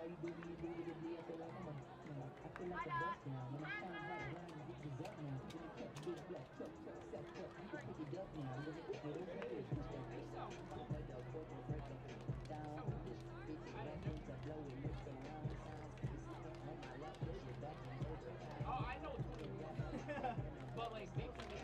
I know 21, but like making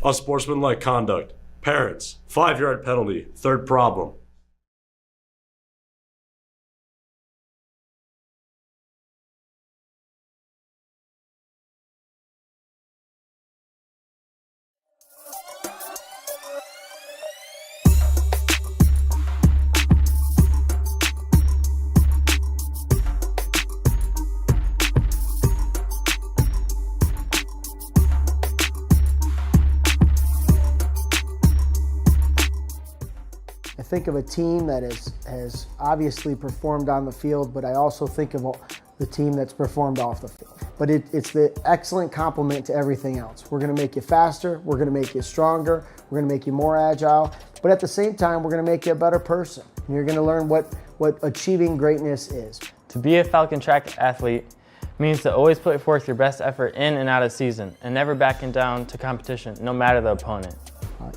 Unsportsmanlike conduct. Parents, 5-yard penalty, third problem. I think of a team that has obviously performed on the field, but I also think of the team that's performed off the field. But it's the excellent complement to everything else. We're gonna make you faster, we're gonna make you stronger, we're gonna make you more agile, but at the same time, we're gonna make you a better person. And you're gonna learn what achieving greatness is. To be a Falcon track athlete means to always put forth your best effort in and out of season and never backing down to competition, no matter the opponent.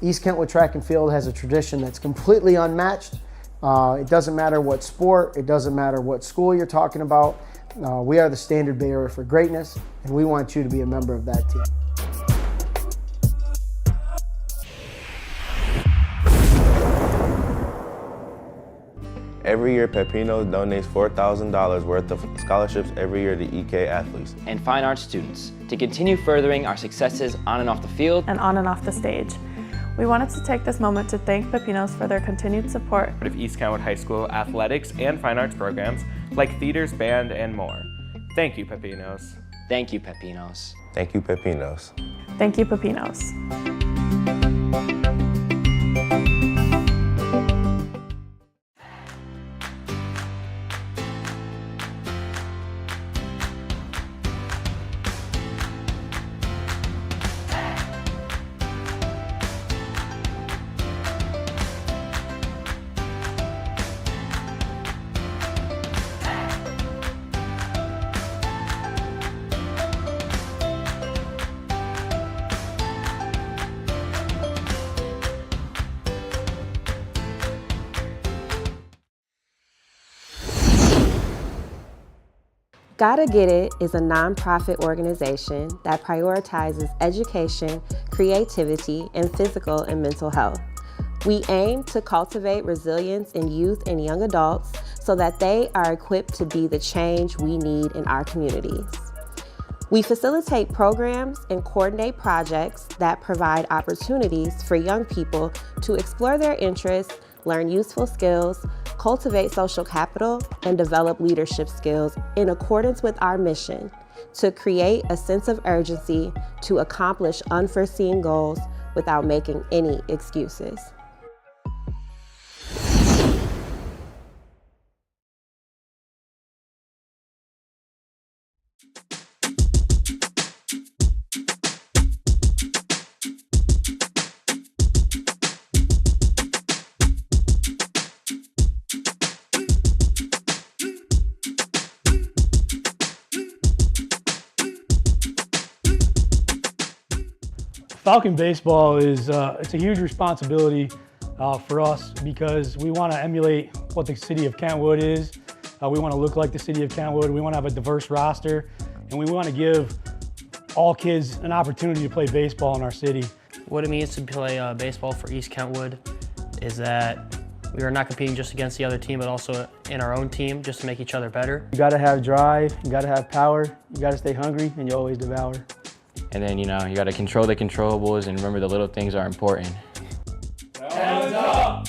East Kentwood Track and Field has a tradition that's completely unmatched. It doesn't matter what sport, it doesn't matter what school you're talking about. We are the standard bearer for greatness, and we want you to be a member of that team. Every year, Pepino donates $4,000 worth of scholarships every year to EK athletes and fine arts students to continue furthering our successes on and off the field and on and off the stage. We wanted to take this moment to thank Pepinos for their continued support of East Kentwood High School athletics and fine arts programs like theaters, band, and more. Thank you, Pepinos. Thank you, Pepinos. Thank you, Pepinos. Thank you, Pepinos. Gotta Get It is a nonprofit organization that prioritizes education, creativity, and physical and mental health. We aim to cultivate resilience in youth and young adults so that they are equipped to be the change we need in our communities. We facilitate programs and coordinate projects that provide opportunities for young people to explore their interests, learn useful skills, cultivate social capital, and develop leadership skills in accordance with our mission to create a sense of urgency to accomplish unforeseen goals without making any excuses. Falcon baseball is it's a huge responsibility for us because we want to emulate what the city of Kentwood is. We want to look like the city of Kentwood. We want to have a diverse roster, and we want to give all kids an opportunity to play baseball in our city. What it means to play baseball for East Kentwood is that we are not competing just against the other team, but also in our own team, just to make each other better. You got to have drive, you got to have power, you got to stay hungry, and you always devour. And then, you got to control the controllables and remember the little things are important. Hands up!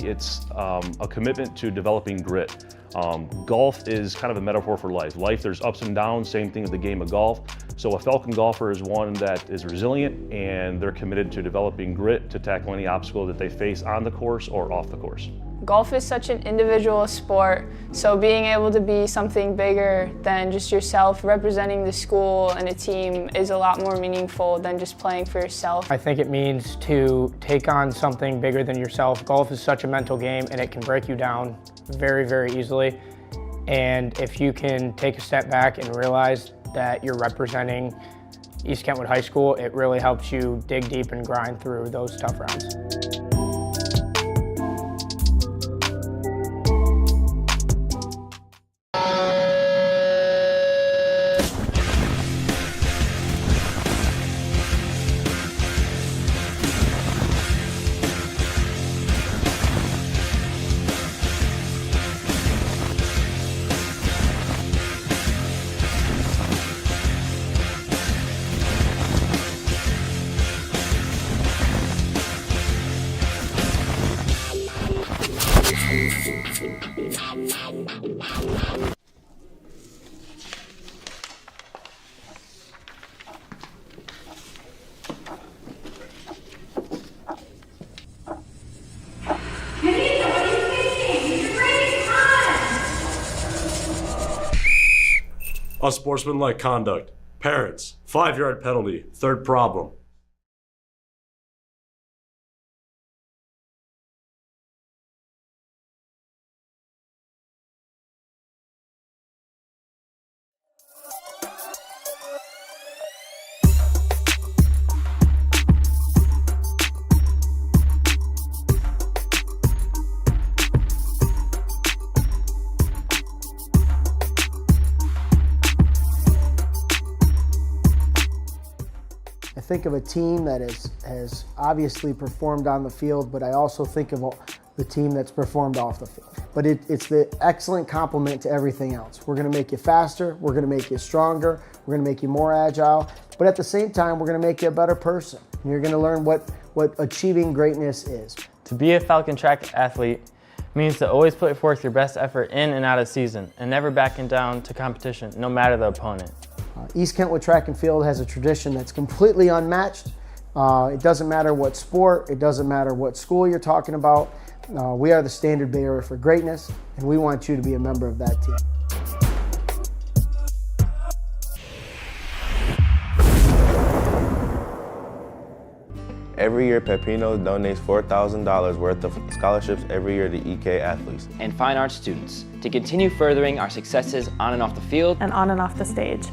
It's a commitment to developing grit. Golf is kind of a metaphor for life. There's ups and downs, same thing with the game of golf. So a Falcon golfer is one that is resilient, and they're committed to developing grit to tackle any obstacle that they face on the course or off the course. Golf is such an individual sport, so being able to be something bigger than just yourself, representing the school and a team, is a lot more meaningful than just playing for yourself. I think it means to take on something bigger than yourself. Golf is such a mental game, and it can break you down very, very easily. And if you can take a step back and realize that you're representing East Kentwood High School, it really helps you dig deep and grind through those tough rounds. Unsportsmanlike conduct. Parents, 5-yard penalty, third problem. I think of a team that has obviously performed on the field, but I also think of the team that's performed off the field. But it's the excellent complement to everything else. We're gonna make you faster, we're gonna make you stronger, we're gonna make you more agile, but at the same time, we're gonna make you a better person. And you're gonna learn what achieving greatness is. To be a Falcon track athlete means to always put forth your best effort in and out of season and never backing down to competition, no matter the opponent. East Kentwood Track and Field has a tradition that's completely unmatched. It doesn't matter what sport, it doesn't matter what school you're talking about. We are the standard bearer for greatness, and we want you to be a member of that team. Every year, Pepino donates $4,000 worth of scholarships every year to EK athletes and fine arts students to continue furthering our successes on and off the field and on and off the stage.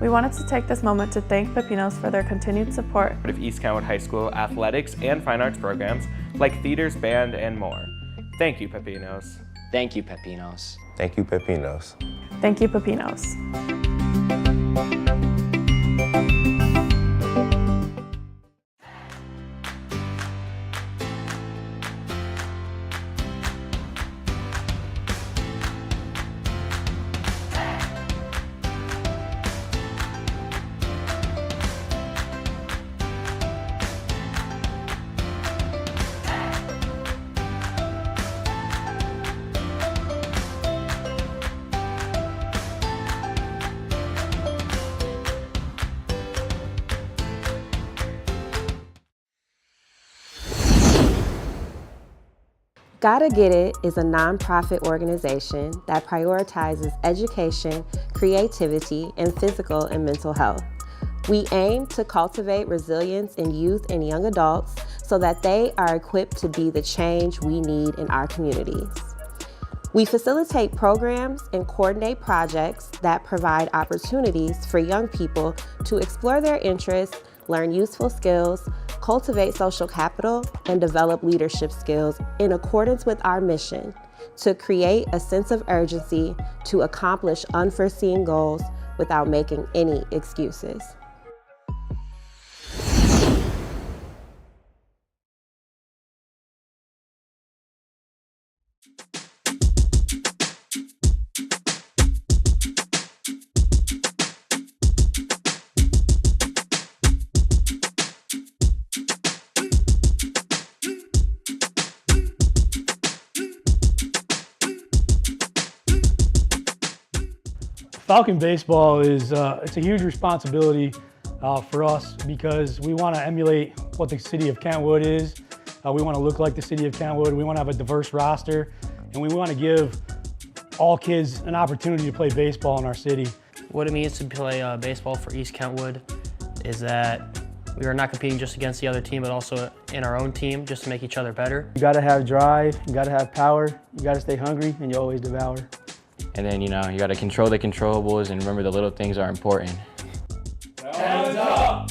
We wanted to take this moment to thank Pepinos for their continued support of East Kentwood High School athletics and fine arts programs like theaters, band, and more. Thank you, Pepinos. Thank you, Pepinos. Thank you, Pepinos. Thank you, Pepinos. Gotta Get It is a nonprofit organization that prioritizes education, creativity, and physical and mental health. We aim to cultivate resilience in youth and young adults so that they are equipped to be the change we need in our communities. We facilitate programs and coordinate projects that provide opportunities for young people to explore their interests, learn useful skills, cultivate social capital, and develop leadership skills in accordance with our mission to create a sense of urgency to accomplish unforeseen goals without making any excuses. Falcon baseball is it's a huge responsibility for us because we want to emulate what the city of Kentwood is. We want to look like the city of Kentwood. We want to have a diverse roster, and we want to give all kids an opportunity to play baseball in our city. What it means to play baseball for East Kentwood is that we are not competing just against the other team, but also in our own team, just to make each other better. You gotta have drive, you gotta have power, you gotta stay hungry, and you always devour. And then, you got to control the controllables and remember the little things are important. Hands up!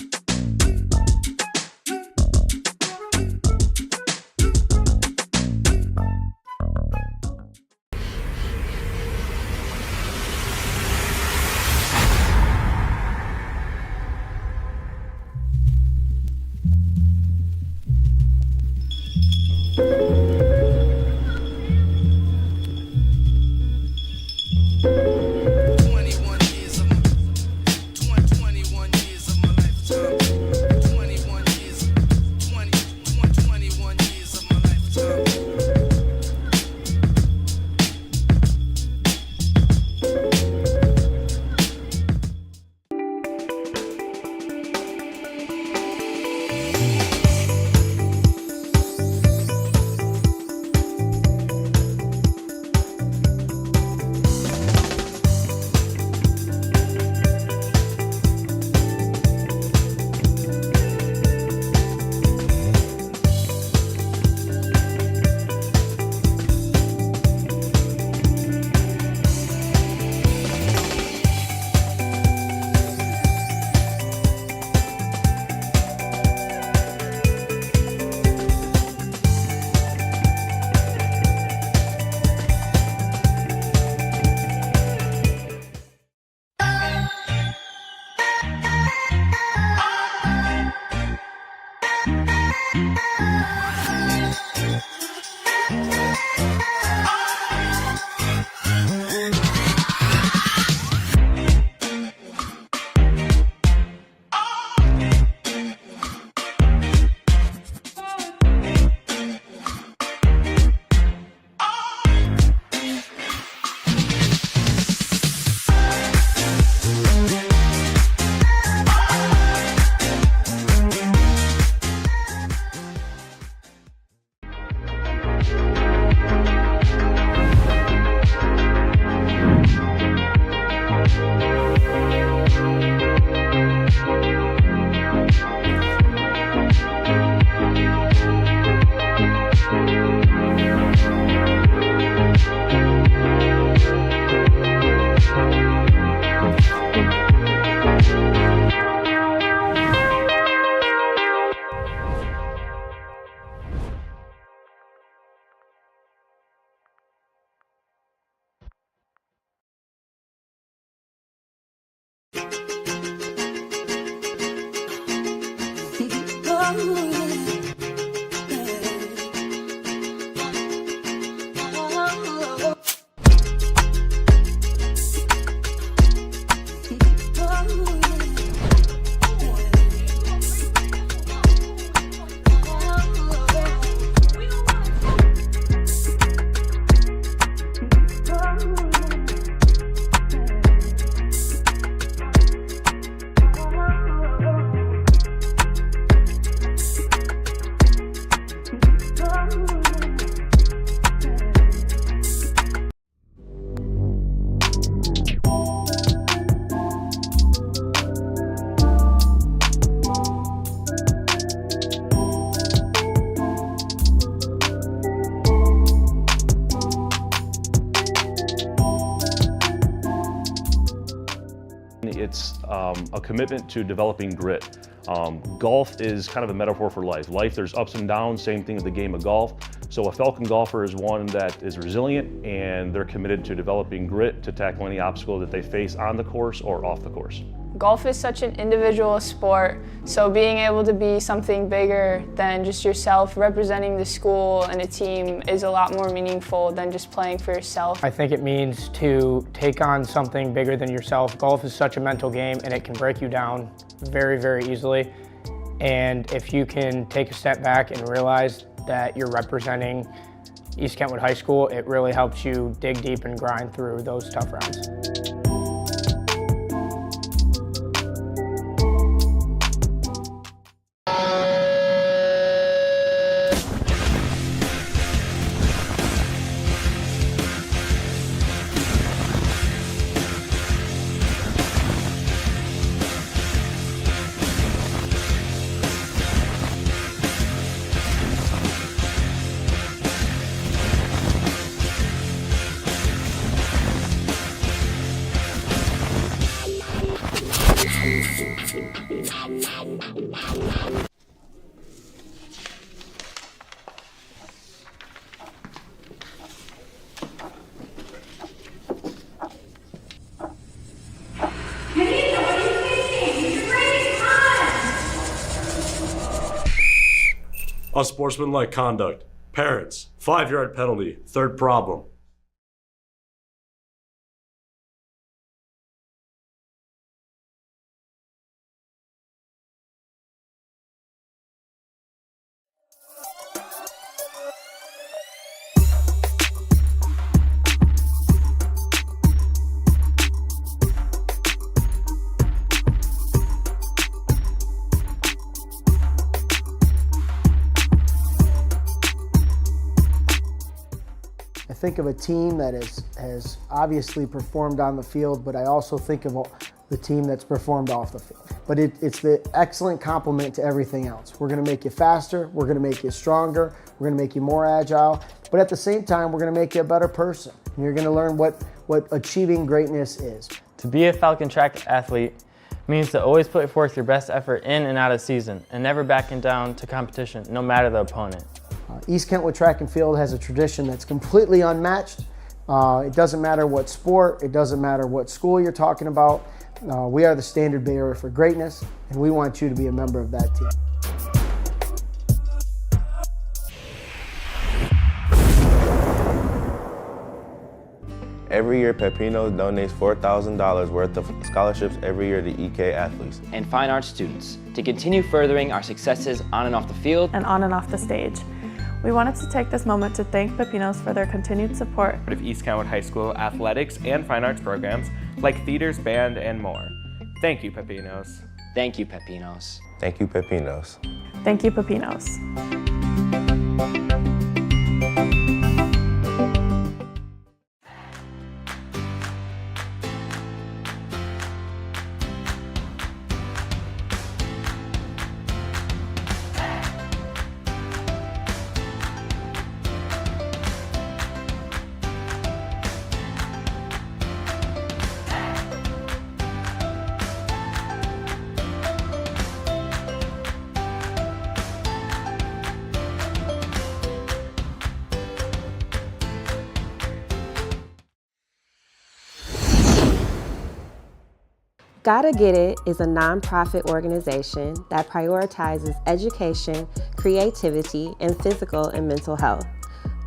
it's a commitment to developing grit. Golf is kind of a metaphor for life. There's ups and downs, same thing with the game of golf. So a Falcon golfer is one that is resilient, and they're committed to developing grit to tackle any obstacle that they face on the course or off the course. Golf is such an individual sport, so being able to be something bigger than just yourself, representing the school and a team is a lot more meaningful than just playing for yourself. I think it means to take on something bigger than yourself. Golf is such a mental game and it can break you down very, very easily. And if you can take a step back and realize that you're representing East Kentwood High School, it really helps you dig deep and grind through those tough rounds. Unsportsmanlike conduct. Parents, 5-yard penalty. Third problem. I think of a team that has obviously performed on the field, but I also think of the team that's performed off the field. But it's the excellent complement to everything else. We're going to make you faster, we're going to make you stronger, we're going to make you more agile, but at the same time, we're going to make you a better person. And you're going to learn what achieving greatness is. To be a Falcon track athlete means to always put forth your best effort in and out of season and never backing down to competition, no matter the opponent. East Kentwood Track and Field has a tradition that's completely unmatched. It doesn't matter what sport, it doesn't matter what school you're talking about. We are the standard bearer for greatness, and we want you to be a member of that team. Every year, Pepino donates $4,000 worth of scholarships every year to EK athletes and fine arts students to continue furthering our successes on and off the field and on and off the stage. We wanted to take this moment to thank Pepinos for their continued support of East Kentwood High School athletics and fine arts programs like theaters, band, and more. Thank you, Pepinos. Thank you, Pepinos. Thank you, Pepinos. Thank you, Pepinos. Gotta Get It is a nonprofit organization that prioritizes education, creativity, and physical and mental health.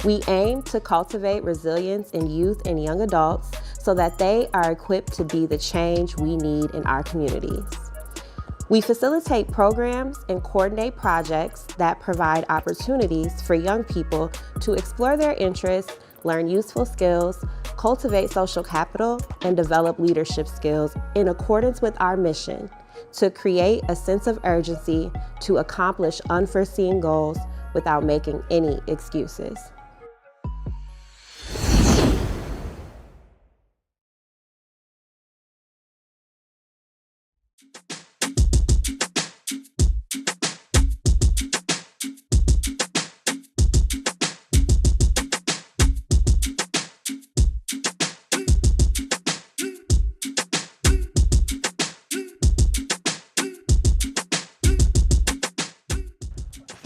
We aim to cultivate resilience in youth and young adults so that they are equipped to be the change we need in our communities. We facilitate programs and coordinate projects that provide opportunities for young people to explore their interests, learn useful skills, cultivate social capital, and develop leadership skills in accordance with our mission to create a sense of urgency to accomplish unforeseen goals without making any excuses.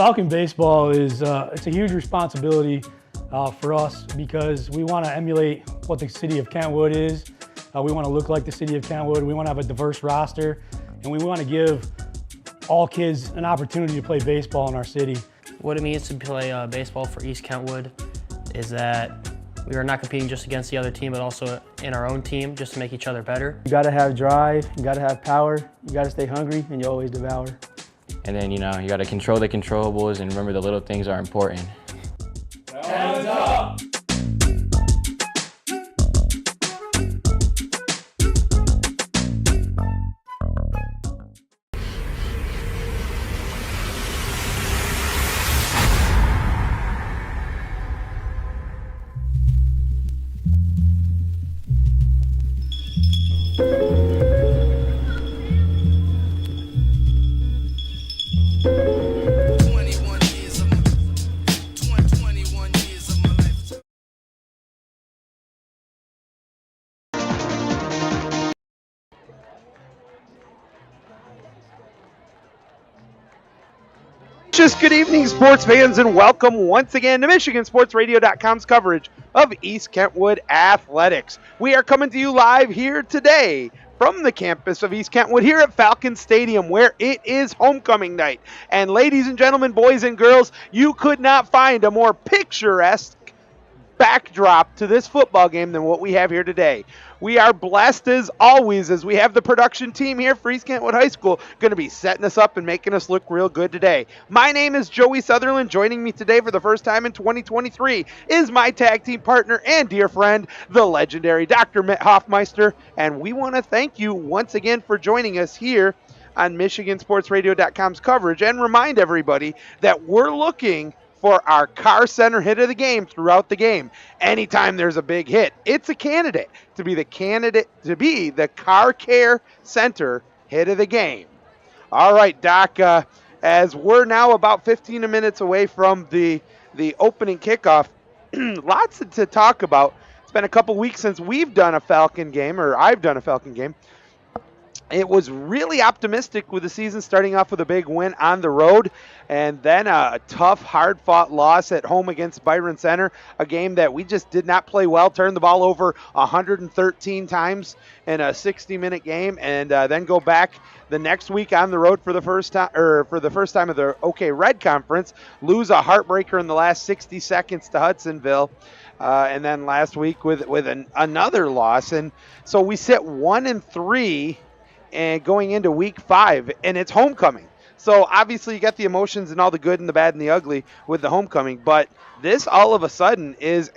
Falcon baseball is it's a huge responsibility for us because we want to emulate what the city of Kentwood is. We want to look like the city of Kentwood. We want to have a diverse roster, and we want to give all kids an opportunity to play baseball in our city. What it means to play baseball for East Kentwood is that we are not competing just against the other team, but also in our own team, just to make each other better. You gotta have drive, you gotta have power, you gotta stay hungry, and you always devour. And then, you got to control the controllables and remember the little things are important. Hands up! Good evening, sports fans, and welcome once again to MichiganSportsRadio.com's coverage of East Kentwood Athletics. We are coming to you live here today from the campus of East Kentwood here at Falcon Stadium, where it is homecoming night. And ladies and gentlemen, boys and girls, you could not find a more picturesque backdrop to this football game than what we have here today. We are blessed as always as we have the production team here for East Kentwood High School going to be setting us up and making us look real good today. My name is Joey Sutherland. Joining me today for the first time in 2023 is my tag team partner and dear friend, the legendary Dr. Mitt Hoffmeister. And we want to thank you once again for joining us here on MichiganSportsRadio.com's coverage and remind everybody that we're looking for our Car Center hit of the game throughout the game. Anytime there's a big hit, it's a candidate to be the Car Care Center hit of the game. All right, Doc, as we're now about 15 minutes away from the opening kickoff, lots to talk about. It's been a couple weeks since we've done a Falcon game, or I've done a Falcon game. It was really optimistic with the season starting off with a big win on the road and then a tough, hard-fought loss at home against Byron Center, a game that we just did not play well, turned the ball over 113 times in a 60-minute game, and then go back the next week on the road for the first time of the OK Red Conference, lose a heartbreaker in the last 60 seconds to Hudsonville. And then last week with another loss. And so we sit 1-3 and going into week 5, and it's homecoming. So obviously you got the emotions and all the good and the bad and the ugly with the homecoming, but this all of a sudden is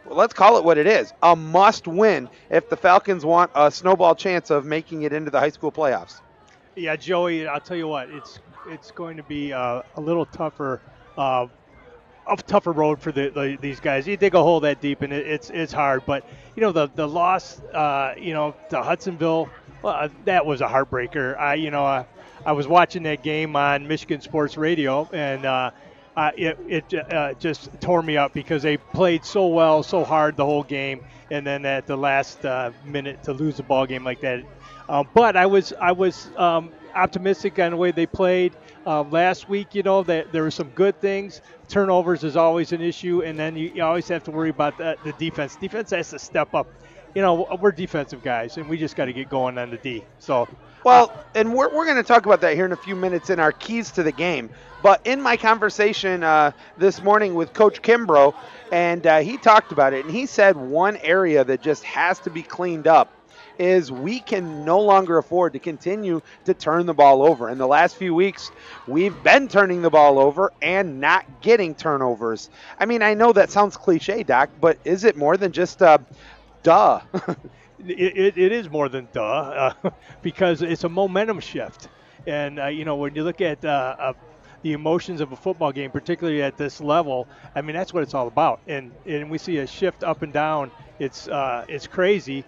let's call it what it is, a must win if the Falcons want a snowball chance of making it into the high school playoffs. Yeah, Joey, I'll tell you what, it's going to be a little tougher, a tougher road for these guys. You dig a hole that deep, and it's hard. But the loss, to Hudsonville, well, that was a heartbreaker. I was watching that game on Michigan Sports Radio, and it just tore me up because they played so well, so hard the whole game, and then at the last minute to lose a ball game like that. But I was optimistic on the way they played last week. That there were some good things. Turnovers is always an issue, and then you always have to worry about the defense. Defense has to step up. We're defensive guys, and we just got to get going on the D. So, and we're going to talk about that here in a few minutes in our keys to the game. But in my conversation this morning with Coach Kimbrough, and he talked about it, and he said one area that just has to be cleaned up is we can no longer afford to continue to turn the ball over. In the last few weeks, we've been turning the ball over and not getting turnovers. I mean, I know that sounds cliche, Doc, but is it more than just duh? It is more than duh because it's a momentum shift. And, when you look at the emotions of a football game, particularly at this level, I mean, that's what it's all about. And we see a shift up and down. It's crazy.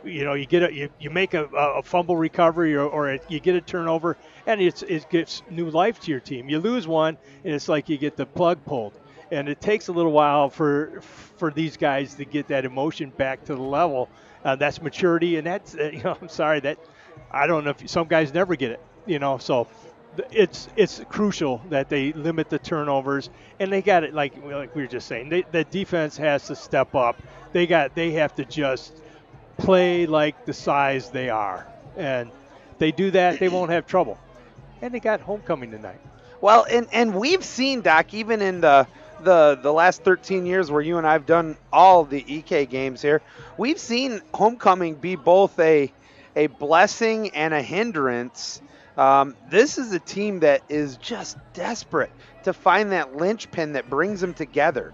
You make a fumble recovery or you get a turnover, and it gives new life to your team. You lose one, and it's like you get the plug pulled. And it takes a little while for these guys to get that emotion back to the level. That's maturity, and that's I'm sorry that I don't know if some guys never get it. So it's crucial that they limit the turnovers, and they got it like we were just saying. The defense has to step up. They have to just play like the size they are, and if they do that, they won't have trouble. And they got homecoming tonight. Well, and we've seen, Doc, even in the last 13 years where you and I have done all the EK games here, we've seen homecoming be both a blessing and a hindrance. This is a team that is just desperate to find that linchpin that brings them together.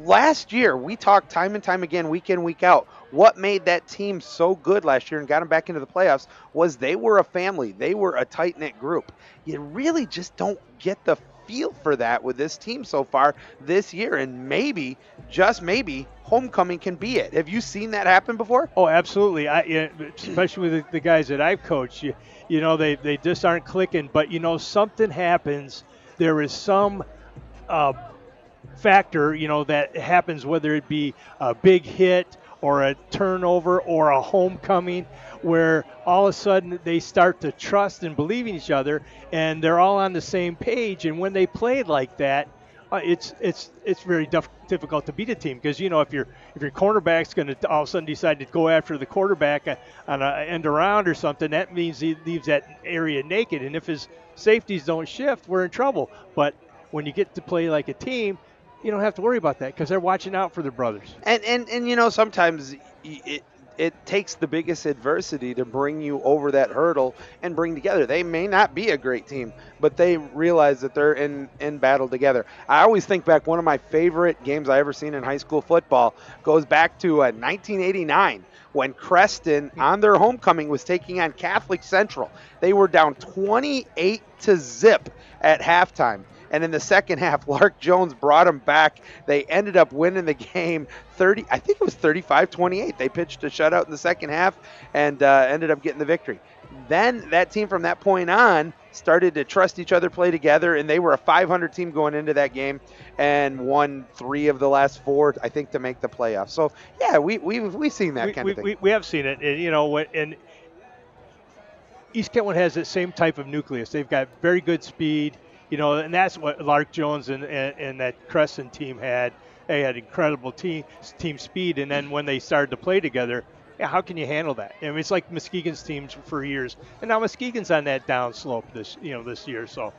Last year, we talked time and time again, week in, week out. What made that team so good last year and got them back into the playoffs was they were a family. They were a tight-knit group. You really just don't get the feel for that with this team so far this year. And maybe, just maybe, homecoming can be it. Have you seen that happen before? Oh, absolutely. Especially with the guys that I've coached. You know, they just aren't clicking. But, you know, something happens. There is some factor, you know, that happens, whether it be a big hit or a turnover or a homecoming, where all of a sudden they start to trust and believe in each other, and they're all on the same page. And when they play like that, it's very difficult to beat a team, because, you know, if your cornerback's going to all of a sudden decide to go after the quarterback on an end around or something, that means he leaves that area naked, and if his safeties don't shift, we're in trouble. But when you get to play like a team, you don't have to worry about that, because they're watching out for their brothers. And you know, sometimes it takes the biggest adversity to bring you over that hurdle and bring together. They may not be a great team, but they realize that they're in battle together. I always think back, one of my favorite games I ever seen in high school football goes back to 1989, when Creston, on their homecoming, was taking on Catholic Central. They were down 28-0 at halftime. And in the second half, Lark Jones brought them back. They ended up winning the game 35-28. They pitched a shutout in the second half and ended up getting the victory. Then that team from that point on started to trust each other, play together, and they were a 500 team going into that game and won 3 of the last 4, I think, to make the playoffs. So, yeah, we've seen that kind of thing. We have seen it. And, you know, and East Kentwood has the same type of nucleus. They've got very good speed. You know, and that's what Lark Jones and that Crescent team had. They had incredible team speed, and then when they started to play together, how can you handle that? I mean, it's like Muskegon's teams for years, and now Muskegon's on that down slope this year. So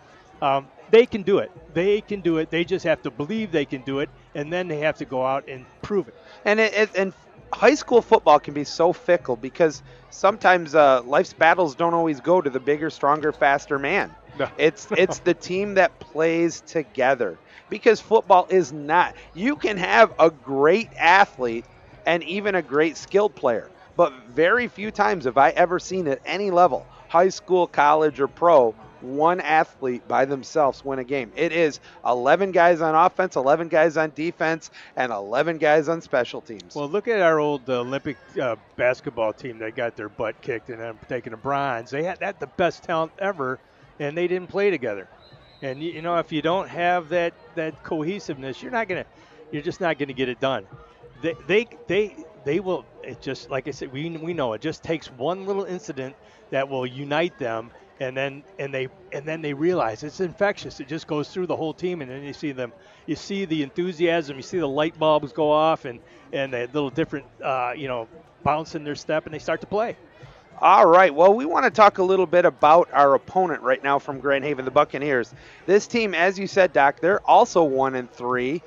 they can do it. They can do it. They just have to believe they can do it, and then they have to go out and prove it. And high school football can be so fickle, because sometimes life's battles don't always go to the bigger, stronger, faster man. No. It's the team that plays together, because football is not. You can have a great athlete and even a great skilled player, but very few times have I ever seen at any level, high school, college, or pro, one athlete by themselves win a game. It is 11 guys on offense, 11 guys on defense, and 11 guys on special teams. Well, look at our old Olympic basketball team that got their butt kicked and ended up taking a bronze. They had the best talent ever, and they didn't play together. And you know, if you don't have that cohesiveness, you're just not gonna get it done. They will. It just, like I said, we know it just takes one little incident that will unite them, and then they realize it's infectious. It just goes through the whole team, and then you see the enthusiasm, you see the light bulbs go off, and that little different bounce in their step, and they start to play. All right, well, we want to talk a little bit about our opponent right now from Grand Haven, the Buccaneers. This team, as you said, Doc, they're also 1-3.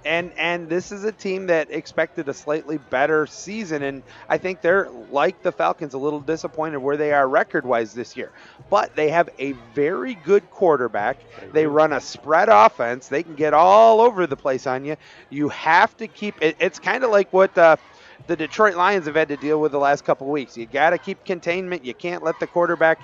And this is a team that expected a slightly better season, and I think they're, like the Falcons, a little disappointed where they are record-wise this year. But they have a very good quarterback. They run a spread offense. They can get all over the place on you. You have to keep it. It's kind of like what the Detroit Lions have had to deal with the last couple of weeks. You got to keep containment. You can't let the quarterback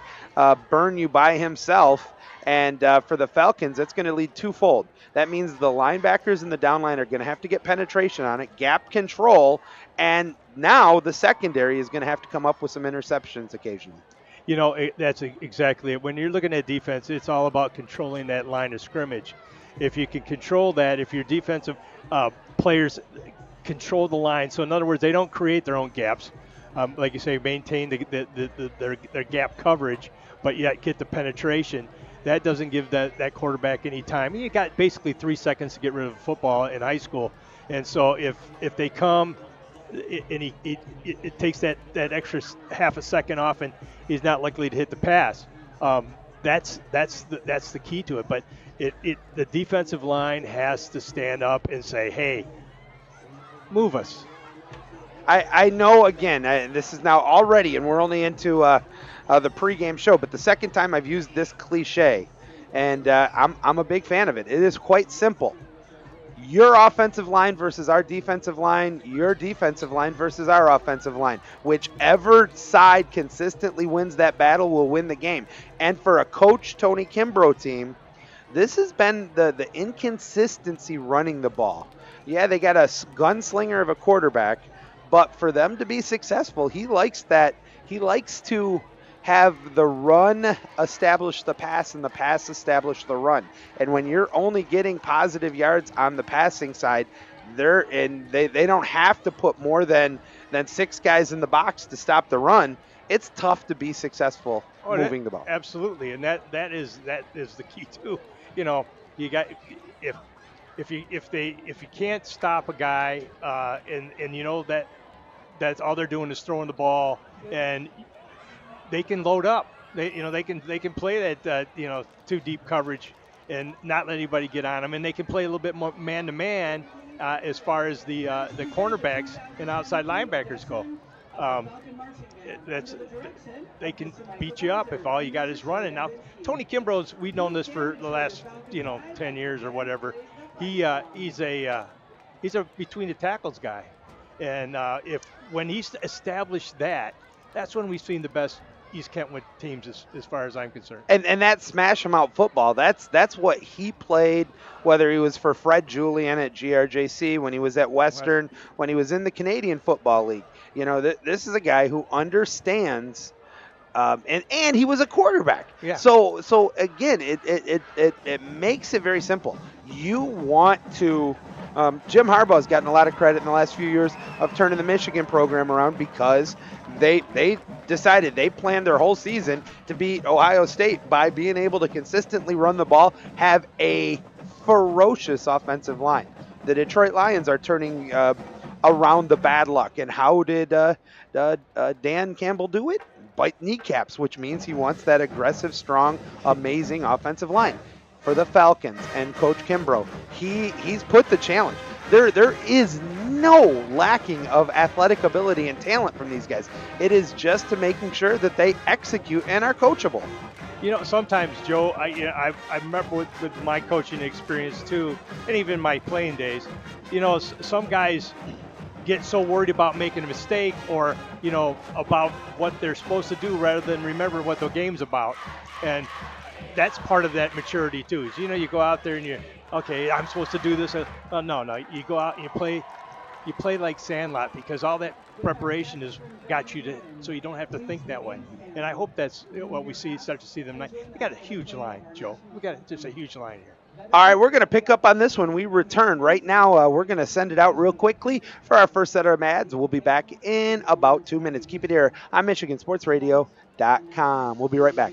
burn you by himself. And for the Falcons, that's going to lead twofold. That means the linebackers and the downline are going to have to get penetration on it, gap control, and now the secondary is going to have to come up with some interceptions occasionally. You know, that's exactly it. When you're looking at defense, it's all about controlling that line of scrimmage. If you can control that, if your defensive players control the line, so in other words, they don't create their own gaps, like you say, maintain their gap coverage. but yet get the penetration. That doesn't give that quarterback any time. You got basically 3 seconds to get rid of football in high school, and so if they come, and it takes that extra half a second off, and he's not likely to hit the pass. That's the key to it. But the defensive line has to stand up and say, hey, move us. I know, again, this is now already, and we're only into the pregame show, but the second time I've used this cliche, and I'm a big fan of it. It is quite simple. Your offensive line versus our defensive line, your defensive line versus our offensive line. Whichever side consistently wins that battle will win the game. And for a coach Tony Kimbrough team, this has been the inconsistency running the ball. Yeah, they got a gunslinger of a quarterback, but for them to be successful, he likes that. He likes to have the run establish the pass and the pass establish the run. And when you're only getting positive yards on the passing side, they don't have to put more than 6 guys in the box to stop the run. It's tough to be successful moving the ball. Absolutely, and that is the key too. You know, you got if you can't stop a guy, and you know that's all they're doing is throwing the ball, and they can load up. They can play that 2 deep coverage and not let anybody get on them, and they can play a little bit more man to man as far as the cornerbacks and outside linebackers go. They can beat you up if all you got is running. Now, Tony Kimbrough's, we've known this for the last 10 years or whatever. He's a between the tackles guy, and when he's established that's when we've seen the best East Kentwood teams as far as I'm concerned. And that smash 'em out football, that's what he played, whether he was for Fred Julian at GRJC, when he was at Western, when he was in the Canadian Football League. This is a guy who understands, and he was a quarterback. Yeah. So again, it makes it very simple. You want to. Jim Harbaugh's gotten a lot of credit in the last few years of turning the Michigan program around because they decided, they planned their whole season to beat Ohio State by being able to consistently run the ball, have a ferocious offensive line. The Detroit Lions are turning around the bad luck. And how did Dan Campbell do it? Bite kneecaps, which means he wants that aggressive, strong, amazing offensive line. For the Falcons and Coach Kimbrough, he's put the challenge. There is no lacking of athletic ability and talent from these guys. It is just to making sure that they execute and are coachable. Sometimes, Joe, I remember with my coaching experience too, and even my playing days, some guys get so worried about making a mistake or, about what they're supposed to do rather than remember what the game's about. And that's part of that maturity too. Is, you go out there and I'm supposed to do this. No, you go out and you play like Sandlot, because all that preparation has got you so you don't have to think that way. And I hope that's what we start to see them. We got a huge line, Joe. We got just a huge line here. All right, we're going to pick up on this when we return. Right now, we're going to send it out real quickly for our first set of ads. We'll be back in about 2 minutes. Keep it here on MichiganSportsRadio.com. We'll be right back.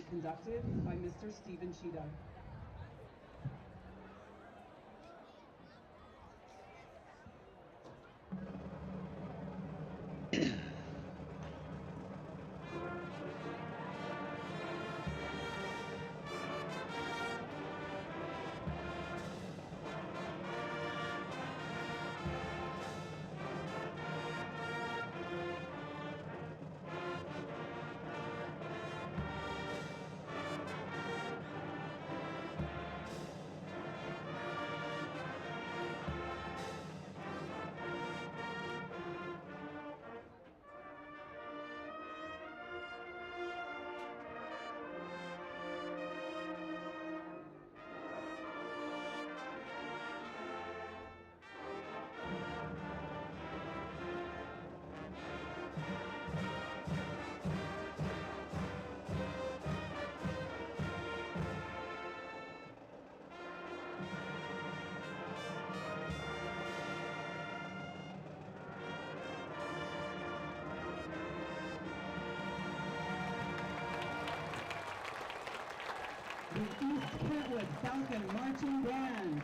East Kentwood Falcon Marching Band.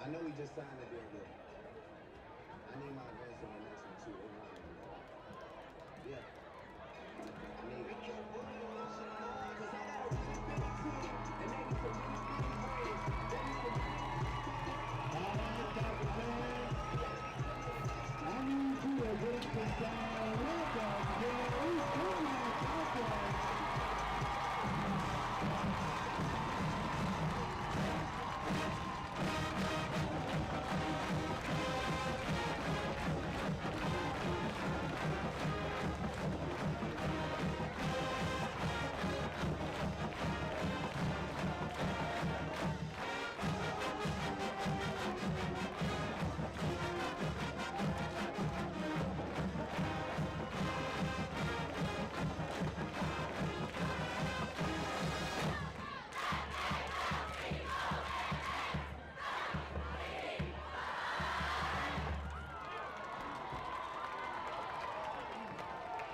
I know we just signed a deal, but I need my advance on the next one too. Yeah. I need you to break this down. Welcome to East Kentwood Falcons.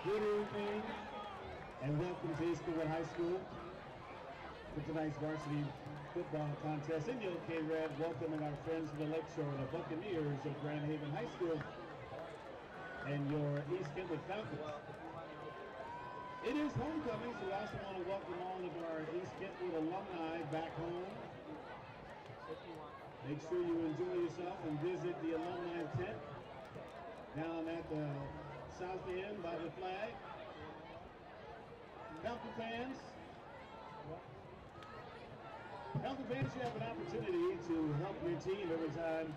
Good evening, and welcome to East Kentwood High School for tonight's varsity football contest. In the OK Red, welcoming our friends from the Lakeshore, the Buccaneers of Grand Haven High School, and your East Kentwood Falcons. It is homecoming, so we also want to welcome all of our East Kentwood alumni back home. Make sure you enjoy yourself and visit the alumni tent down at the south end by the flag. Falcon fans, you have an opportunity to help your team every time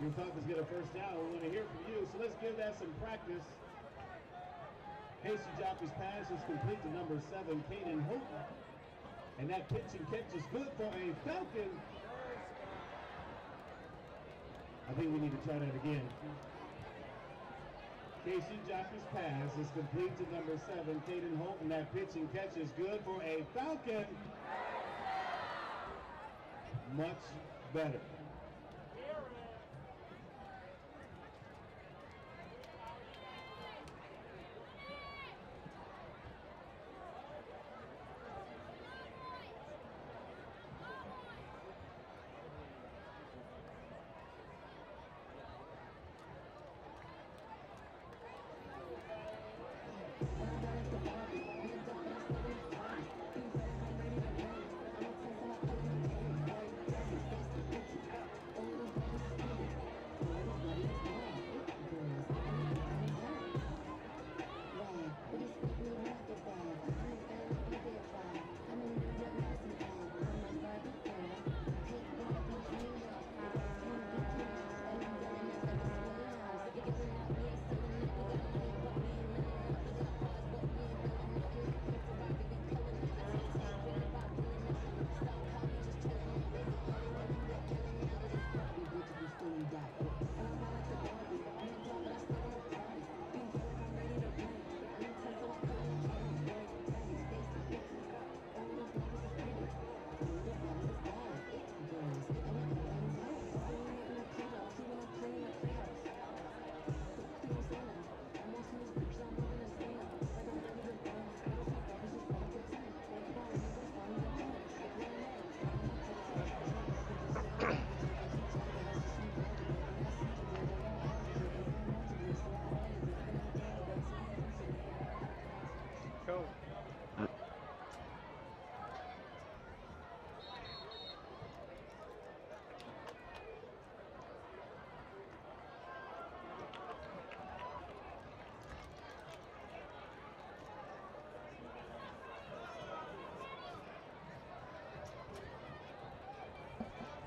your Falcons get a first down. We want to hear from you, so let's give that some practice. Casey Jopley's pass is complete to number 7, Caden Houghton. And that pitch and catch is good for a Falcon. I think we need to try that again. Casey Jopley's pass is complete to number 7, Caden Houghton. That pitch and catch is good for a Falcon. Much better.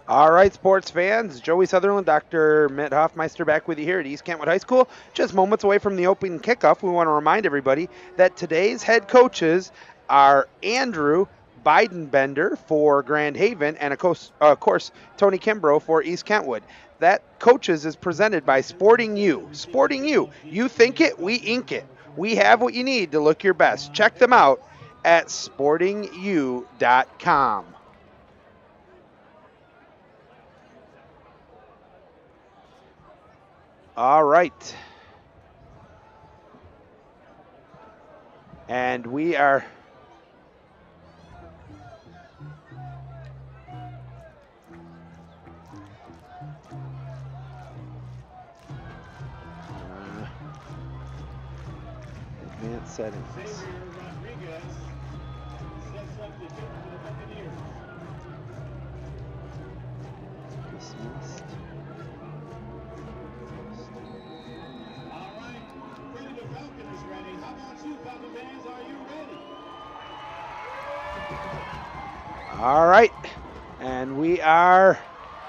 All right, sports fans, Joey Sutherland, Dr. Mitt Hoffmeister back with you here at East Kentwood High School. Just moments away from the opening kickoff, we want to remind everybody that today's head coaches are Andrew Bidenbender for Grand Haven and, of course, Tony Kimbrough for East Kentwood. That coaches is presented by Sporting U. Sporting U, you think it, we ink it. We have what you need to look your best. Check them out at sportingu.com. All right. And we are advanced settings. Dismissed. All right, and we are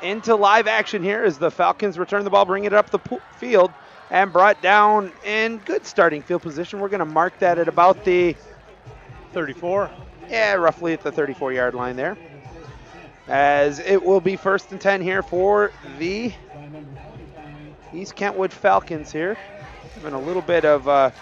into live action here as the Falcons return the ball, bring it up the field, and brought down in good starting field position. We're going to mark that at about the 34. Yeah, roughly at the 34-yard line there. As it will be 1st and 10 here for the East Kentwood Falcons here. Having a little bit of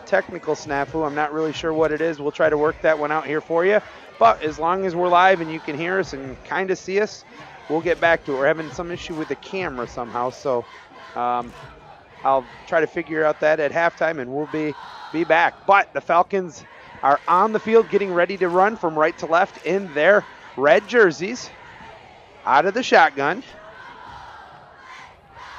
technical snafu. I'm not really sure what it is. We'll try to work that one out here for you. But as long as we're live and you can hear us and kind of see us, we'll get back to it. We're having some issue with the camera somehow, so I'll try to figure out that at halftime, and we'll be back. But the Falcons are on the field getting ready to run from right to left in their red jerseys. Out of the shotgun.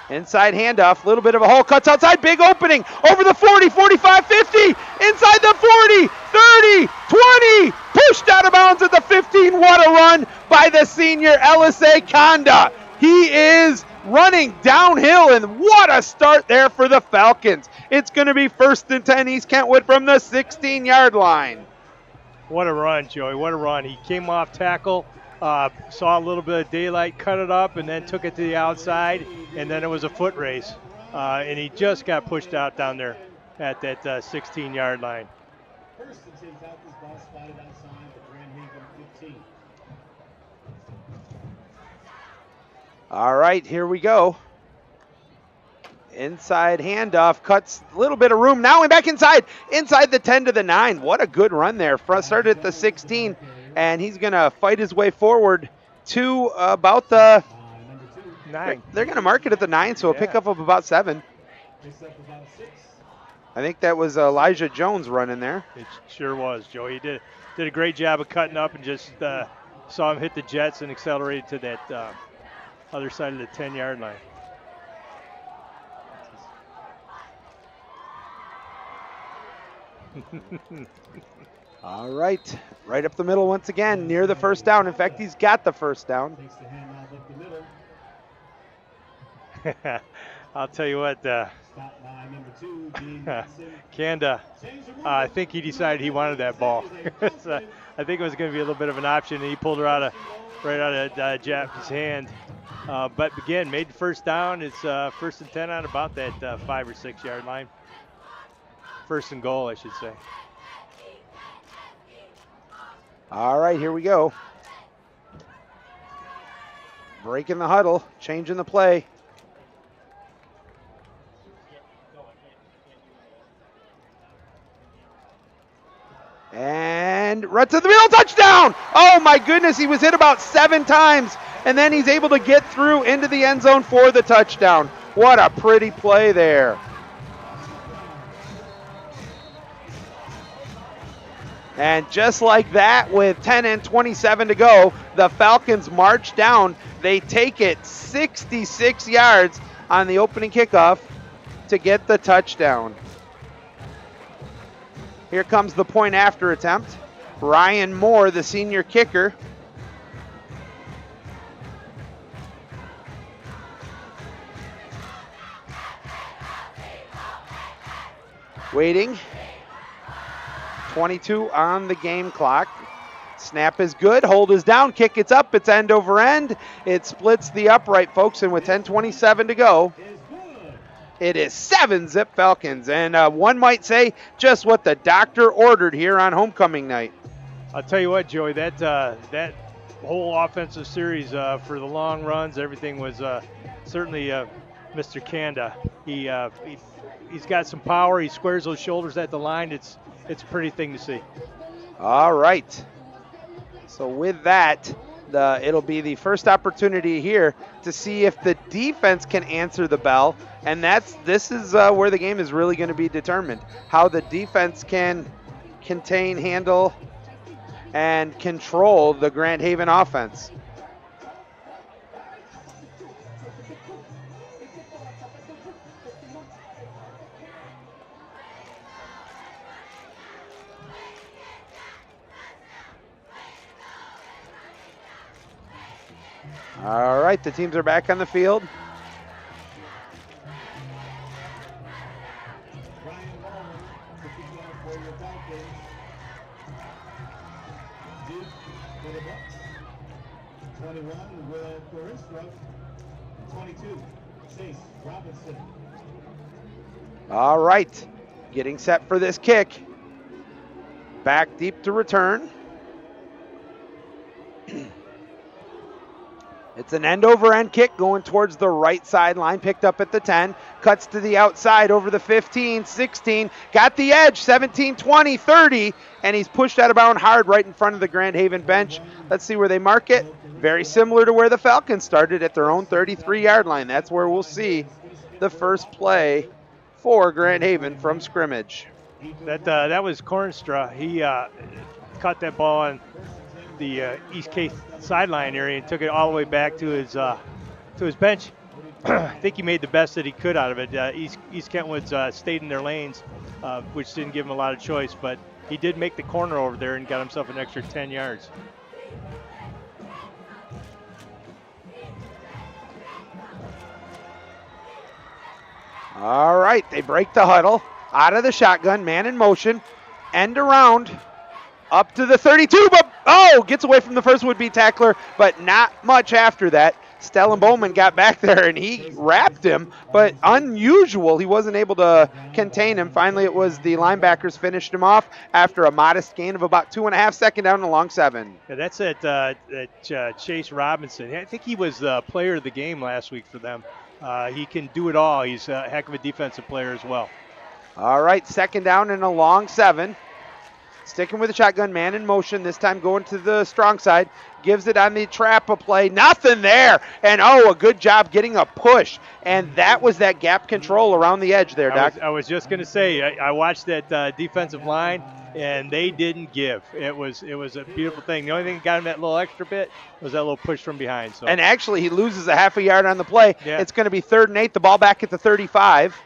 Inside handoff, little bit of a hole, cuts outside, big opening, over the 40, 45, 50, inside the 40, 30, 20, pushed out of bounds at the 15. What a run by the senior LSA Conda. He is running downhill, and what a start there for the Falcons. It's going to be 1st and 10 East Kentwood from the 16-yard line. What a run, Joey, what a run. He came off tackle, saw a little bit of daylight, cut it up, and then took it to the outside, and then it was a foot race. And he just got pushed out down there at that 16-yard line. 1st and 10 Falcons, ball spotted outside the Grand Haven 15. All right, here we go. Inside handoff, cuts a little bit of room. Now we're back inside the 10 to the 9. What a good run there. Started at the 16, and he's going to fight his way forward to about the 9. They're going to mark it at the 9, so a pickup of about 7. I think that was Elijah Jones running there. It sure was, Joey. He did a great job of cutting up and just saw him hit the jets and accelerated to that other side of the 10-yard line. All right, right up the middle once again, near the 1st down. In fact, he's got the 1st down. I'll tell you what, Kanda, I think he decided he wanted that ball. So I think it was going to be a little bit of an option, and he pulled her right out of Japp's hand. But again, made the 1st down. It's 1st and 10 on about that 5 or 6 yard line. 1st and goal, I should say. All right, here we go. Breaking the huddle, changing the play. And right to the middle, touchdown! Oh my goodness, he was hit about 7 times, and then he's able to get through into the end zone for the touchdown. What a pretty play there. And just like that, with 10 and 27 to go, the Falcons march down. They take it 66 yards on the opening kickoff to get the touchdown. Here comes the point after attempt. Ryan Moore, the senior kicker. Waiting. 22 on the game clock. Snap is good, hold is down, kick it's up, it's end over end. It splits the upright, folks, and with 10:27 to go, it is 7-zip Falcons. And one might say just what the doctor ordered here on homecoming night. I'll tell you what, Joey, that whole offensive series for the long runs, everything was certainly Mr. Kanda. He's got some power. He squares those shoulders at the line. It's a pretty thing to see. All right. So with that, It'll be the first opportunity here to see if the defense can answer the bell, and this is where the game is really going to be determined. How the defense can contain, handle, and control the Grand Haven offense. All right, the teams are back on the field. Brian Bowman to kick off for your Falcons. Duke for the Bucks. 21, Will Koristra. 22, Chase Robinson. All right, getting set for this kick. Back deep to return. It's an end-over-end kick going towards the right sideline, picked up at the 10, cuts to the outside over the 15, 16, got the edge, 17, 20, 30, and he's pushed out of bounds hard right in front of the Grand Haven bench. Let's see where they mark it. Very similar to where the Falcons started at their own 33-yard line. That's where we'll see the first play for Grand Haven from scrimmage. That was Cornstra. He caught that ball on the East Cape sideline area and took it all the way back to his bench. I think he made the best that he could out of it. East Kentwood's stayed in their lanes, which didn't give him a lot of choice, but he did make the corner over there and got himself an extra 10 yards. All right, they break the huddle, out of the shotgun, man in motion, end around, up to the 32, but gets away from the first would-be tackler, but not much after that. Stellan Bowman got back there and he wrapped him, but unusual, he wasn't able to contain him. Finally, it was the linebackers finished him off after a modest gain of about 2.5, second down and a long 7. Yeah, that's at Chase Robinson. I think he was the player of the game last week for them. He can do it all. He's a heck of a defensive player as well. All right, second down and a long 7. Sticking with the shotgun, man in motion, this time going to the strong side. Gives it on the trap a play. Nothing there. And, a good job getting a push. And that was that gap control around the edge there, Doc. I was just going to say, I watched that defensive line, and they didn't give. It was a beautiful thing. The only thing that got him that little extra bit was that little push from behind. So. And actually, he loses a half a yard on the play. Yeah. It's going to be 3rd and 8, the ball back at the 35.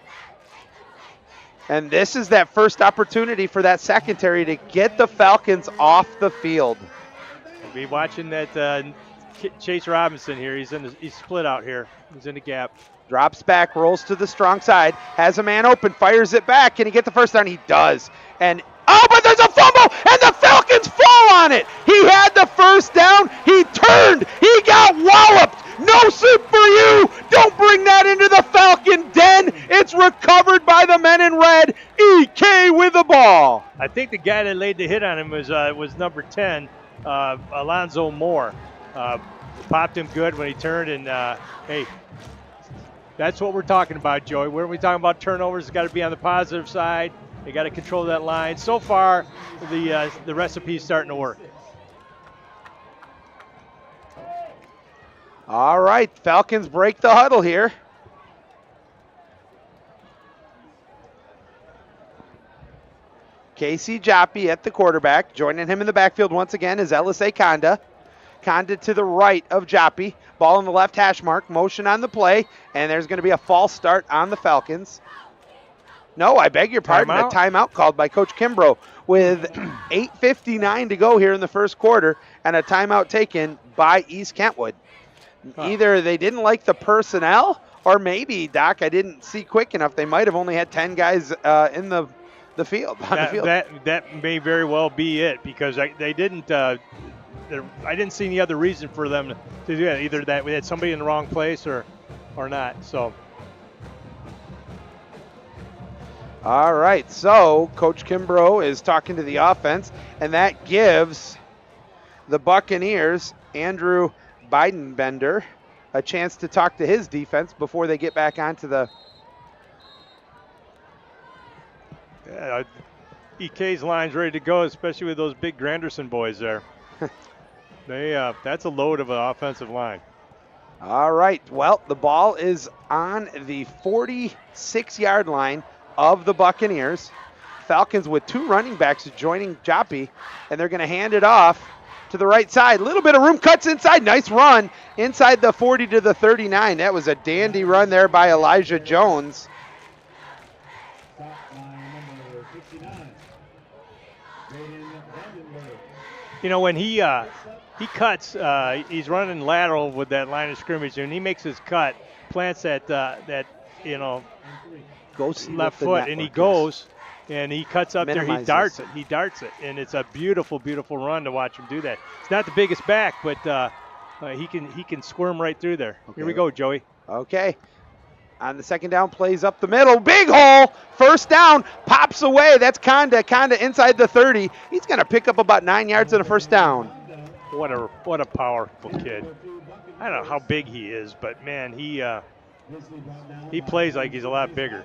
And this is that first opportunity for that secondary to get the Falcons off the field. We'll be watching that Chase Robinson here. He's split out here. He's in the gap. Drops back, rolls to the strong side, has a man open, fires it back. Can he get the first down? He does. And but there's a fumble, and the Falcons fall on it. He had the first down. He turned. He got walloped. No soup for you. Don't bring that into the Falcon den. It's recovered by the men in red. EK with the ball. I think the guy that laid the hit on him was number 10, Alonzo Moore. Popped him good when he turned, and hey, that's what we're talking about, Joey. When we talking about turnovers, it's got to be on the positive side. They got to control that line. So far, the recipe's starting to work. All right, Falcons break the huddle here. Casey Joppi at the quarterback. Joining him in the backfield once again is Ellis A. Conda. Conda to the right of Joppi. Ball in the left hash mark. Motion on the play. And there's going to be a false start on the Falcons. No, I beg your pardon. A timeout called by Coach Kimbrough with 8:59 to go here in the first quarter, and a timeout taken by East Kentwood. Either they didn't like the personnel, or maybe, Doc, I didn't see quick enough. They might have only had 10 guys in the field. That may very well be it, because they didn't. I didn't see any other reason for them to do that. Either that we had somebody in the wrong place, or not. So. All right, so Coach Kimbrough is talking to the offense, and that gives the Buccaneers, Andrew Bidenbender, a chance to talk to his defense before they get back onto the... Yeah, EK's line's ready to go, especially with those big Granderson boys there. That's a load of an offensive line. All right. Well, the ball is on the 46-yard line of the Buccaneers. Falcons with 2 running backs joining Joppy, and they're going to hand it off to the right side. A little bit of room, cuts inside. Nice run inside the 40 to the 39. That was a dandy run there by Elijah Jones. You know, when he cuts, he's running lateral with that line of scrimmage, and he makes his cut, plants that goes left foot, and he goes, and he cuts up there. He darts it, and it's a beautiful, beautiful run to watch him do that. It's not the biggest back, but he can squirm right through there. Okay. Here we go, Joey. Okay. On the second down, plays up the middle. Big hole. First down. Pops away. That's Conda. Conda inside the 30. He's going to pick up about 9 yards and a first down. What a powerful kid. I don't know how big he is, but, man, he plays like he's a lot bigger.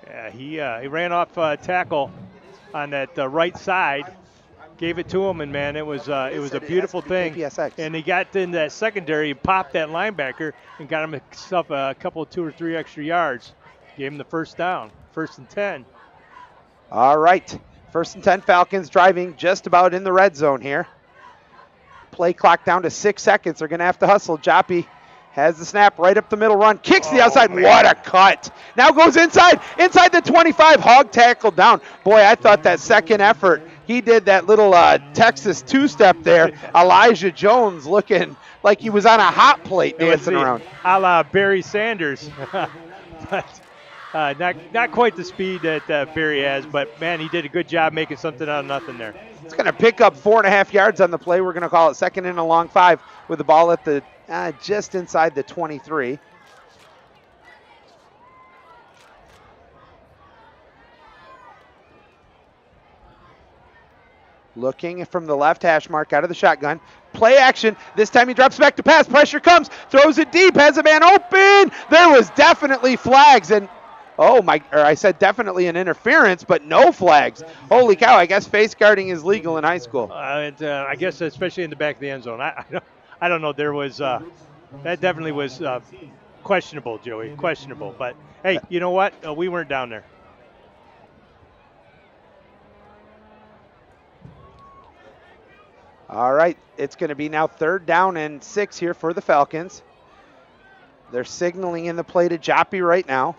Yeah, he ran off tackle on that right side. Gave it to him, and man, it was a beautiful thing. And he got in that secondary, popped that linebacker, and got himself a couple, 2 or 3 extra yards. Gave him the first down, 1st and 10. All right, 1st and 10. Falcons driving just about in the red zone here. Play clock down to 6 seconds. They're going to have to hustle. Joppy has the snap, right up the middle, run, kicks the outside. Man. What a cut. Now goes inside the 25, hog tackle down. Boy, I thought that second effort, he did that little Texas two-step there. Elijah Jones looking like he was on a hot plate dancing around. A la Barry Sanders. But not quite the speed that Barry has, but, man, he did a good job making something out of nothing there. It's going to pick up 4.5 yards on the play. We're going to call it 2nd and a long 5 with the ball at the just inside the 23. Looking from the left hash mark out of the shotgun. Play action. This time he drops back to pass. Pressure comes. Throws it deep. Has a man open. There was definitely flags. And I said definitely an interference, but no flags. Holy cow. I guess face guarding is legal in high school. I guess especially in the back of the end zone. I don't know. There was that definitely was questionable, Joey. Questionable. But, hey, you know what? We weren't down there. All right, it's going to be now 3rd down and 6 here for the Falcons. They're signaling in the play to Joppy right now.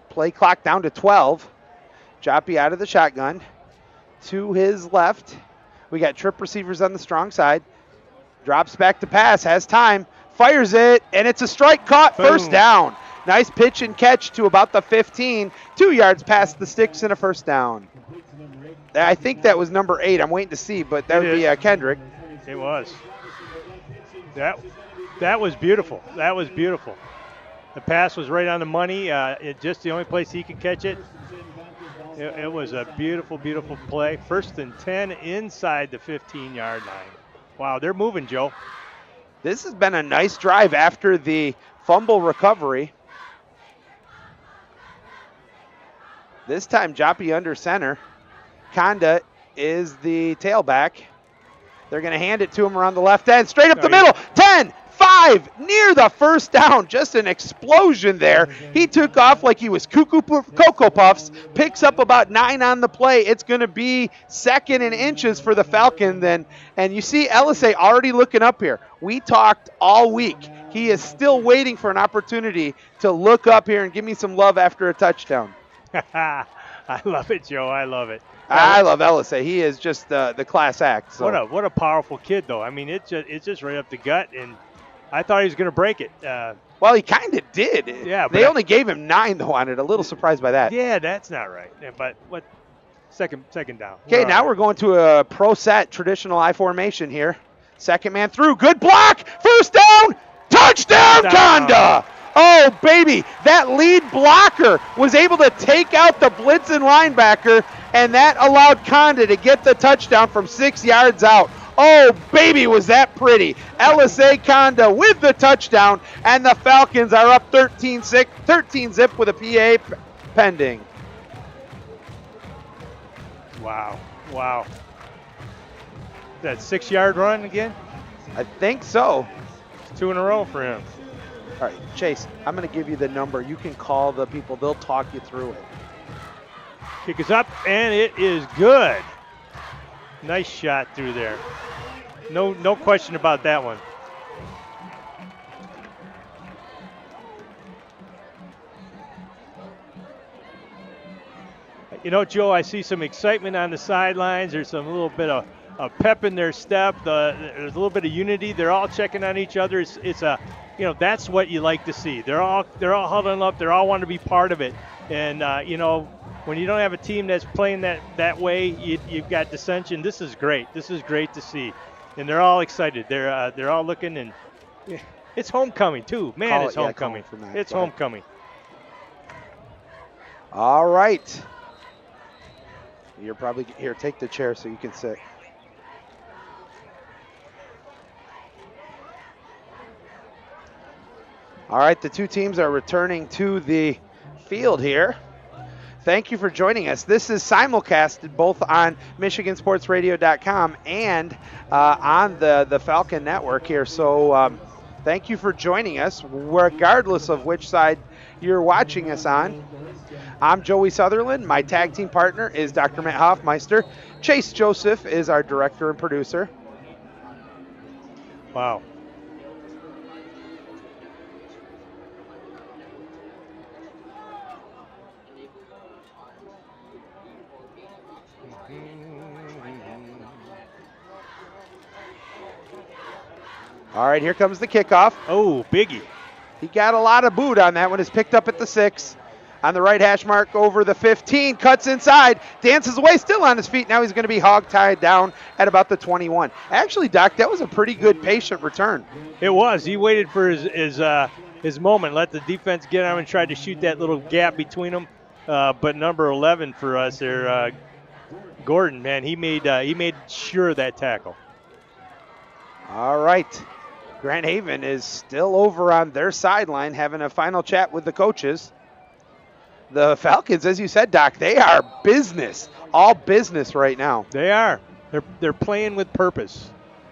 Play clock down to 12. Joppy out of the shotgun. To his left. We got trip receivers on the strong side. Drops back to pass, has time, fires it, and it's a strike caught. Boom. First down. Nice pitch and catch to about the 15. 2 yards past the sticks and a first down. I think that was number 8. I'm waiting to see, but that would be Kendrick. It was. That was beautiful. That was beautiful. The pass was right on the money. Just the only place he could catch it. It was a beautiful, beautiful play. 1st and 10 inside the 15-yard line. Wow, they're moving, Joe. This has been a nice drive after the fumble recovery. This time, Joppy under center. Conda is the tailback. They're going to hand it to him around the left end. Straight up the middle. 10, 5, near the first down. Just an explosion there. He took off like he was Cocoa Puffs. Picks up about 9 on the play. It's going to be 2nd and inches for the Falcons. And you see LSA already looking up here. We talked all week. He is still waiting for an opportunity to look up here and give me some love after a touchdown. I love it, Joe. I love it. I love LSA. He is just the class act. So. What a powerful kid, though. I mean, it's just right up the gut, and I thought he was going to break it. Well, he kind of did. Yeah, they only gave him 9 though on it. A little surprised by that. Yeah, that's not right. Yeah, but what? Second down. Okay, now we're going to a pro set traditional I formation here. 2nd man through. Good block. First down. Touchdown, Conda. Oh, baby, that lead blocker was able to take out the blitzing linebacker, and that allowed Conda to get the touchdown from 6 yards out. Oh, baby, was that pretty. LSA Conda with the touchdown, and the Falcons are up 13-zip with a PA pending. Wow. Wow. That 6-yard run again? I think so. It's 2 in a row for him. All right, Chase, I'm going to give you the number. You can call the people. They'll talk you through it. Kick is up, and it is good. Nice shot through there. No question about that one. You know, Joe, I see some excitement on the sidelines. There's a little bit of pep in their step. There's a little bit of unity. They're all checking on each other. It's a, you know, that's what you like to see. They're all huddling up. They all want to be part of it. And you know, when you don't have a team that's playing that way, you've got dissension. This is great. This is great to see. And they're all excited. They're all looking, and it's homecoming too. Man, it's homecoming. It's homecoming. All right. You're probably here. Take the chair so you can sit. All right, the two teams are returning to the field here. Thank you for joining us. This is simulcasted both on MichiganSportsRadio.com and on the Falcon Network here. So thank you for joining us, regardless of which side you're watching us on. I'm Joey Sutherland. My tag team partner is Dr. Matt Hoffmeister. Chase Joseph is our director and producer. Wow. All right, here comes the kickoff. Oh, biggie. He got a lot of boot on that one. It's picked up at the 6. On the right hash mark over the 15. Cuts inside. Dances away, still on his feet. Now he's going to be hog-tied down at about the 21. Actually, Doc, that was a pretty good patient return. It was. He waited for his moment. Let the defense get on him and tried to shoot that little gap between them. But number 11 for us there, Gordon, man, he made sure of that tackle. All right. Grand Haven is still over on their sideline having a final chat with the coaches. The Falcons, as you said, Doc, they are business, all business right now. They are. They're playing with purpose.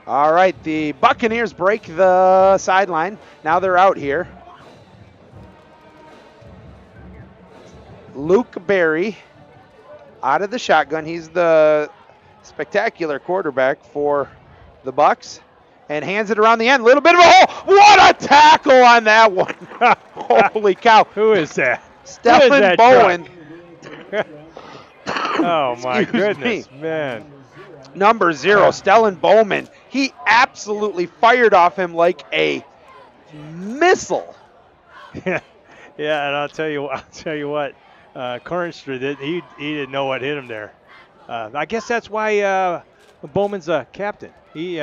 All right, the Buccaneers break the sideline. Now they're out here. Luke Berry out of the shotgun. He's the spectacular quarterback for the Bucs. And hands it around the end. Little bit of a hole. What a tackle on that one. Holy cow. Who is that? Stephen Bowen. Oh, my goodness, man. Number 0, Stellan Bowman. He absolutely fired off him like a missile. Yeah, and I'll tell you what. Cornstra, he didn't know what hit him there. I guess that's why Bowman's a captain. He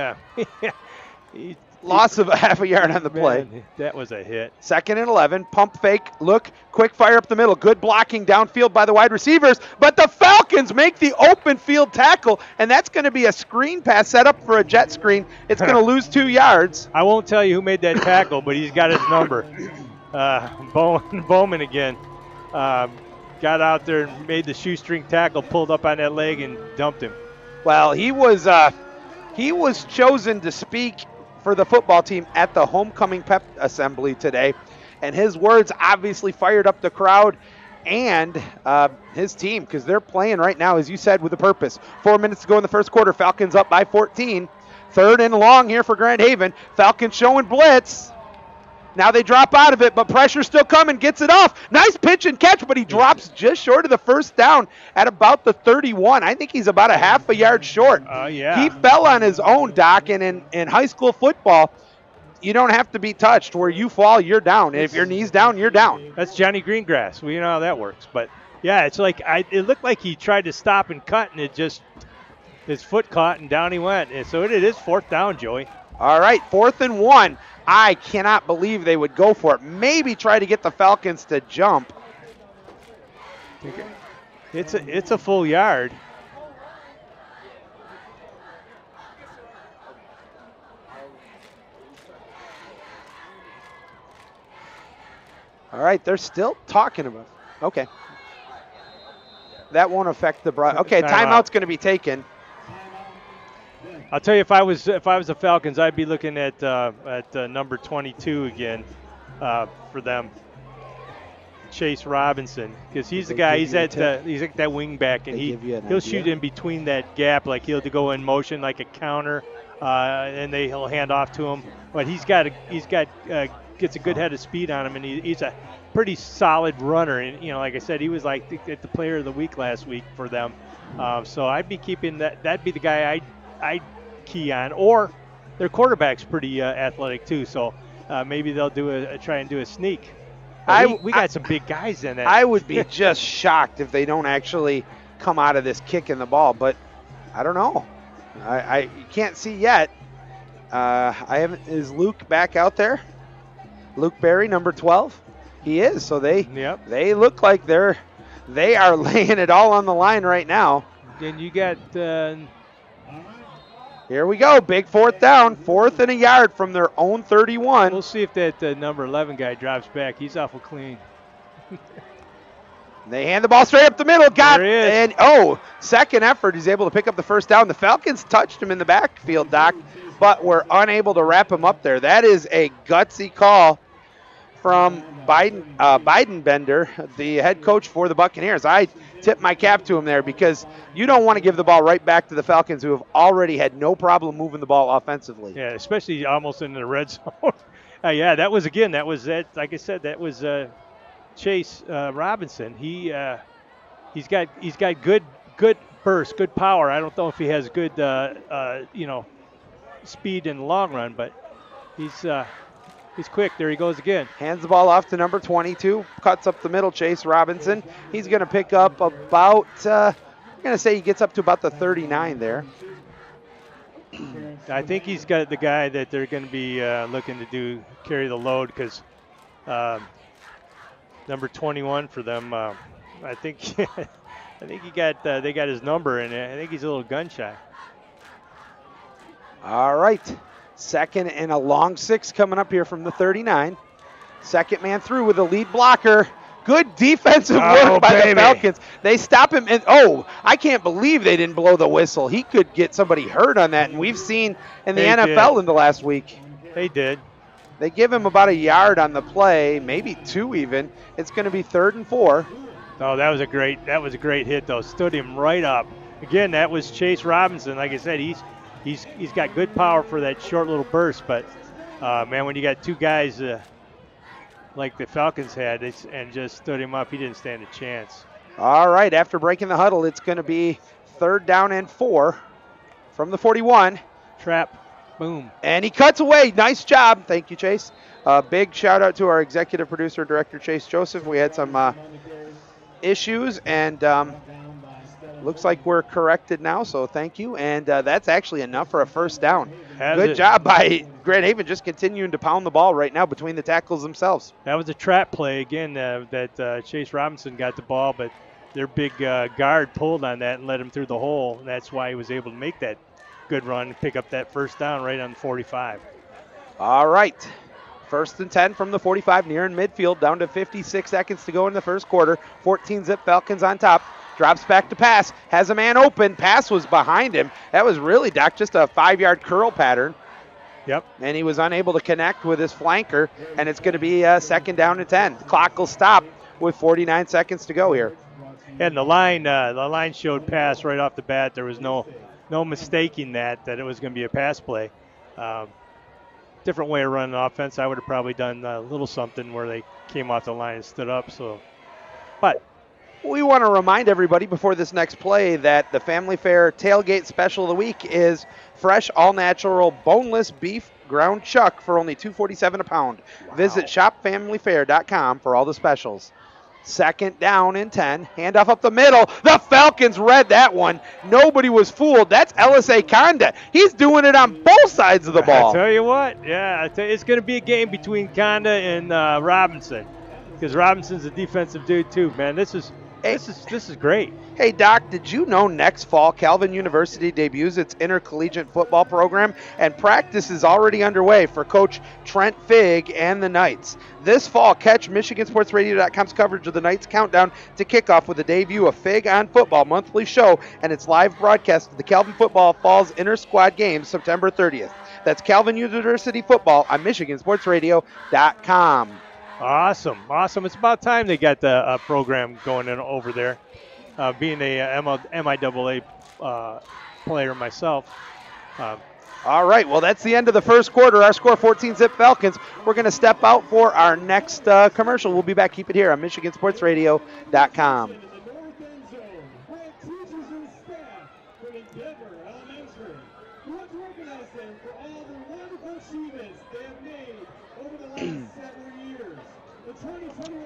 loss of a half a yard on the play. Man, that was a hit. 2nd and 11. Pump fake. Look. Quick fire up the middle. Good blocking downfield by the wide receivers. But the Falcons make the open field tackle, and that's going to be a screen pass set up for a jet screen. It's going to lose 2 yards. I won't tell you who made that tackle, but he's got his number. Bowman again. Got out there and made the shoestring tackle, pulled up on that leg, and dumped him. Well, he was chosen to speak for the football team at the homecoming pep assembly today, and his words obviously fired up the crowd and his team, because they're playing right now, as you said, with a purpose. 4 minutes to go in the first quarter. Falcons up by 14. 3rd and long here for Grand Haven. Falcons showing blitz. Now they drop out of it, but pressure still coming. Gets it off. Nice pitch and catch, but he drops just short of the first down at about the 31. I think he's about a half a yard short. Yeah. He fell on his own, Doc, and in high school football, you don't have to be touched. Where you fall, you're down. And if your knee's down, you're down. That's Johnny Greengrass. We know how that works. But, yeah, it's like it looked like he tried to stop and cut, and it just his foot caught, and down he went. And so it is 4th down, Joey. All right, 4th and 1. I cannot believe they would go for it. Maybe try to get the Falcons to jump. It's a full yard. All right, they're still talking about. Okay. that won't affect the broad. Okay, timeout's going to be taken. I'll tell you, if I was the Falcons, I'd be looking at number 22 again for them, Chase Robinson, because he's the guy. He's like that wing back, and he'll shoot in between that gap, like he'll go in motion like a counter, and he'll hand off to him. But gets a good head of speed on him, and he's a pretty solid runner. And like I said, he was like the player of the week last week for them. So I'd be keeping that. That'd be the guy I'd key on. Or their quarterback's pretty athletic too, so maybe they'll try and do a sneak. We got some big guys in it. I would be just shocked if they don't actually come out of this kicking the ball, but I don't know. I can't see yet. Is Luke back out there? Luke Berry, number 12. He is. So they look like they are laying it all on the line right now. Then you got. Here we go. Big fourth down. 4th and a yard from their own 31. We'll see if that number 11 guy drops back. He's awful clean. They hand the ball straight up the middle. There he is. And second effort. He's able to pick up the first down. The Falcons touched him in the backfield, Doc, but were unable to wrap him up there. That is a gutsy call from Biden Bender, the head coach for the Buccaneers. I tip my cap to him there, because you don't want to give the ball right back to the Falcons, who have already had no problem moving the ball offensively. Yeah, especially almost in the red zone. That was like I said, that was Chase Robinson. He's got good burst, good power. I don't know if he has good speed in the long run, but he's quick. There he goes again. Hands the ball off to number 22. Cuts up the middle, Chase Robinson. He's going to pick up about, I'm going to say he gets up to about the 39 there. I think he's got the guy that they're going to be looking to carry the load, because number 21 for them, I think they got his number, and I think he's a little gun shy. All right. 2nd and a long 6 coming up here from the 39. Second man through with a lead blocker. Good defensive work by the Falcons. They stop him, and I can't believe they didn't blow the whistle. He could get somebody hurt on that, and we've seen in the NFL in the last week. They did. They give him about a yard on the play, maybe 2 even. It's going to be 3rd and 4. Oh, that was a great hit though. Stood him right up. Again, that was Chase Robinson. Like I said, he's got good power for that short little burst, but man, when you got 2 guys like the Falcons had and just stood him up, he didn't stand a chance. All right, after breaking the huddle, it's going to be 3rd down and 4 from the 41. Trap, boom. And he cuts away. Nice job. Thank you, Chase. Big shout out to our executive producer, director Chase Joseph. We had some issues, and looks like we're corrected now, so thank you. And that's actually enough for a first down. Good job by Grand Haven, just continuing to pound the ball right now between the tackles themselves. That was a trap play again that Chase Robinson got the ball, but their big guard pulled on that and led him through the hole, and that's why he was able to make that good run and pick up that first down right on the 45. All right. 1st and 10 from the 45, near in midfield, down to 56 seconds to go in the first quarter. 14-zip Falcons on top. Drops back to pass, has a man open. Pass was behind him. That was really, Doc, just a 5-yard curl pattern. Yep. And he was unable to connect with his flanker, and it's going to be 2nd down and 10. The clock will stop with 49 seconds to go here. And the line showed pass right off the bat. There was no mistaking that it was going to be a pass play. Different way of running offense. I would have probably done a little something where they came off the line and stood up. But we want to remind everybody before this next play that the Family Fare Tailgate Special of the Week is fresh, all-natural, boneless beef ground chuck for only $2.47 a pound. Wow. Visit shopfamilyfare.com for all the specials. 2nd down and 10. Handoff up the middle. The Falcons read that one. Nobody was fooled. That's LSA Conda. He's doing it on both sides of the ball. I tell you what, it's going to be a game between Conda and Robinson, because Robinson's a defensive dude too, man. This Hey, this is great. Hey, Doc, did you know next fall Calvin University debuts its intercollegiate football program, and practice is already underway for Coach Trent Figg and the Knights. This fall, catch MichiganSportsRadio.com's coverage of the Knights countdown to kickoff with the debut of Figg on Football monthly show and its live broadcast of the Calvin Football Falls Inter-Squad Games September 30th. That's Calvin University Football on MichiganSportsRadio.com. Awesome. It's about time they got the program going in over there. Being a MIAA player myself. All right, well, that's the end of the first quarter. Our score, 14-zip Falcons. We're going to step out for our next commercial. We'll be back. Keep it here on MichiganSportsRadio.com.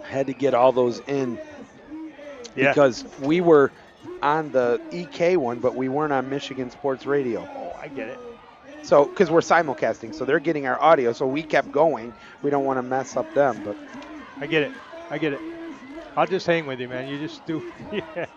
Had to get all those in because we were on the EK one, but we weren't on Michigan Sports Radio. Oh, I get it. So, because we're simulcasting, so they're getting our audio, so we kept going. We don't want to mess up them, but I get it. I'll just hang with you, man. You just do. Yeah.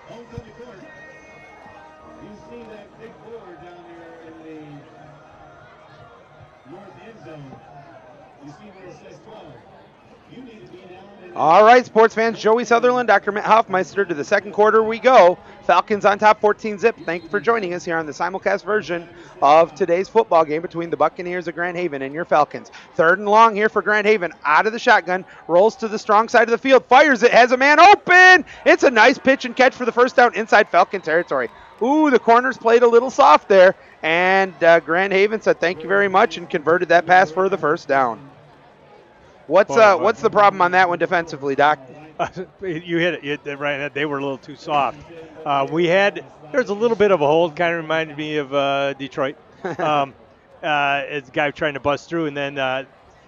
Homecoming court. You see that big board down there in the north end zone. You see where it says 12. You need to be down in the all right, sports fans, Joey Sutherland, Dr. Matt Hoffmeister, to the second quarter we go. Falcons on top, 14-zip. Thank you for joining us here on the simulcast version of today's football game between the Buccaneers of Grand Haven and your Falcons. Third and long here for Grand Haven. Out of the shotgun, rolls to the strong side of the field, fires it, has a man open. It's a nice pitch and catch for the first down inside Falcon territory. Ooh, the corners played a little soft there, and Grand Haven said thank you very much and converted that pass for the first down. What's the problem on that one defensively, Doc? You hit it right. They were a little too soft. There's a little bit of a hold. Kind of reminded me of Detroit. It's a guy trying to bust through, and then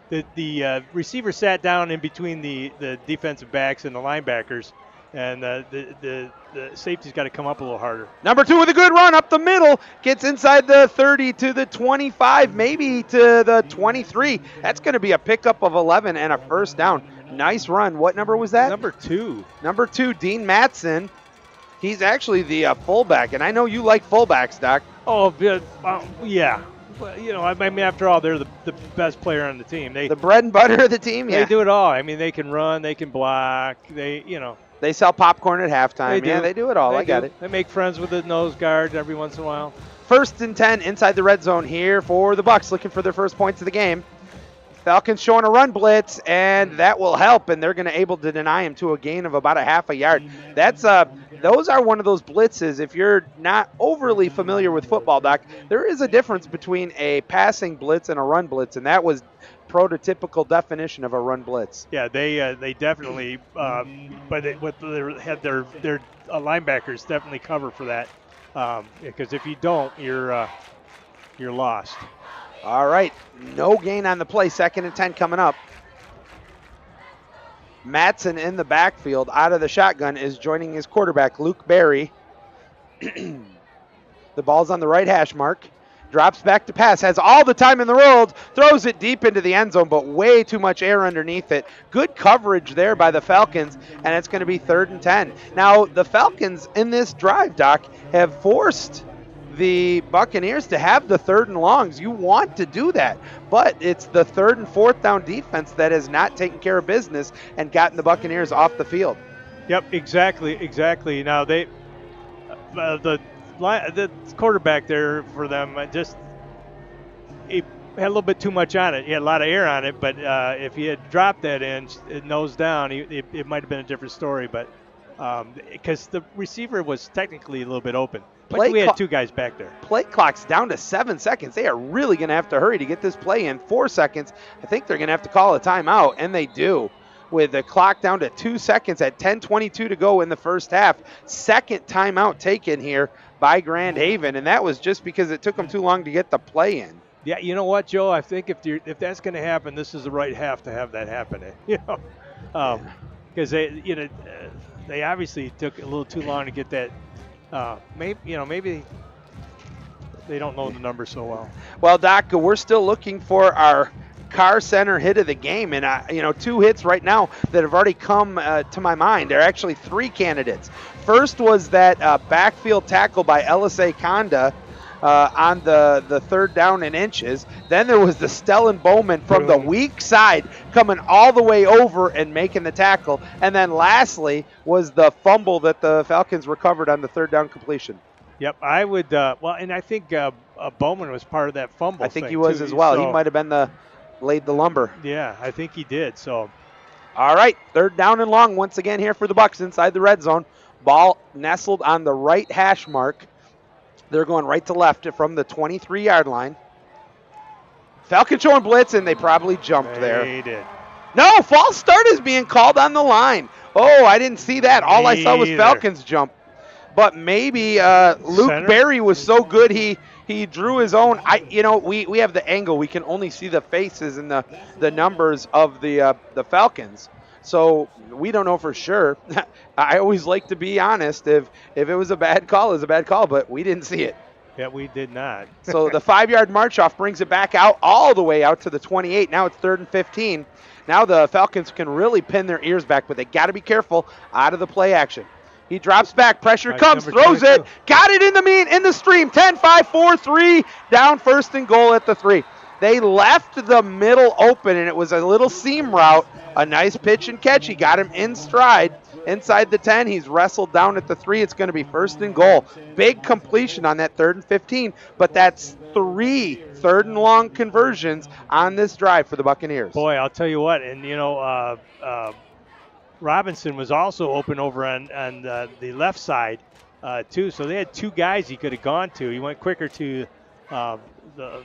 the receiver sat down in between the defensive backs and the linebackers, and the safety's got to come up a little harder. Number 2 with a good run up the middle, gets inside the 30 to the 25, maybe to the 23. That's going to be a pickup of 11 and a first down. Nice run. What number was that? Number 2. Number 2, Dean Matson. He's actually the fullback, and I know you like fullbacks, Doc. Oh, yeah. Well, you know, I mean, after all, they're the best player on the team. The bread and butter of the team, yeah. They do it all. I mean, they can run, they can block, They sell popcorn at halftime. They do it all. I got it. They make friends with the nose guard every once in a while. First and 10 inside the red zone here for the Bucs, looking for their first points of the game. Falcons showing a run blitz, and that will help, and they're going to able to deny him to a gain of about a half a yard. Those are one of those blitzes. If you're not overly familiar with football, Doc, there is a difference between a passing blitz and a run blitz, and that was prototypical definition of a run blitz. Yeah, they definitely, but had their linebackers definitely cover for that, because if you don't, you're lost. All right, no gain on the play. 2nd and 10 coming up. Matson in the backfield out of the shotgun is joining his quarterback, Luke Berry. The ball's on the right hash mark. Drops back to pass, has all the time in the world, throws it deep into the end zone, but way too much air underneath it. Good coverage there by the Falcons, and it's going to be 3rd and 10. Now, the Falcons in this drive, Doc, have forced the Buccaneers to have the 3rd and longs. You want to do that, but it's the 3rd and 4th down defense that has not taken care of business and gotten the Buccaneers off the field. Yep, exactly. Now the quarterback there for them he had a little bit too much on it. He had a lot of air on it, but if he had dropped that in nose down, it might have been a different story. But because the receiver was technically a little bit open. But we had 2 guys back there. Play clock's down to 7 seconds. They are really going to have to hurry to get this play in. 4 seconds. I think they're going to have to call a timeout, and they do. With the clock down to 2 seconds at 10:22 to go in the first half. Second timeout taken here by Grand Haven, and that was just because it took them too long to get the play in. Yeah, you know what, Joe? I think if that's going to happen, this is the right half to have that happen. Because they obviously took a little too long to get that. Maybe they don't know the numbers so well. Well, Doc, we're still looking for our car center hit of the game, and 2 hits right now that have already come to my mind. There are actually 3 candidates. First was that backfield tackle by LSA Conda on the 3rd down and inches. Then there was the Stellan Bowman from the weak side coming all the way over and making the tackle. And then lastly was the fumble that the Falcons recovered on the 3rd down completion. Yep, I would. And I think Bowman was part of that fumble. I think he was as well. He might have been laid the lumber. Yeah, I think he did. So, all right, 3rd down and long once again here for the Bucs inside the red zone. Ball nestled on the right hash mark. They're going right to left from the 23-yard line. Falcons showing blitz, and they probably jumped there. They did. No, false start is being called on the line. Oh, I didn't see that. All I saw was Falcons jump. But maybe Luke Berry was so good he drew his own. We have the angle. We can only see the faces and the numbers of the Falcons. So we don't know for sure. I always like to be honest. If it was a bad call, it's a bad call, but we didn't see it. Yeah, we did not. So the 5-yard march off brings it back out all the way out to the 28. Now it's 3rd and 15. Now the Falcons can really pin their ears back, but they got to be careful out of the play action. He drops back, pressure comes, throws it, got it in the stream. 10-5, 4-3, down 1st and goal at the 3. They left the middle open, and it was a little seam route. A nice pitch and catch. He got him in stride inside the 10. He's wrestled down at the 3. It's going to be 1st and goal. Big completion on that 3rd and 15, but that's 3 3rd and long conversions on this drive for the Buccaneers. Boy, I'll tell you what, and Robinson was also open over on the left side too, so they had 2 guys he could have gone to. He went quicker to the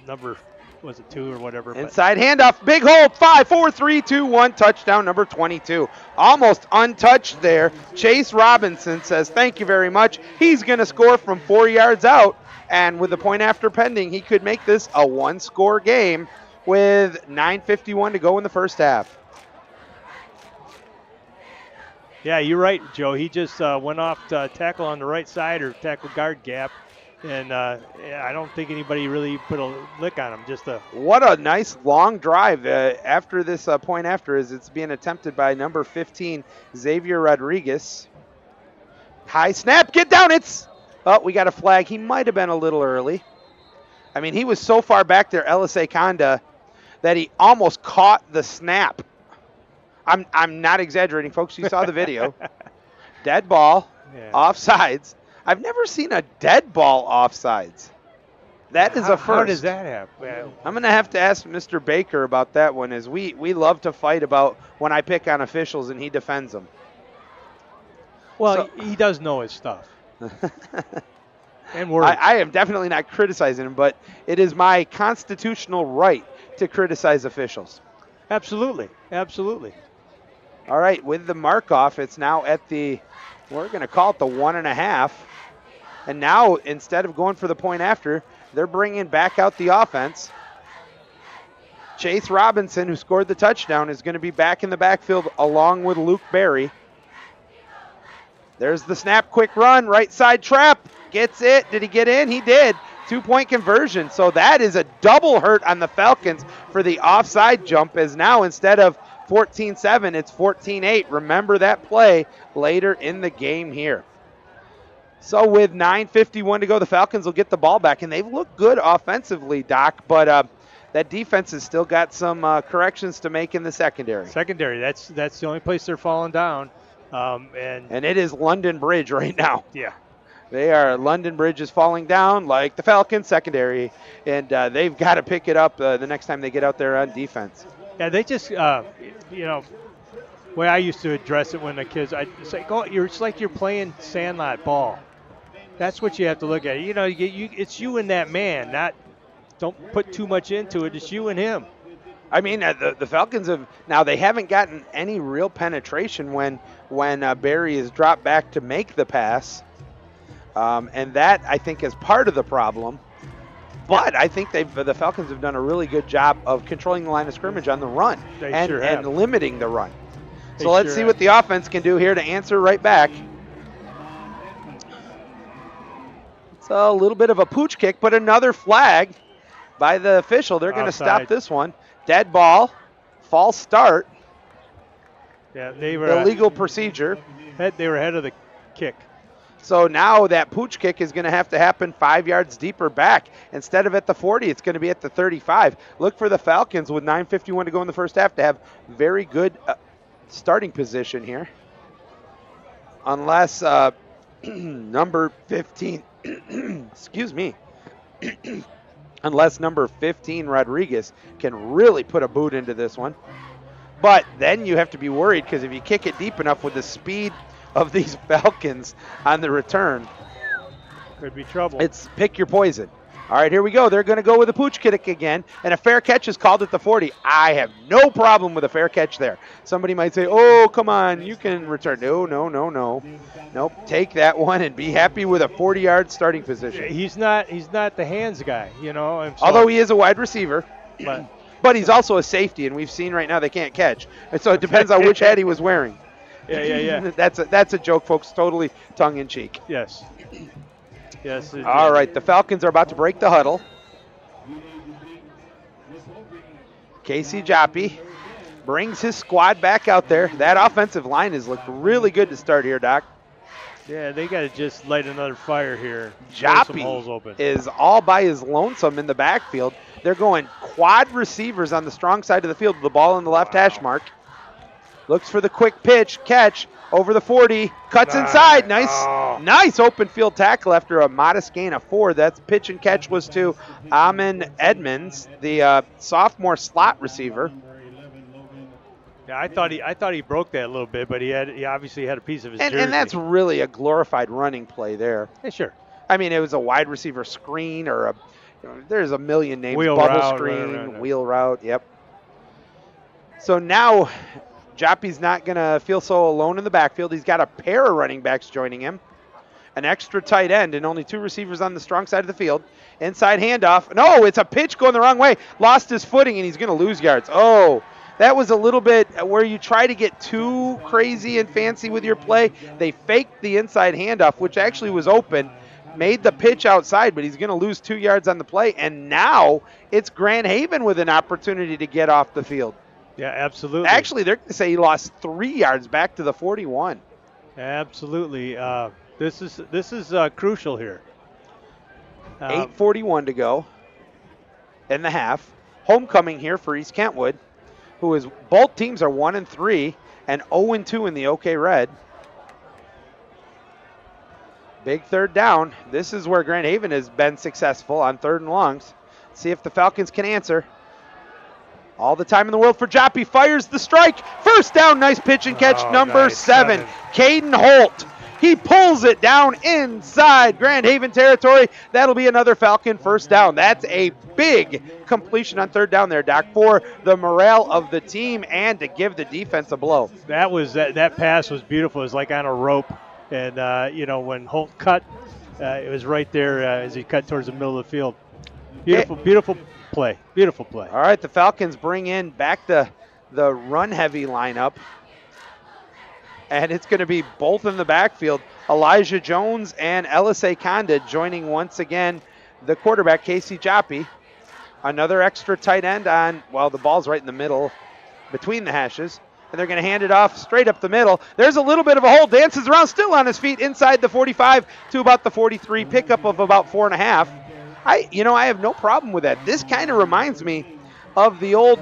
number, was it 2 or whatever? Inside handoff, big hole, 5, 4, 3, 2, 1, touchdown number 22. Almost untouched there. Chase Robinson says thank you very much. He's going to score from 4 yards out, and with the point after pending, he could make this a 1-score game with 9:51 to go in the first half. Yeah, you're right, Joe. He just went off to tackle on the right side or tackle guard gap. And I don't think anybody really put a lick on him. What a nice long drive after this point after as it's being attempted by number 15, Xavier Rodriguez. High snap, get down, we got a flag. He might have been a little early. I mean, he was so far back there, LSA Conda, that he almost caught the snap. I'm not exaggerating, folks. You saw the video. Dead ball, offsides. I've never seen a dead ball offsides. That is a first. How does that happen? I'm going to have to ask Mr. Baker about that one, as we love to fight about when I pick on officials and he defends them. Well, he does know his stuff. And words. I am definitely not criticizing him, but it is my constitutional right to criticize officials. Absolutely. Absolutely. All right, with the mark off, it's now at we're going to call it the 1.5. And now, instead of going for the point after, they're bringing back out the offense. Chase Robinson, who scored the touchdown, is going to be back in the backfield along with Luke Berry. There's the snap, quick run, right side trap. Gets it. Did he get in? He did. 2-point conversion. So that is a double hurt on the Falcons for the offside jump, as now instead of 14-7, it's 14-8. Remember that play later in the game here. So with 9:51 to go, the Falcons will get the ball back, and they've looked good offensively, Doc, but that defense has still got some corrections to make in the secondary. That's the only place they're falling down. And it is London Bridge right now. Yeah. London Bridge is falling down like the Falcons secondary, and they've got to pick it up the next time they get out there on defense. Yeah, they just, the way I used to address it when the kids, it's like you're playing sandlot ball. That's what you have to look at. It's you and that man. Don't put too much into it. It's you and him. I mean, the Falcons they haven't gotten any real penetration when Barry is dropped back to make the pass. And that, I think, is part of the problem. But I think the Falcons have done a really good job of controlling the line of scrimmage on the run and limiting the run. So let's see what the offense can do here to answer right back. It's a little bit of a pooch kick, but another flag by the official. They're going to stop this one. Dead ball, false start. Yeah, they were illegal procedure. They were ahead of the kick. So now that pooch kick is going to have to happen 5 yards deeper back. Instead of at the 40, it's going to be at the 35. Look for the Falcons with 9:51 to go in the first half to have very good starting position here. Unless number 15, excuse me, unless number 15 Rodriguez can really put a boot into this one. But then you have to be worried because if you kick it deep enough with the speed of these Falcons on the return, could be trouble. It's pick your poison. All right, here we go. They're going to go with a pooch kick again, and a fair catch is called at the 40. I have no problem with a fair catch there. Somebody might say, oh, come on, you can return. No. Nope, take that one and be happy with a 40-yard starting position. He's not the hands guy, you know. Although he is a wide receiver, but he's also a safety, and we've seen right now they can't catch. And so it depends on which hat he was wearing. Yeah. That's a joke, folks, totally tongue-in-cheek. Yes. Yes. All right, the Falcons are about to break the huddle. Casey Joppy brings his squad back out there. That offensive line has looked really good to start here, Doc. Yeah, they got to just light another fire here. Joppy is all by his lonesome in the backfield. They're going quad receivers on the strong side of the field with the ball in the left hash mark. Looks for the quick pitch, catch over the 40, cuts inside. Nice open field tackle after a modest gain of 4. That pitch and catch was to Amon Edmonds, the sophomore slot receiver. Yeah, I thought he broke that a little bit, but he obviously had a piece of his jersey. And that's really a glorified running play there. Yeah, sure. I mean, it was a wide receiver screen or there's a million names. Wheel bubble route, screen, right. Wheel route, yep. So now Joppy's not going to feel so alone in the backfield. He's got a pair of running backs joining him. An extra tight end and only 2 receivers on the strong side of the field. Inside handoff. No, it's a pitch going the wrong way. Lost his footing and he's going to lose yards. Oh, that was a little bit where you try to get too crazy and fancy with your play. They faked the inside handoff, which actually was open. Made the pitch outside, but he's going to lose 2 yards on the play. And now it's Grand Haven with an opportunity to get off the field. Yeah, absolutely. Actually, they're going to say he lost 3 yards back to the 41. Absolutely. This is crucial here. 8:41 to go in the half. Homecoming here for East Kentwood, who is both teams are 1-3 and 0-2 in the OK Red. Big third down. This is where Grand Haven has been successful on 3rd and longs. See if the Falcons can answer. All the time in the world for Joppy. Fires the strike. First down. Nice pitch and catch. Number 7. Caden Holt. He pulls it down inside Grand Haven territory. That'll be another Falcon first down. That's a big completion on 3rd down there, Doc, for the morale of the team and to give the defense a blow. That pass was beautiful. It was like on a rope. And, when Holt cut, it was right there as he cut towards the middle of the field. Beautiful play. Beautiful play. All right, the Falcons bring in back the run-heavy lineup. And it's going to be both in the backfield. Elijah Jones and Elisei Conda joining once again the quarterback, Casey Joppy. Another extra tight end the ball's right in the middle between the hashes. And they're going to hand it off straight up the middle. There's a little bit of a hole. Dances around, still on his feet inside the 45 to about the 43. Pickup of about 4.5. I have no problem with that. This kind of reminds me of the old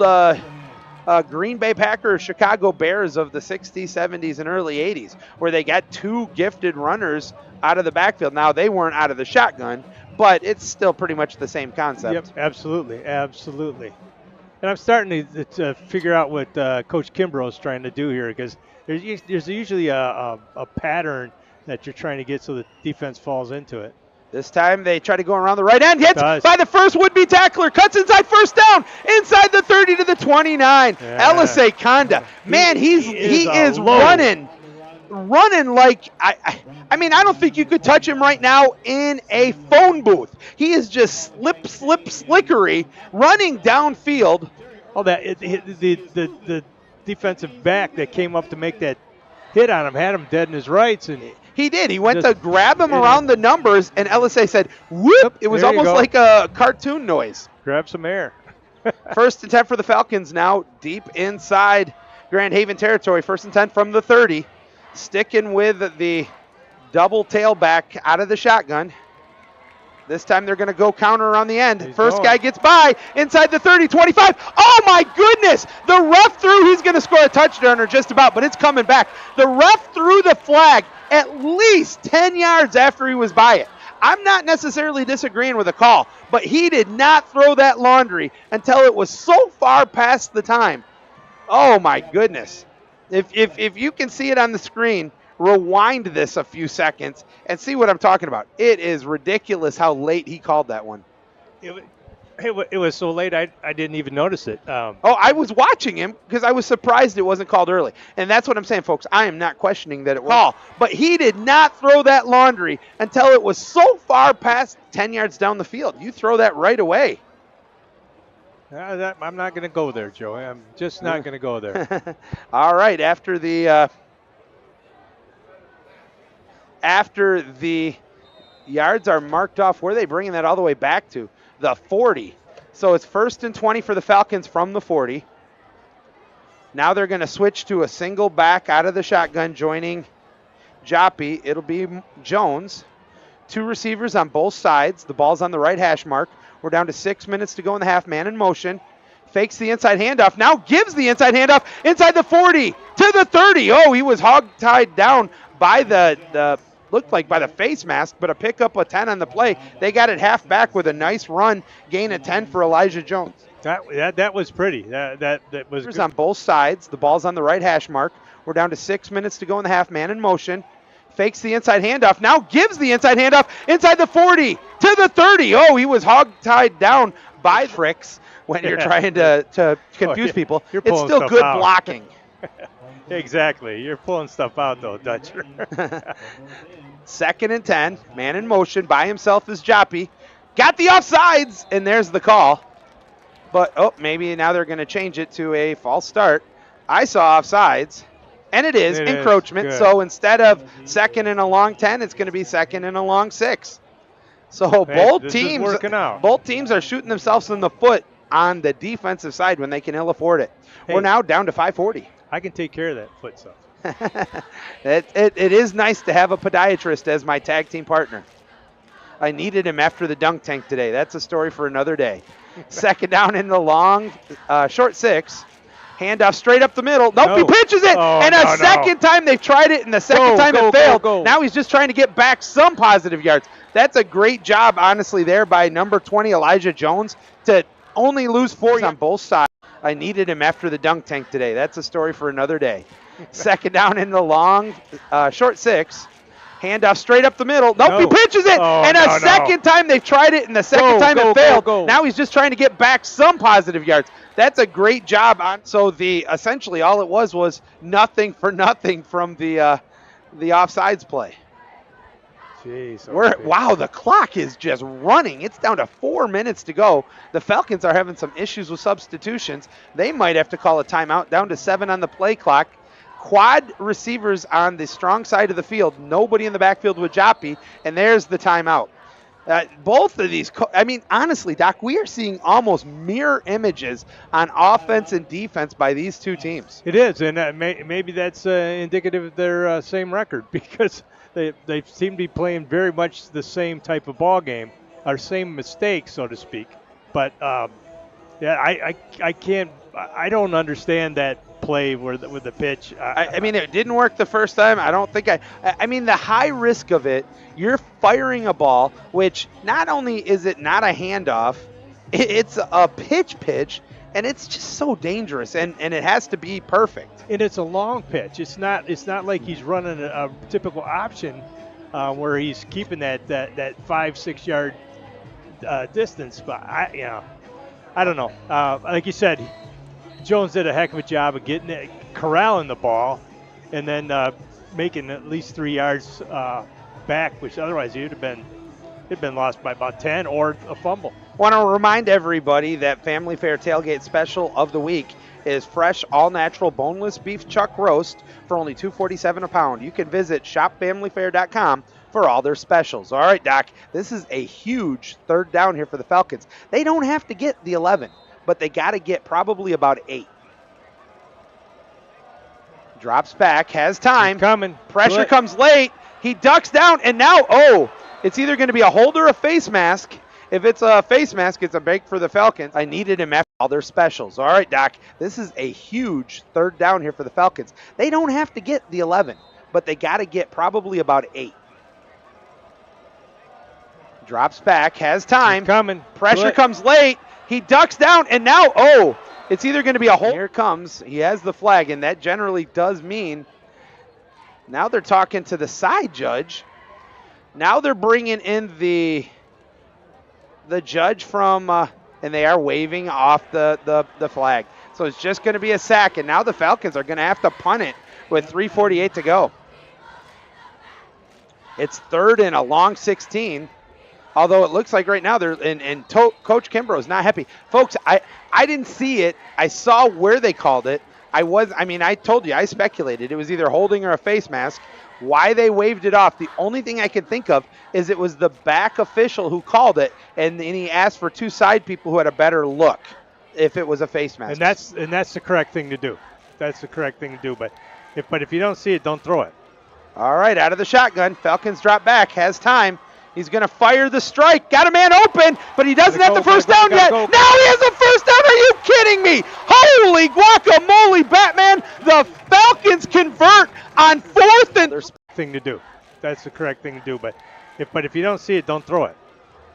Green Bay Packers, Chicago Bears of the 60s, 70s, and early 80s, where they got 2 gifted runners out of the backfield. Now, they weren't out of the shotgun, but it's still pretty much the same concept. Yep, absolutely. And I'm starting to figure out what Coach Kimbrough is trying to do here, because there's usually a pattern that you're trying to get so the defense falls into it. This time they try to go around the right end. Hits by the first would-be tackler. Cuts inside, first down. Inside the 30 to the 29. Elisei Conda. Man, he is running running like, I mean, I don't think you could touch him right now in a phone booth. He is just slickery, running downfield. Oh, the defensive back that came up to make that hit on him had him dead in his rights, and he did. He went to grab him around the numbers, and LSA said, whoop. It was almost like a cartoon noise. Grab some air. First and 10 for the Falcons now, deep inside Grand Haven territory. First and 10 from the 30. Sticking with the double tailback out of the shotgun. This time they're going to go counter on the end. First guy gets by inside the 30, 25. Oh my goodness! The ref threw, he's going to score a touchdown or just about, but it's coming back. The ref threw the flag at least 10 yards after he was by it. I'm not necessarily disagreeing with the call, but he did not throw that laundry until it was so far past the time. Oh my goodness. If you can see it on the screen, rewind this a few seconds and see what I'm talking about. It is ridiculous how late he called that one. It was so late I didn't even notice it. I was watching him because I was surprised it wasn't called early. And that's what I'm saying, folks. I am not questioning that it was called. But he did not throw that laundry until it was so far past 10 yards down the field. You throw that right away. I'm not going to go there, Joey. I'm just not going to go there. All right, after the yards are marked off, where are they bringing that all the way back to? The 40. So it's first and 20 for the Falcons from the 40. Now they're going to switch to a single back out of the shotgun, joining Joppy. It'll be Jones. Two receivers on both sides. The ball's on the right hash mark. We're down to 6 minutes to go in the half. Man in motion. Fakes the inside handoff. Now gives the inside handoff inside the 40 to the 30. Oh, he was hog-tied down by the looked like by the face mask, but a pickup of 10 on the play. They got it half back with a nice run, gain of 10 for Elijah Jones. That was pretty. That was good. On both sides. The ball's on the right hash mark. We're down to 6 minutes to go in the half. Man in motion. Fakes the inside handoff. Now gives the inside handoff inside the 40 to the 30. Oh, he was hog-tied down by tricks when you're trying to confuse people. It's still good blocking. Exactly. You're pulling stuff out, though, Dutcher. Second and 10. Man in motion. By himself is Joppy. Got the offsides, and there's the call. But, maybe now they're going to change it to a false start. I saw offsides. And it is encroachment. So instead of second and a long 10, it's going to be second and a long 6. So both teams are shooting themselves in the foot on the defensive side when they can ill afford it. We're now down to 5:40. I can take care of that foot stuff. It is nice to have a podiatrist as my tag team partner. I needed him after the dunk tank today. That's a story for another day. Second down in the long, short 6. Handoff straight up the middle. Nope, he pitches it. Second time they've tried it, and the second time it failed. Now he's just trying to get back some positive yards. That's a great job, honestly, there by number 20, Elijah Jones, to only lose 4 on both sides. I needed him after the dunk tank today. That's a story for another day. Second down in the long, short 6. Handoff straight up the middle. Nope, he pitches it. Second time they've tried it, and the second time it failed. Now he's just trying to get back some positive yards. That's a great job. So essentially all it was nothing for nothing from the offsides play. Jeez. Wow, the clock is just running. It's down to 4 minutes to go. The Falcons are having some issues with substitutions. They might have to call a timeout. Down to 7 on the play clock. Quad receivers on the strong side of the field. Nobody in the backfield with Joppy, and there's the timeout. Both of these, honestly, Doc, we are seeing almost mirror images on offense and defense by these two teams. It is, and maybe that's indicative of their same record, because they seem to be playing very much the same type of ball game, or same mistakes, so to speak. But I don't understand that play with the pitch. It didn't work the first time. I don't think the high risk of it, you're firing a ball, which not only is it not a handoff, it's a pitch, and it's just so dangerous, and it has to be perfect. And it's a long pitch. It's not like he's running a typical option where he's keeping that 5-6 yard distance. But I don't know. Like you said, Jones did a heck of a job of corralling the ball, and then making at least 3 yards back, which otherwise it'd been lost by about 10 or a fumble. Want to remind everybody that Family Fare Tailgate Special of the Week is fresh, all-natural, boneless beef chuck roast for only $2.47 a pound. You can visit shopfamilyfare.com for all their specials. All right, Doc, this is a huge third down here for the Falcons. They don't have to get the 11, but they got to get probably about 8. Drops back, has time. He's coming. Pressure comes late. He ducks down, and now, it's either going to be a hold or a face mask. If it's a face mask, it's a break for the Falcons. I needed him after all their specials. All right, Doc, this is a huge third down here for the Falcons. They don't have to get the 11, but they got to get probably about 8. Drops back, has time. He's coming. Pressure comes late. He ducks down, and now, it's either going to be a hold. Here it comes. He has the flag, and that generally does mean now they're talking to the side judge. Now they're bringing in the judge from, and they are waving off the flag. So it's just going to be a sack, and now the Falcons are going to have to punt it with 3:48 to go. It's third and a long 16. Although it looks like right now they're Coach Kimbrough is not happy. Folks, I didn't see it. I saw where they called it. I told you, I speculated. It was either holding or a face mask. Why they waved it off, the only thing I can think of is it was the back official who called it, and then he asked for 2 side people who had a better look if it was a face mask. And that's the correct thing to do. That's the correct thing to do. But if you don't see it, don't throw it. All right, out of the shotgun. Falcons drop back, has time. He's going to fire the strike. Got a man open, but he doesn't have the first down yet. Now he has the first down. Are you kidding me? Holy guacamole, Batman. The Falcons convert on 4th and... Thing to do. That's the correct thing to do. But if you don't see it, don't throw it.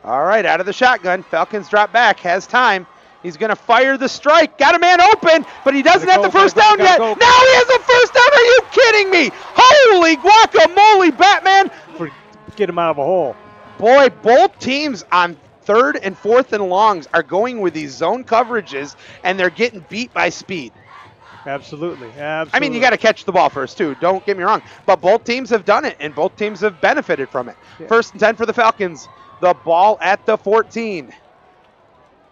All right, out of the shotgun. Falcons drop back, has time. He's going to fire the strike. Got a man open, but he doesn't have the first down yet. Now he has the first down. Are you kidding me? Holy guacamole, Batman. Get him out of a hole. Boy, both teams on 3rd and 4th and longs are going with these zone coverages, and they're getting beat by speed. Absolutely. I mean, you got to catch the ball first, too. Don't get me wrong. But both teams have done it, and both teams have benefited from it. Yeah. 1st and 10 for the Falcons. The ball at the 14.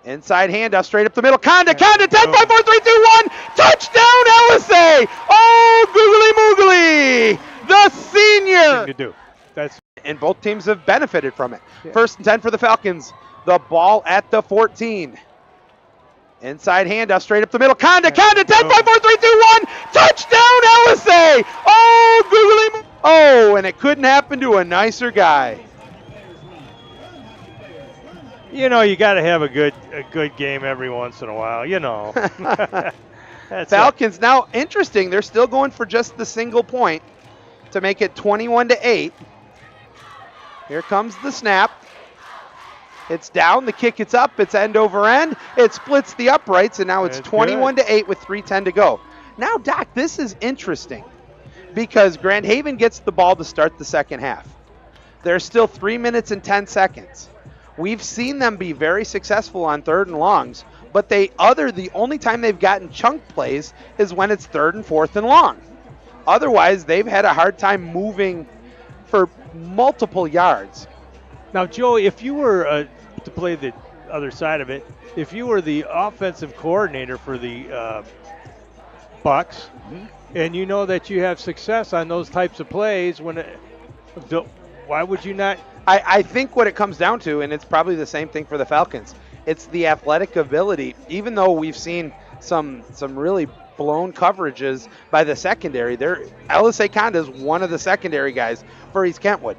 Inside handoff, straight up the middle. Conda, 10, 5, 4, 3, 2, 1. Touchdown, LSA. Oh, googly moogly. The senior. Thing to do. And both teams have benefited from it. Yeah. 1st and 10 for the Falcons. The ball at the 14. Inside handoff, straight up the middle. Conda, 10, 5, 4, 3, 2, 1. Touchdown, LSA. Oh, googly. Oh, and it couldn't happen to a nicer guy. You know, you got to have a good game every once in a while. You know. Falcons now interesting. They're still going for just the single point to make it 21-8. Here comes the snap. It's down. The kick, it's up. It's end over end. It splits the uprights, and now it's 21-8 with 3:10 to go. Now, Doc, this is interesting because Grand Haven gets the ball to start the second half. There's still 3 minutes and 10 seconds. We've seen them be very successful on 3rd and longs, but the only time they've gotten chunk plays is when it's 3rd and 4th and long. Otherwise, they've had a hard time moving for multiple yards. Now, Joe, if you were to play the other side of it, if you were the offensive coordinator for the Bucks, and you know that you have success on those types of plays, why would you not? I think what it comes down to, and it's probably the same thing for the Falcons, it's the athletic ability. Even though we've seen some really blown coverages by the secondary, LSA Conda is one of the secondary guys for East Kentwood.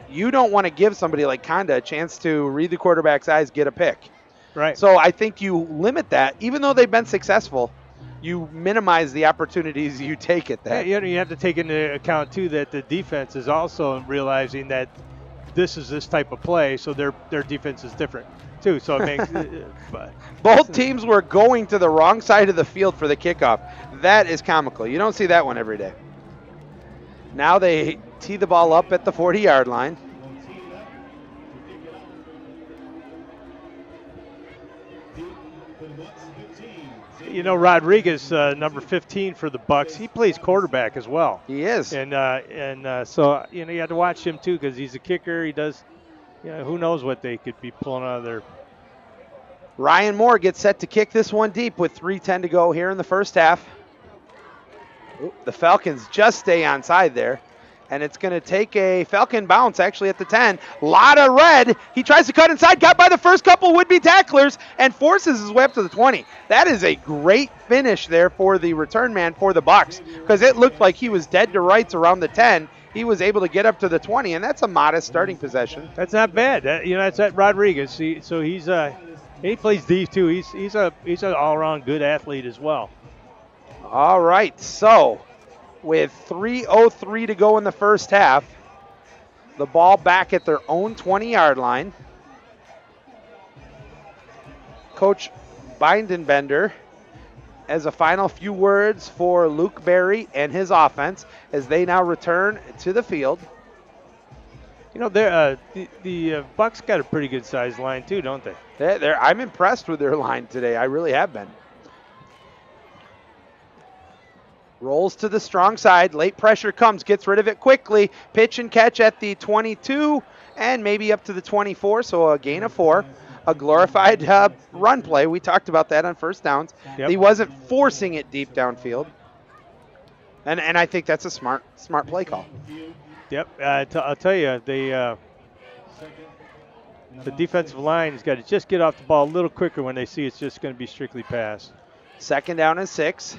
You don't want to give somebody like Conda a chance to read the quarterback's eyes, get a pick. Right. So I think you limit that. Even though they've been successful, you minimize the opportunities you take at that. Yeah, you have to take into account, too, that the defense is also realizing that this is this type of play, so their defense is different, too. So it makes both teams were going to the wrong side of the field for the kickoff. That is comical. You don't see that one every day. Now they tee the ball up at the 40-yard line. You know, Rodriguez, number 15 for the Bucks, he plays quarterback as well. He is. And so, you know, you have to watch him too because he's a kicker. He does, you know, who knows what they could be pulling out of there. Ryan Moore gets set to kick this one deep with 3:10 to go here in the first half. Oop, the Falcons just stay onside there. And it's going to take a Falcon bounce actually at the 10. Lot of red. He tries to cut inside, got by the first couple would-be tacklers, and forces his way up to the 20. That is a great finish there for the return man for the Bucks because it looked like he was dead to rights around the 10. He was able to get up to the 20, and that's a modest starting possession. That's not bad. You know, that's at Rodriguez. So he's he plays D too. He's an all-around good athlete as well. All right, so with 3:03 to go in the first half, the ball back at their own 20-yard line. Coach Bindenbender has a final few words for Luke Berry and his offense as they now return to the field. You know, the Bucks got a pretty good-sized line too, don't they? I'm impressed with their line today. I really have been. Rolls to the strong side. Late pressure comes, gets rid of it quickly. Pitch and catch at the 22 and maybe up to the 24, so a gain of 4. A glorified run play. We talked about that on first downs. Yep. He wasn't forcing it deep downfield. And I think that's a smart play call. Yep. I'll tell you, the defensive line has got to just get off the ball a little quicker when they see it's just going to be strictly pass. 2nd down and 6.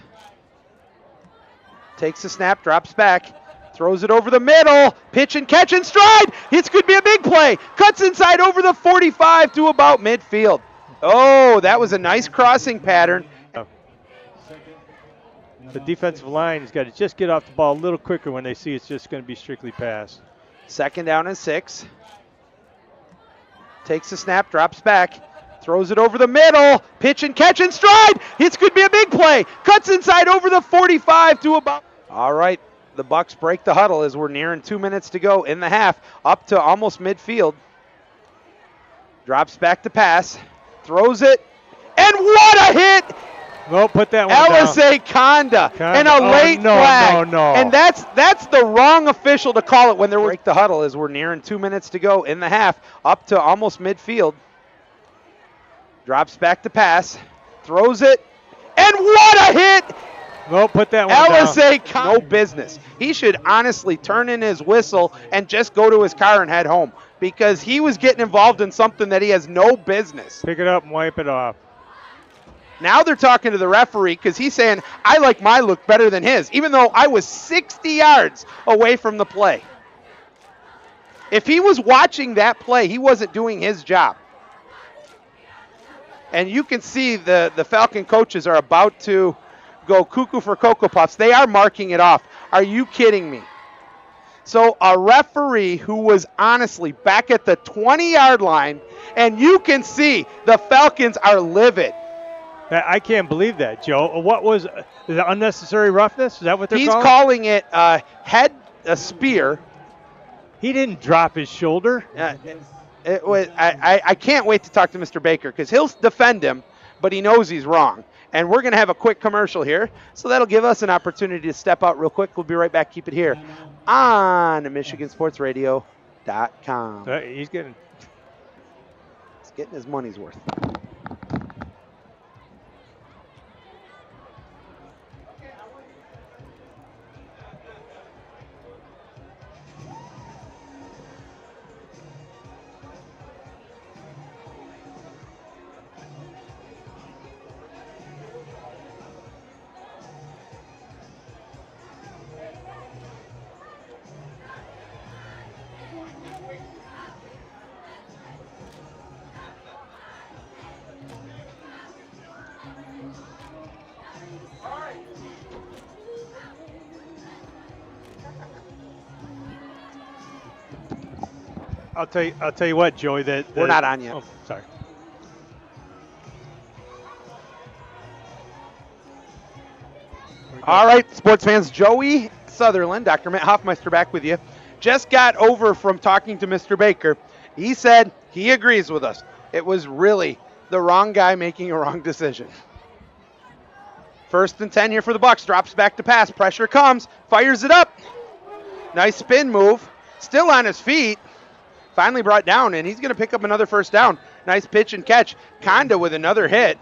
Takes the snap, drops back, throws it over the middle, pitch and catch and stride. It's going to be a big play. Cuts inside over the 45 to about midfield. Oh, that was a nice crossing pattern. The defensive line has got to just get off the ball a little quicker when they see it's just going to be strictly pass. 2nd down and 6. Takes the snap, drops back, throws it over the middle, pitch and catch and stride. It's going to be a big play. Cuts inside over the 45 to about. All right, the Bucks break the huddle as we're nearing 2 minutes to go in the half, up to almost midfield. Drops back to pass, throws it, and what a hit! Well, put that one down. LSA Conda and a late flag. No. And that's the wrong official to call it when they're break the huddle as we're nearing 2 minutes to go in the half, up to almost midfield. Drops back to pass, throws it, and what a hit! Well, put that one down. LSA no business. He should honestly turn in his whistle and just go to his car and head home because he was getting involved in something that he has no business. Pick it up and wipe it off. Now they're talking to the referee because he's saying, I like my look better than his, even though I was 60 yards away from the play. If he was watching that play, he wasn't doing his job. And you can see the Falcon coaches are about to go cuckoo for Cocoa Puffs. They are marking it off. Are you kidding me? So a referee who was honestly back at the 20-yard line, and you can see the Falcons are livid. I can't believe that, Joe. What was the unnecessary roughness? Is that what they're calling? He's calling it a spear. He didn't drop his shoulder. I can't wait to talk to Mr. Baker because he'll defend him, but he knows he's wrong. And we're going to have a quick commercial here, so that'll give us an opportunity to step out real quick. We'll be right back. Keep it here on MichiganSportsRadio.com. He's getting his money's worth. I'll tell you what, Joey. That we're not on yet. Oh, sorry. All right, sports fans, Joey Sutherland, Dr. Matt Hoffmeister back with you. Just got over from talking to Mr. Baker. He said he agrees with us. It was really the wrong guy making a wrong decision. 1st and 10 here for the Bucks. Drops back to pass. Pressure comes. Fires it up. Nice spin move. Still on his feet. Finally brought down, and he's going to pick up another 1st down. Nice pitch and catch. Conda with another hit.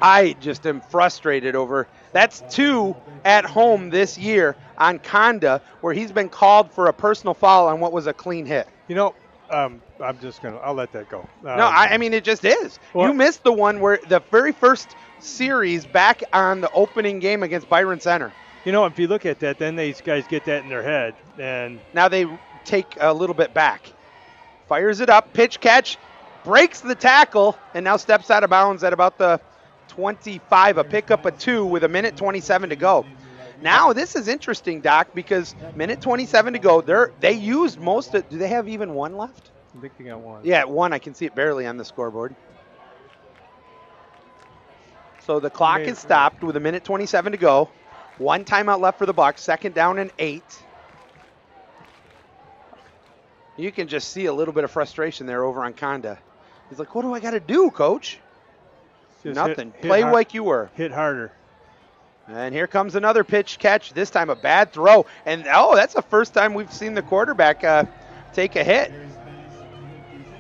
I just am frustrated over. That's 2 at home this year on Conda, where he's been called for a personal foul on what was a clean hit. You know, I'll let that go. No, I mean, it just is. Well, you missed the one where the very first series back on the opening game against Byron Center. You know, if you look at that, then these guys get that in their head. And now they take a little bit back. Fires it up, pitch catch, breaks the tackle, and now steps out of bounds at about the 25, a pickup of 2 with 1:27 to go. Now this is interesting, Doc, because 1:27 to go. They used most of. Do they have even 1 left? I think they got 1. Yeah, 1. I can see it barely on the scoreboard. So the clock is stopped with 1:27 to go. 1 timeout left for the Bucks. 2nd down and 8. You can just see a little bit of frustration there over on Conda. He's like, what do I got to do, coach? Just Nothing. hit Play hard, like you were. Hit harder. And here comes another pitch catch. This time a bad throw. And, that's the first time we've seen the quarterback take a hit.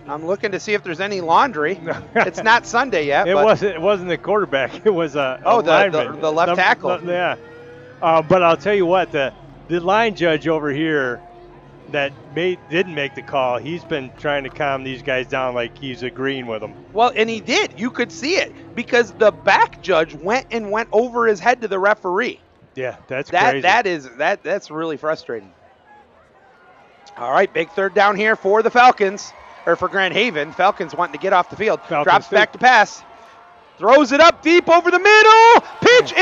I'm looking to see if there's any laundry. It's not Sunday yet. It wasn't the quarterback. It was the lineman. left tackle. Yeah. But I'll tell you what, the line judge over here that didn't make the call, he's been trying to calm these guys down like he's agreeing with them. Well, and he did. You could see it because the back judge went over his head to the referee. Yeah, that's crazy. That's really frustrating. All right, big 3rd down here for the Falcons, or for Grand Haven. Falcons wanting to get off the field. Drops back to pass. Throws it up deep over the middle. Pitch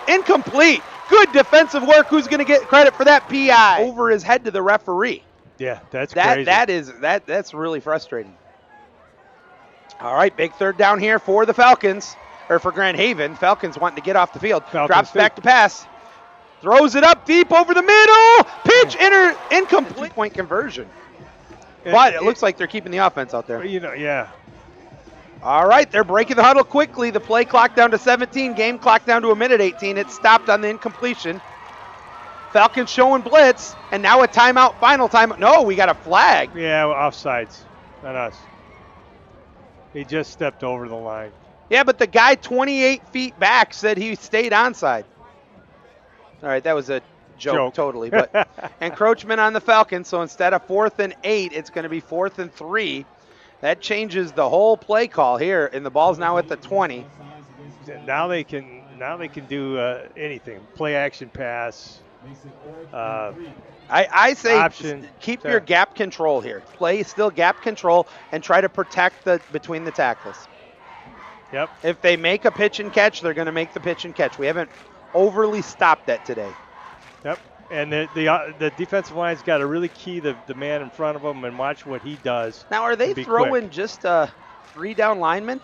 incomplete. Good defensive work. Who's going to get credit for that PI? Over his head to the referee. Yeah, that's crazy. That's really frustrating. All right, big 3rd down here for the Falcons, or for Grand Haven. Falcons wanting to get off the field. Drops back to pass. Throws it up deep over the middle. Pitch incomplete. Point conversion. But it looks like they're keeping the offense out there. Yeah. All right, they're breaking the huddle quickly. The play clock down to 17, game clock down to 1:18. It stopped on the incompletion. Falcons showing blitz, and now a timeout, final timeout. No, we got a flag. Yeah, offsides on us. He just stepped over the line. Yeah, but the guy 28 feet back said he stayed onside. All right, that was a joke. Totally. But encroachment on the Falcons, so instead of 4th and 8, it's going to be 4th and 3. That changes the whole play call here, and the ball's now at the 20. Now they can do anything. Play action pass. I say option. Keep your gap control here. Play still gap control and try to protect between the tackles. Yep. If they make a pitch and catch, they're going to make the pitch and catch. We haven't overly stopped that today. Yep. And the defensive line's got to really key the man in front of them and watch what he does. Now, are they throwing just 3 down linemen?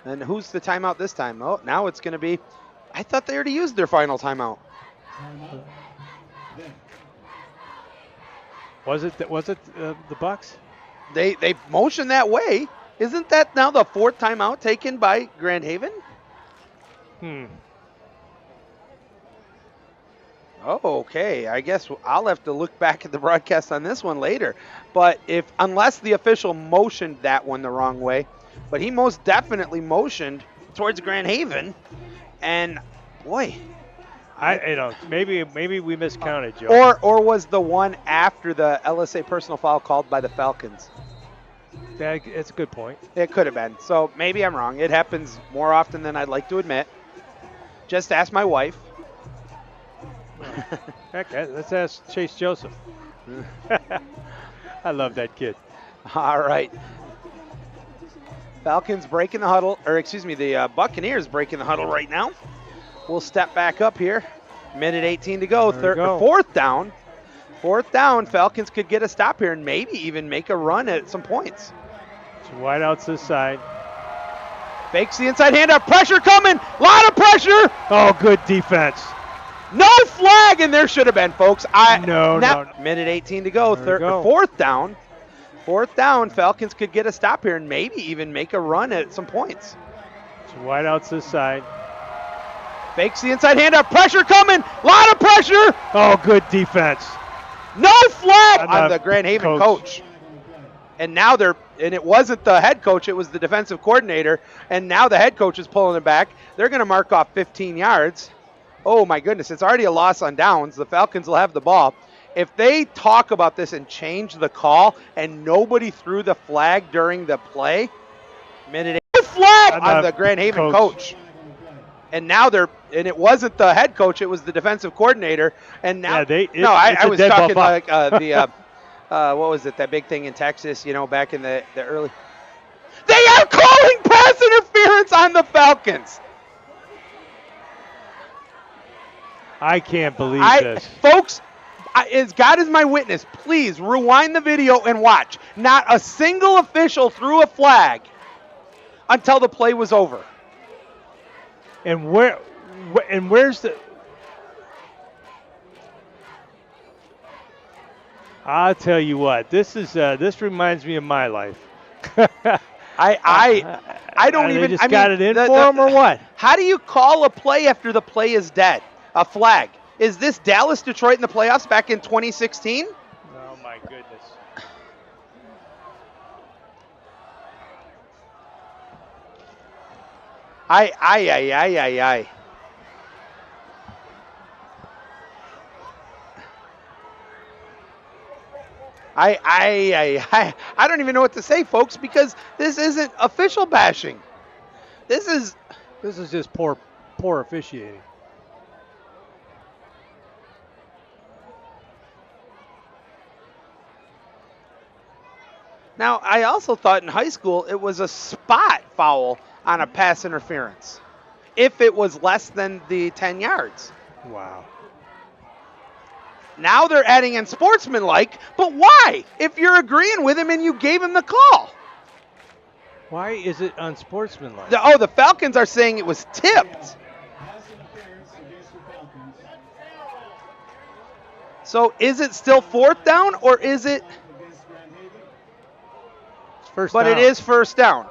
And who's the timeout this time? Oh, now it's going to be. I thought they already used their final timeout. Was it the Bucks? They motioned that way. Isn't that now the 4th timeout taken by Grand Haven? Oh, okay. I guess I'll have to look back at the broadcast on this one later. But unless the official motioned that one the wrong way, but he most definitely motioned towards Grand Haven, and boy, maybe we miscounted, Joe. Or was the one after the LSA personal foul called by the Falcons? It's a good point. It could have been. So maybe I'm wrong. It happens more often than I'd like to admit. Just ask my wife. Heck, let's ask Chase Joseph. I love that kid. All right. Falcons breaking the huddle, the Buccaneers breaking the huddle right now. We'll step back up here. 1:18 to go. 4th down. 4th down. Falcons could get a stop here and maybe even make a run at some points. Some wideouts this side. Fakes the inside handoff. Pressure coming. Lot of pressure. Oh, good defense. No flag, and there should have been, folks. No. 1:18 to go. 4th down. 4th down, Falcons could get a stop here and maybe even make a run at some points. It's wide outs this side. Fakes the inside handoff. Pressure coming. Lot of pressure. Oh, good defense. No flag on the Grand Haven coach. And now it wasn't the head coach, it was the defensive coordinator. And now the head coach is pulling it back. They're going to mark off 15 yards. Oh, my goodness. It's already a loss on downs. The Falcons will have the ball. If they talk about this and change the call and nobody threw the flag during the play, minute 8. Flag on the Grand Haven coach. And now it wasn't the head coach, it was the defensive coordinator. And now, I was talking like what was it, that big thing in Texas, back in the early. They are calling pass interference on the Falcons. I can't believe this. Folks, as God is my witness, please rewind the video and watch. Not a single official threw a flag until the play was over. And where's the? I'll tell you what. This reminds me of my life. I don't even. They just got it in for them or what? How do you call a play after the play is dead? A flag. Is this Dallas Detroit in the playoffs back in 2016? Oh my goodness. I don't even know what to say, folks, because this isn't official bashing. This is just poor officiating. Now, I also thought in high school it was a spot foul on a pass interference if it was less than the 10 yards. Wow. Now they're adding in sportsmanlike, but why? If you're agreeing with him and you gave him the call. Why is it unsportsmanlike? The Falcons are saying it was tipped. So is it still 4th down or is it? First but down. It is 1st down.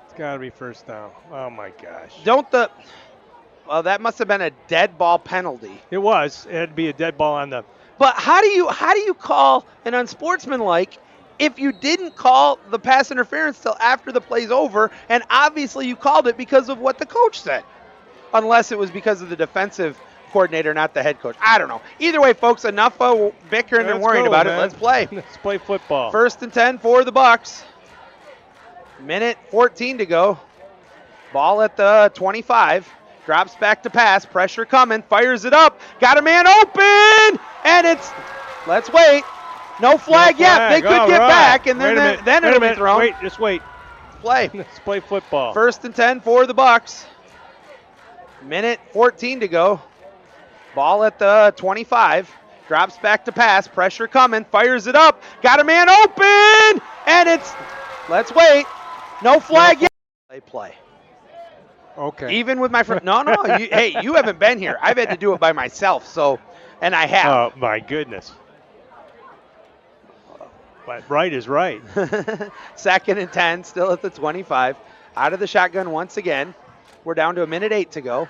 It's got to be 1st down. Oh my gosh. Well, that must have been a dead ball penalty. It was. It had to be a dead ball on the. But how do you call an unsportsmanlike if you didn't call the pass interference till after the play's over, and obviously you called it because of what the coach said, unless it was because of the defensive coordinator, not the head coach. I don't know. Either way, folks, enough bickering and worrying about it. Let's play. Let's play football. 1st and 10 for the Bucks. Minute 14 to go. Ball at the 25. Drops back to pass. Pressure coming. Fires it up. Got a man open. And let's wait. No flag yet. They could get back. And then it'll be thrown. Wait, just wait. Play. Let's play football. 1st and 10 for the Bucks. Minute 14 to go. Ball at the 25. Drops back to pass. Pressure coming. Fires it up. Got a man open. And let's wait. No flag yet. Play. Okay. Even with my friend. No. Hey, you haven't been here. I've had to do it by myself. And I have. Oh, my goodness. But right is right. 2nd and 10. Still at the 25. Out of the shotgun once again. We're down to a minute 8 to go.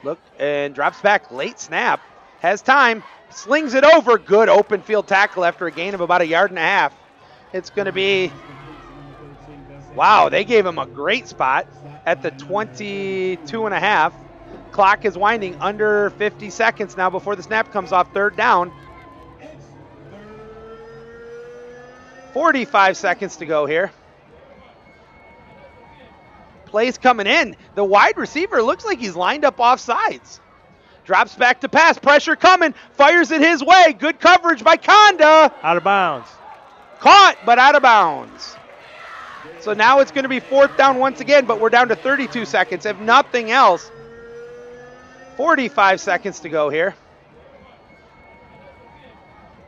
Look, and drops back. Late snap. Has time. Slings it over. Good open field tackle after a gain of about 1.5 yards. It's going to be, wow, they gave him a great spot at the 22.5. Clock is winding under 50 seconds now before the snap comes off. 3rd down. 45 seconds to go here. Plays coming in. The wide receiver looks like he's lined up off sides. Drops back to pass. Pressure coming. Fires it his way. Good coverage by Conda. Out of bounds. Caught, but out of bounds. So now it's going to be 4th down once again, but we're down to 32 seconds. If nothing else, 45 seconds to go here.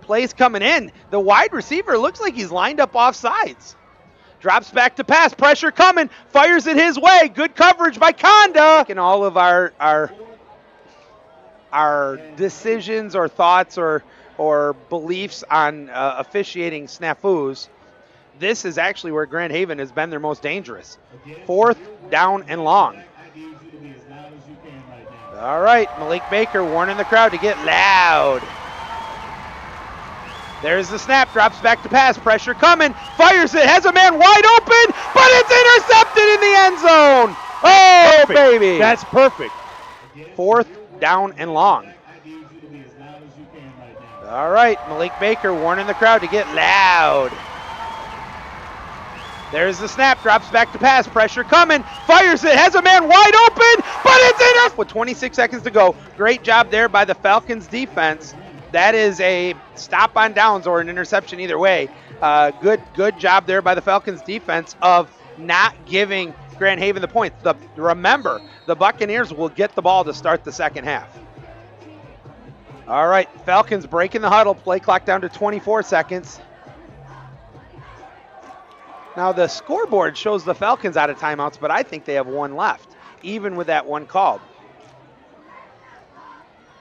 Plays coming in. The wide receiver looks like he's lined up off sides. Drops back to pass. Pressure coming. Fires it his way. Good coverage by Conda. And all of our decisions or thoughts or or beliefs on officiating snafus, this is actually where Grand Haven has been their most dangerous. 4th down and long. All right, Malik Baker warning the crowd to get loud. There's the snap, drops back to pass, pressure coming, fires it, has a man wide open, but it's intercepted in the end zone. Oh, Perfect. baby. That's perfect. 4th down and long. All right, Malik Baker warning the crowd to get loud. There's the snap, drops back to pass, pressure coming, fires it, has a man wide open, but it's intercepted with 26 seconds to go. Great job there by the Falcons defense. That is a stop on downs or an interception either way. Good job there by the Falcons defense of not giving Grand Haven the points. Remember, the Buccaneers will get the ball to start the second half. All right, Falcons breaking the huddle, play clock down to 24 seconds. Now the scoreboard shows the Falcons out of timeouts, but I think they have one left, even with that one called.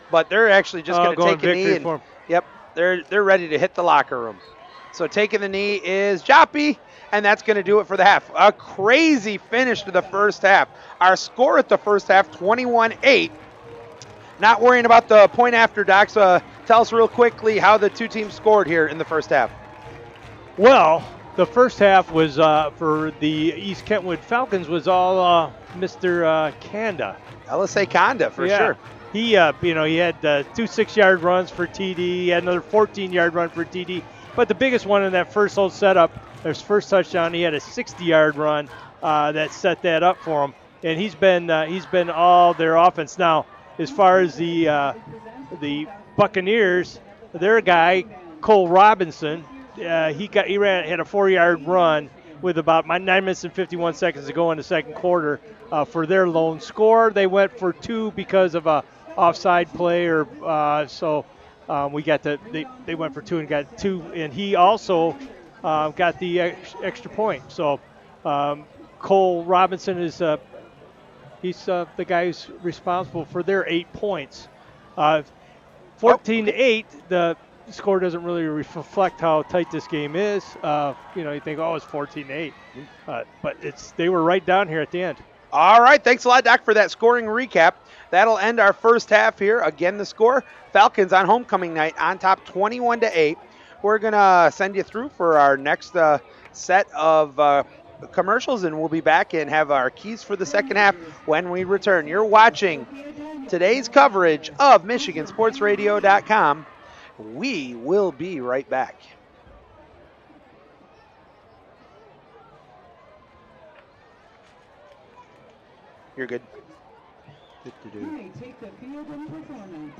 But they're actually just going to take a knee. And, yep, they're ready to hit the locker room. So taking the knee is Joppy, and that's going to do it for the half. A crazy finish to the first half. Our score at the first half, 21-8. Not worrying about the point after, Doc. So tell us real quickly how the two teams scored here in the first half. Well, the first half was for the East Kentwood Falcons was all Mr. Kanda. LSA Kanda for sure. He, he had 2 6-yard runs for TD. He had another 14-yard run for TD. But the biggest one in that first whole setup, his first touchdown, he had a 60-yard run that set that up for him. And he's been all their offense. Now, as far as the Buccaneers, their guy Cole Robinson, he had a 4-yard run with about 9 minutes and 51 seconds to go in the second quarter for their lone score. They went for 2 because of a offside play, or we got they went for 2 and got 2, and he also got the extra point. So Cole Robinson is he's the guy who's responsible for their 8 points. 14-8. The score doesn't really reflect how tight this game is. You think, it's 14-8, but they were right down here at the end. All right, thanks a lot, Doc, for that scoring recap. That'll end our first half here. Again, the score: Falcons on homecoming night on top, 21-8. We're gonna send you through for our next set of commercials, and we'll be back and have our keys for the second half when we return. You're watching today's coverage of MichiganSportsRadio.com. We will be right back. You're good. Take the field in performance.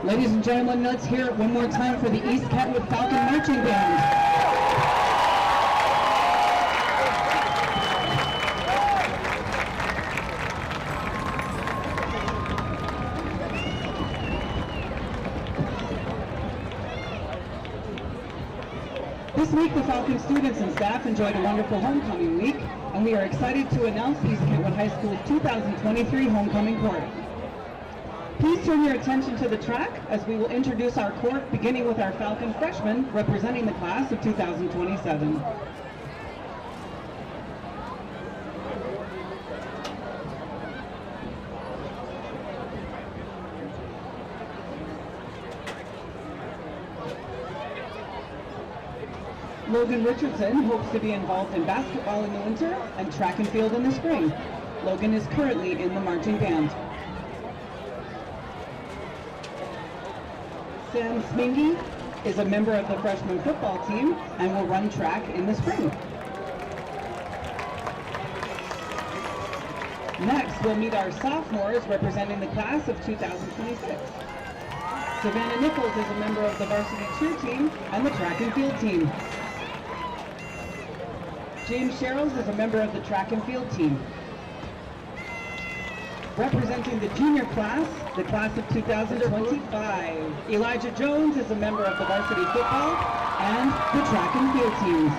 Ladies and gentlemen, let's hear it one more time for the East Kentwood Falcon Marching Band. This week, the Falcon students and staff enjoyed a wonderful homecoming week, and we are excited to announce East Kentwood High School's 2023 homecoming court. Please turn your attention to the track as we will introduce our court, beginning with our Falcon freshmen representing the class of 2027. Logan Richardson hopes to be involved in basketball in the winter and track and field in the spring. Logan is currently in the marching band. Sam Smingy is a member of the freshman football team and will run track in the spring. Next, we'll meet our sophomores representing the class of 2026. Savannah Nichols is a member of the varsity cheer team and the track and field team. James Sherrills is a member of the track and field team. Representing the junior class, the class of 2025, Elijah Jones is a member of the varsity football and the track and field teams.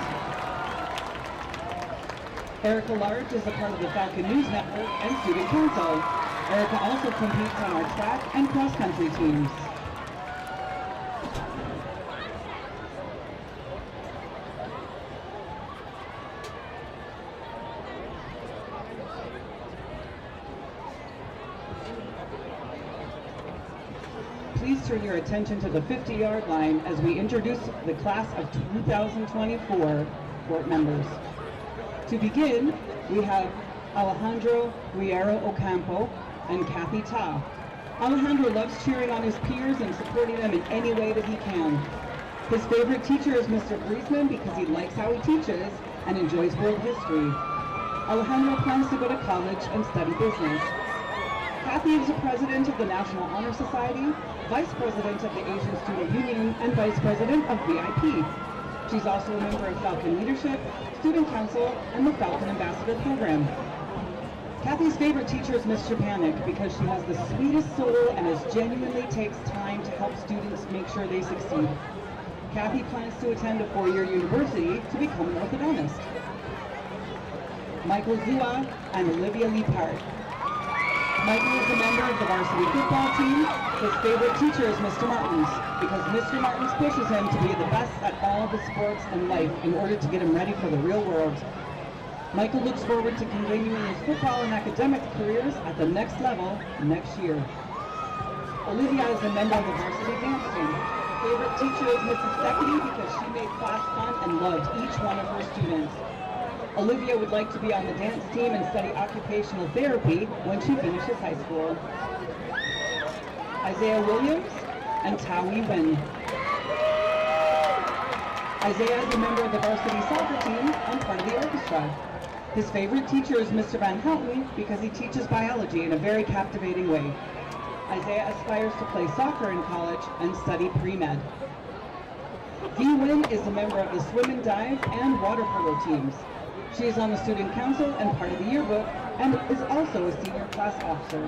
Erica Large is a part of the Falcon News Network and Student Council. Erica also competes on our track and cross-country teams. Please turn your attention to the 50-yard line as we introduce the class of 2024 court members. To begin, we have Alejandro Riera Ocampo and Kathy Ta. Alejandro loves cheering on his peers and supporting them in any way that he can. His favorite teacher is Mr. Griezmann because he likes how he teaches and enjoys world history. Alejandro plans to go to college and study business. Kathy is the president of the National Honor Society, vice president of the Asian Student Union, and vice president of VIP. She's also a member of Falcon Leadership, Student Council, and the Falcon Ambassador Program. Kathy's favorite teacher is Miss Japanik because she has the sweetest soul and genuinely takes time to help students make sure they succeed. Kathy plans to attend a four-year university to become an orthodontist. Michael Zua and Olivia Liepart. Michael is a member of the varsity football team. His favorite teacher is Mr. Martins because Mr. Martins pushes him to be the best at all the sports and life in order to get him ready for the real world. Michael looks forward to continuing his football and academic careers at the next level next year. Olivia is a member of the varsity dance team. Her favorite teacher is Mrs. Stephanie because she made class fun and loved each one of her students. Olivia would like to be on the dance team and study occupational therapy when she finishes high school. Isaiah Williams and Tawi Wen. Isaiah is a member of the varsity soccer team and part of the orchestra. His favorite teacher is Mr. Van Houten because he teaches biology in a very captivating way. Isaiah aspires to play soccer in college and study pre-med. Dee Wynn is a member of the swim and dive and water polo teams. She is on the student council and part of the yearbook and is also a senior class officer.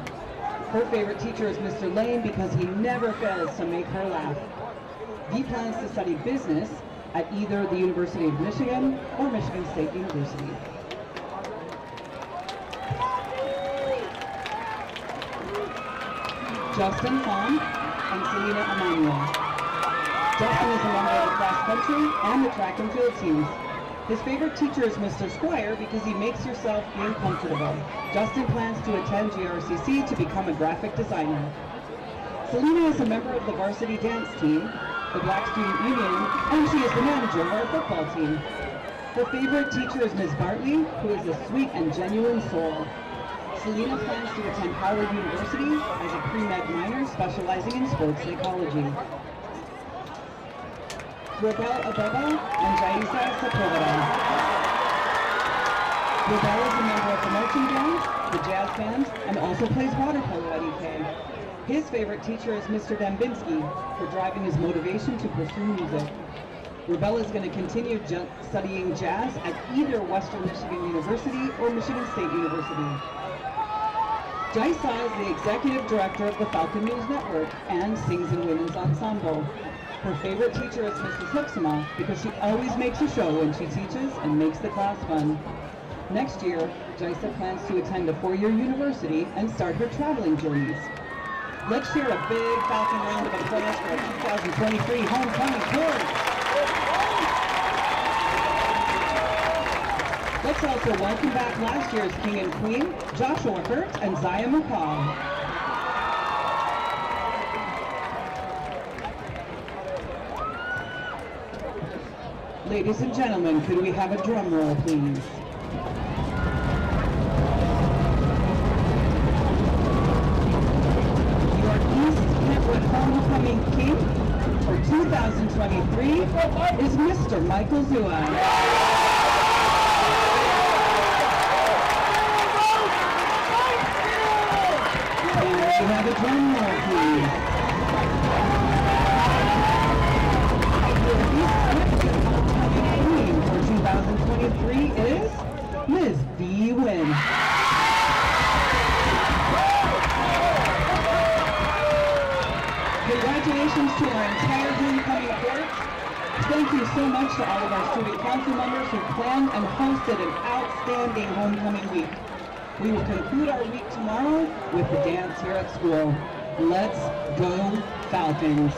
Her favorite teacher is Mr. Lane because he never fails to make her laugh. Dee plans to study business at either the University of Michigan or Michigan State University. Justin Fong and Selena Emanuel. Justin is a member of the cross country and the track and field teams. His favorite teacher is Mr. Squire because he makes yourself feel comfortable. Justin plans to attend GRCC to become a graphic designer. Selena is a member of the varsity dance team, the Black Student Union, and she is the manager of our football team. Her favorite teacher is Ms. Bartley, who is a sweet and genuine soul. Selena plans to attend Howard University as a pre-med minor specializing in sports psychology. Rebel Abeba and Jaisa Sepulveda. Rebel is a member of the marching band, the jazz band, and also plays water polo at EK. His favorite teacher is Mr. Dembinski for driving his motivation to pursue music. Rebella is going to continue studying jazz at either Western Michigan University or Michigan State University. Jaisa is the executive director of the Falcon News Network and sings in women's ensemble. Her favorite teacher is Mrs. Hooksema because she always makes a show when she teaches and makes the class fun. Next year, Jaisa plans to attend a four-year university and start her traveling journeys. Let's share a big Falcon round of applause for our 2023 homecoming chorus. Let's also welcome back last year's King and Queen, Joshua Hurt and Zaya McCall. Ladies and gentlemen, could we have a drum roll, please? Your East Kentwood Homecoming King for 2023 is Mr. Michael Zua. We have a drum roll, please. Queen for 2023 is Ms. B. Wynn. Congratulations to our entire homecoming court. Thank you so much to all of our student council members who planned and hosted an outstanding homecoming week. We will conclude our week tomorrow with the dance here at school. Let's go Falcons!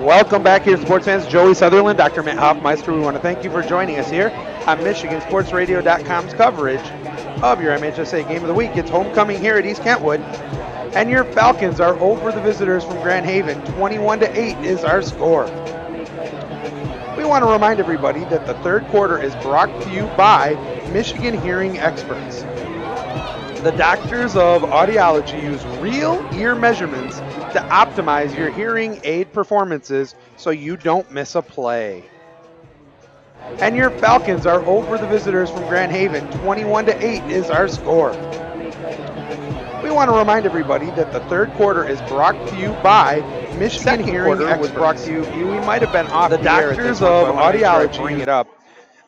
Welcome back here, sports fans. Joey Sutherland, Dr. Matt Hoffmeister. We want to thank you for joining us here on MichiganSportsRadio.com's coverage of your MHSA Game of the Week. It's homecoming here at East Kentwood, and your Falcons are over the visitors from Grand Haven. 21-8 is our score. We want to remind everybody that the third quarter is brought to you by Michigan Hearing Experts. The doctors of audiology use real ear measurements to optimize your hearing aid performances so you don't miss a play. And your Falcons are over the visitors from Grand Haven. 21-8 is our score. We want to remind everybody that the third quarter is brought to you by Michigan Hearing Experts. Was brought to you. We might have been off the doctors of audiology bring it up.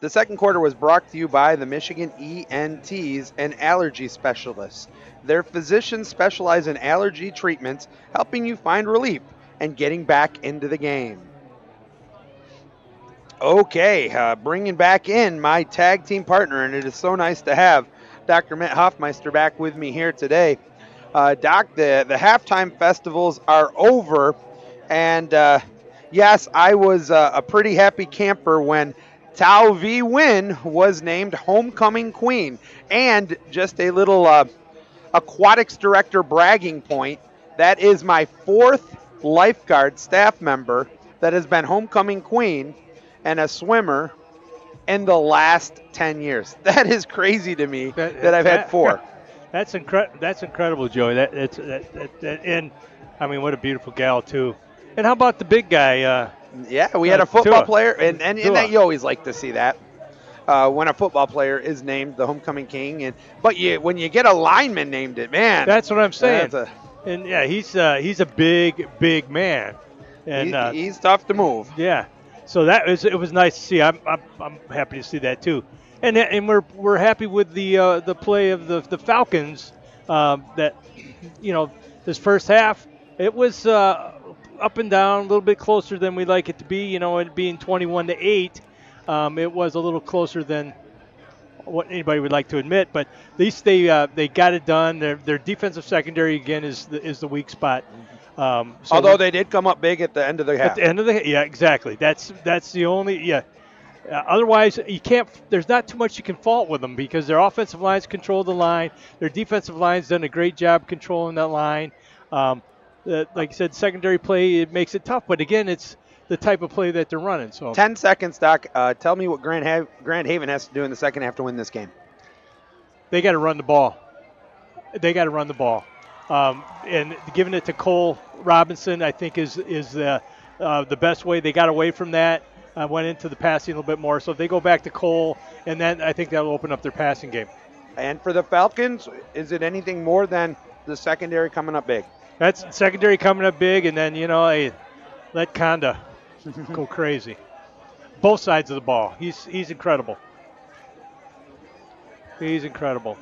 The second quarter was brought to you by the Michigan ENTs and allergy specialists. Their physicians specialize in allergy treatments, helping you find relief and getting back into the game. Okay, bringing back in my tag team partner, and it is so nice to have Dr. Mitt Hoffmeister back with me here today. Doc, the halftime festivals are over, and yes, I was a pretty happy camper when Tao V. Win was named Homecoming Queen. And just a little aquatics director bragging point, that is my 4th lifeguard staff member that has been Homecoming Queen and a swimmer in the last 10 years. That is crazy to me that I've had 4. That's incredible, Joey. And I mean, what a beautiful gal too. And how about the big guy? Yeah, we had a football Tua. player, and that you always like to see that when a football player is named the homecoming king. But when you get a lineman named it, man, that's what I'm saying. And yeah, he's a big man, and he's tough to move. Yeah, so it was nice to see. I'm happy to see that too, and we're happy with the play of the Falcons. That this first half it was up and down, a little bit closer than we'd like it to be. It being 21-8, it was a little closer than what anybody would like to admit. But at least they got it done. Their defensive secondary again is the weak spot. Although they did come up big at the end of the half. At the end of yeah, exactly. That's the only otherwise, you can't. There's not too much you can fault with them because their offensive lines control the line. Their defensive line's done a great job controlling that line. Like I said, secondary play, it makes it tough. But again, it's the type of play that they're running. So 10 seconds, Doc. Tell me what Grand Haven has to do in the second half to win this game. They got to run the ball. And giving it to Cole Robinson, I think, is the best way. They got away from that, went into the passing a little bit more. So if they go back to Cole, and then I think that'll open up their passing game. And for the Falcons, is it anything more than the secondary coming up big? That's secondary coming up big, and then, let Conda go crazy. Both sides of the ball. He's incredible. He's incredible.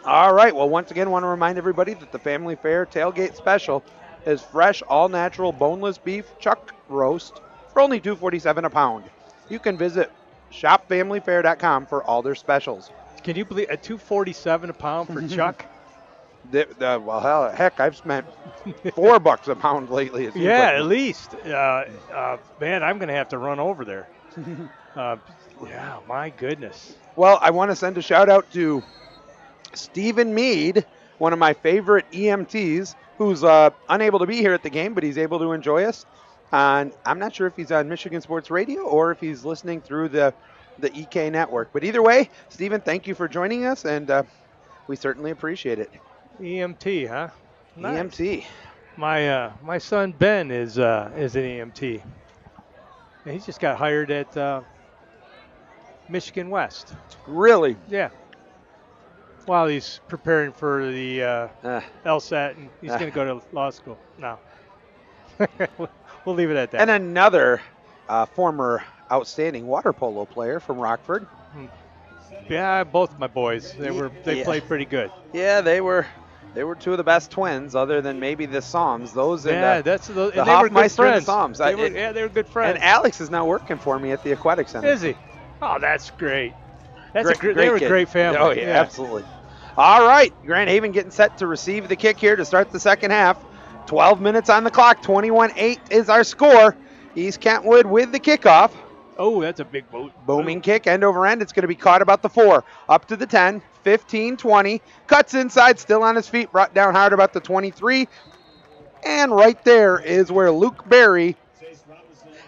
All right. Well, once again, want to remind everybody that the Family Fare Tailgate Special is fresh, all-natural, boneless beef chuck roast for only $2.47 a pound. You can visit shopfamilyfare.com for all their specials. Can you believe at $2.47 a pound for chuck? Well, hell, heck, I've spent $4 a pound lately. Yeah, at least. Man, I'm going to have to run over there. Yeah, my goodness. Well, I want to send a shout out to Stephen Mead, one of my favorite EMTs, who's unable to be here at the game, but he's able to enjoy us. And I'm not sure if he's on Michigan Sports Radio or if he's listening through the EK network. But either way, Stephen, thank you for joining us, and we certainly appreciate it. EMT, huh? Nice. EMT. My son Ben is an EMT. And he's just got hired at Michigan West. Really? Yeah. While he's preparing for the LSAT, and he's going to go to law school. No. We'll leave it at that. And another former outstanding water polo player from Rockford. Yeah, both my boys. They played pretty good. Yeah, they were two of the best twins, other than maybe the Psalms. Those the Hoffmeister and the Psalms. They were good friends. And Alex is now working for me at the Aquatic Center. Is he? Oh, that's great. They were a kid. great family. Oh, yeah, absolutely. All right, Grand Haven getting set to receive the kick here to start the second half. 12 minutes on the clock. 21-8 is our score. East Kentwood with the kickoff. Oh, that's a big boat. Booming kick, end over end. It's going to be caught about the 4. Up to the 10, 15, 20. Cuts inside, still on his feet. Brought down hard about the 23. And right there is where Luke Berry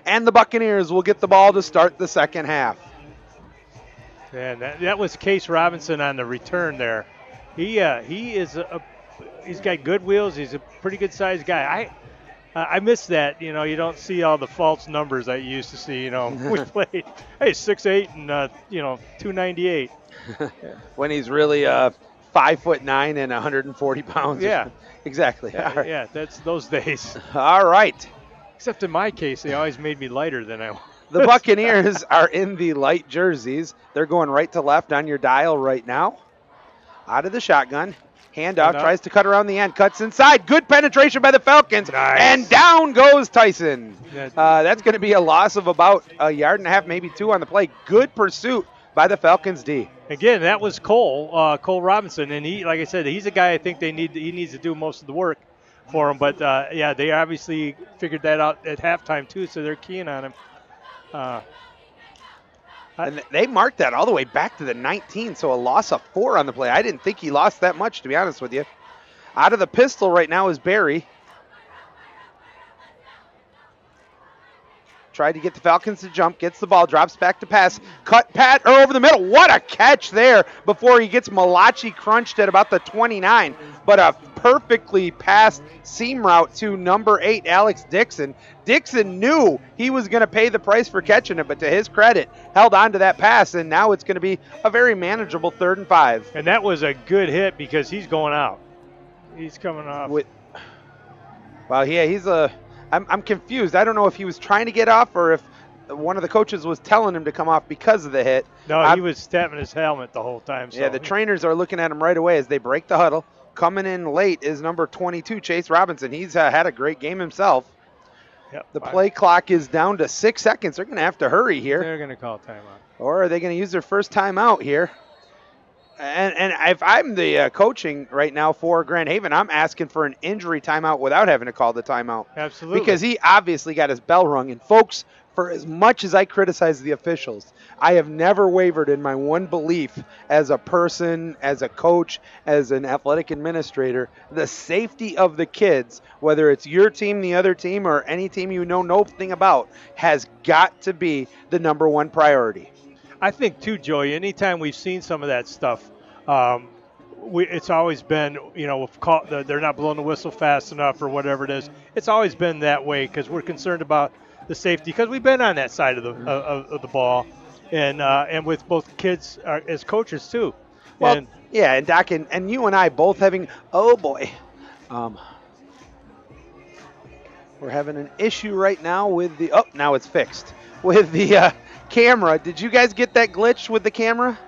and the Buccaneers will get the ball to start the second half. And that was Case Robinson on the return there. He's got good wheels. He's a pretty good sized guy. I miss that. You don't see all the false numbers that you used to see. We played 6'8" and 298. When he's really 5'9" and 140 pounds. Yeah, exactly. Yeah, that's those days. All right. Except in my case, they always made me lighter than I The Buccaneers are in the light jerseys. They're going right to left on your dial right now. Out of the shotgun. Handoff, tries to cut around the end, cuts inside. Good penetration by the Falcons. Nice. And down goes Tyson. That's going to be a loss of about 1.5 yards, maybe 2 on the play. Good pursuit by the Falcons D. Again, that was Cole Robinson, and he, like I said, he's a guy I think he needs to do most of the work for him. But yeah, they obviously figured that out at halftime too, so they're keying on him. And they marked that all the way back to the 19, so a loss of 4 on the play. I didn't think he lost that much, to be honest with you. Out of the pistol right now is Barry. Tried to get the Falcons to jump, gets the ball, drops back to pass, cut Pat over the middle. What a catch there before he gets Malachi crunched at about the 29. But a perfectly passed seam route to number 8, Alex Dixon. Dixon knew he was going to pay the price for catching it, but to his credit, held on to that pass, and now it's going to be a very manageable 3rd and 5. And that was a good hit because he's going out. He's coming off. Well, yeah, I'm confused. I don't know if he was trying to get off or if one of the coaches was telling him to come off because of the hit. No, he was tapping his helmet the whole time. So. Yeah, the trainers are looking at him right away as they break the huddle. Coming in late is number 22, Chase Robinson. He's had a great game himself. Yep, the play clock is down to 6 seconds. They're going to have to hurry here. They're going to call timeout. Or are they going to use their first timeout here? And if I'm the coaching right now for Grand Haven, I'm asking for an injury timeout without having to call the timeout. Absolutely. Because he obviously got his bell rung. And folks, for as much as I criticize the officials, I have never wavered in my one belief as a person, as a coach, as an athletic administrator. The safety of the kids, whether it's your team, the other team, or any team you know nothing about, has got to be the number one priority. I think, too, Joey, anytime we've seen some of that stuff, it's always been, they're not blowing the whistle fast enough or whatever it is. It's always been that way because we're concerned about the safety because we've been on that side of the ball and with both kids as coaches, too. Well, yeah, and Doc, and you and I both having, we're having an issue right now with now it's fixed, with the camera. Did you guys get that glitch with the camera?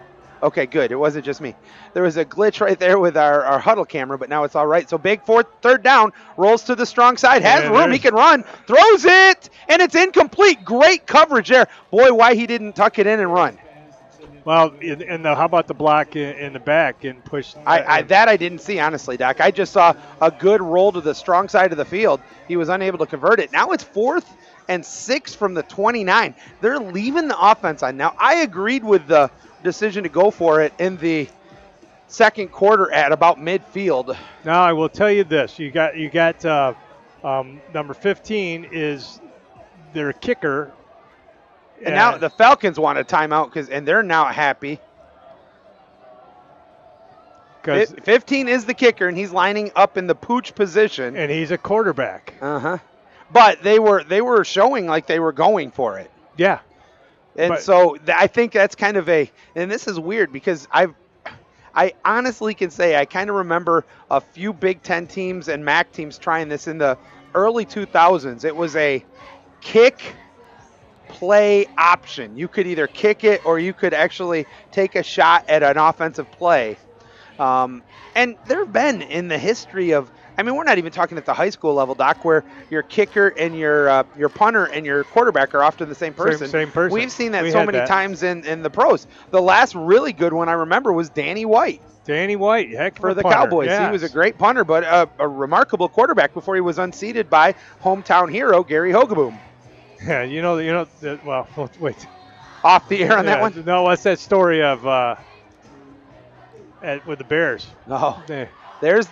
Okay, good. It wasn't just me. There was a glitch right there with our huddle camera, but now it's all right. So big 3rd down, rolls to the strong side, has room, he can run, throws it, and it's incomplete. Great coverage there. Boy, why he didn't tuck it in and run. Well, and how about the block in the back and push? That I didn't see, honestly, Doc. I just saw a good roll to the strong side of the field. He was unable to convert it. Now it's 4th and 6 from the 29. They're leaving the offense on. Now, I agreed with the decision to go for it in the second quarter at about midfield. Now, I will tell you this. You got number 15 is their kicker. And now the Falcons want a timeout and they're now happy. 15 is the kicker, and he's lining up in the pooch position. And he's a quarterback. But they were showing like they were going for it. Yeah. And so I think that's kind of and this is weird because I honestly can say I kind of remember a few Big Ten teams and MAC teams trying this in the early 2000s. It was a kick play option. You could either kick it or you could actually take a shot at an offensive play. And there have been in the history of, we're not even talking at the high school level, Doc, where your kicker and your punter and your quarterback are often the same person. Same person. We've seen that so many times in the pros. The last really good one I remember was Danny White. Heck for the punter. Cowboys. Yes. He was a great punter, but a remarkable quarterback before he was unseated by hometown hero Gary Hogaboom. Yeah, well, wait. Off the air on that one? No, what's that story of with the Bears? Oh, yeah. There's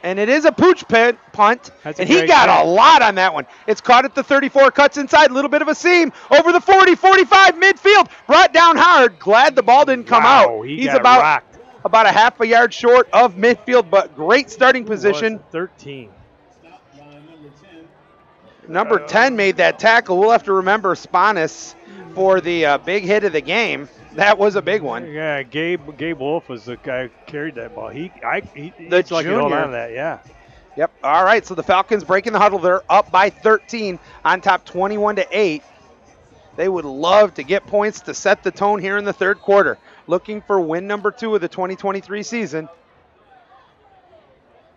and it is a pooch punt, and he got a lot on that one. It's caught at the 34, cuts inside, a little bit of a seam, over the 40, 45, midfield, brought down hard. Glad the ball didn't come out. He's about a half a yard short of midfield, but great starting position. 13. Number 10 made that tackle. We'll have to remember Spanis for the big hit of the game. That was a big one. Yeah, Gabe Wolf was the guy who carried that ball. He's the like junior. Hold on to that, yeah. Yep. All right, so the Falcons breaking the huddle. They're up by 13 on top 21-8. They would love to get points to set the tone here in the third quarter. Looking for win number 2 of the 2023 season.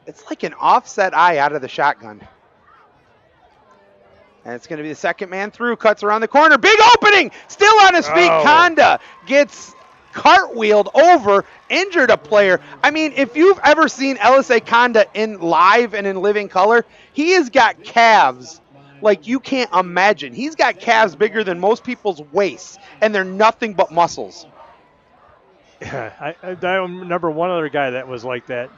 It's like an offset eye out of the shotgun. And it's going to be the second man through, cuts around the corner. Big opening, still on his feet. Conda gets cartwheeled over, injured a player. I mean, if you've ever seen LSA Conda in live and in living color, he has got calves like you can't imagine. He's got calves bigger than most people's waists, and they're nothing but muscles. Yeah, I remember one other guy that was like that.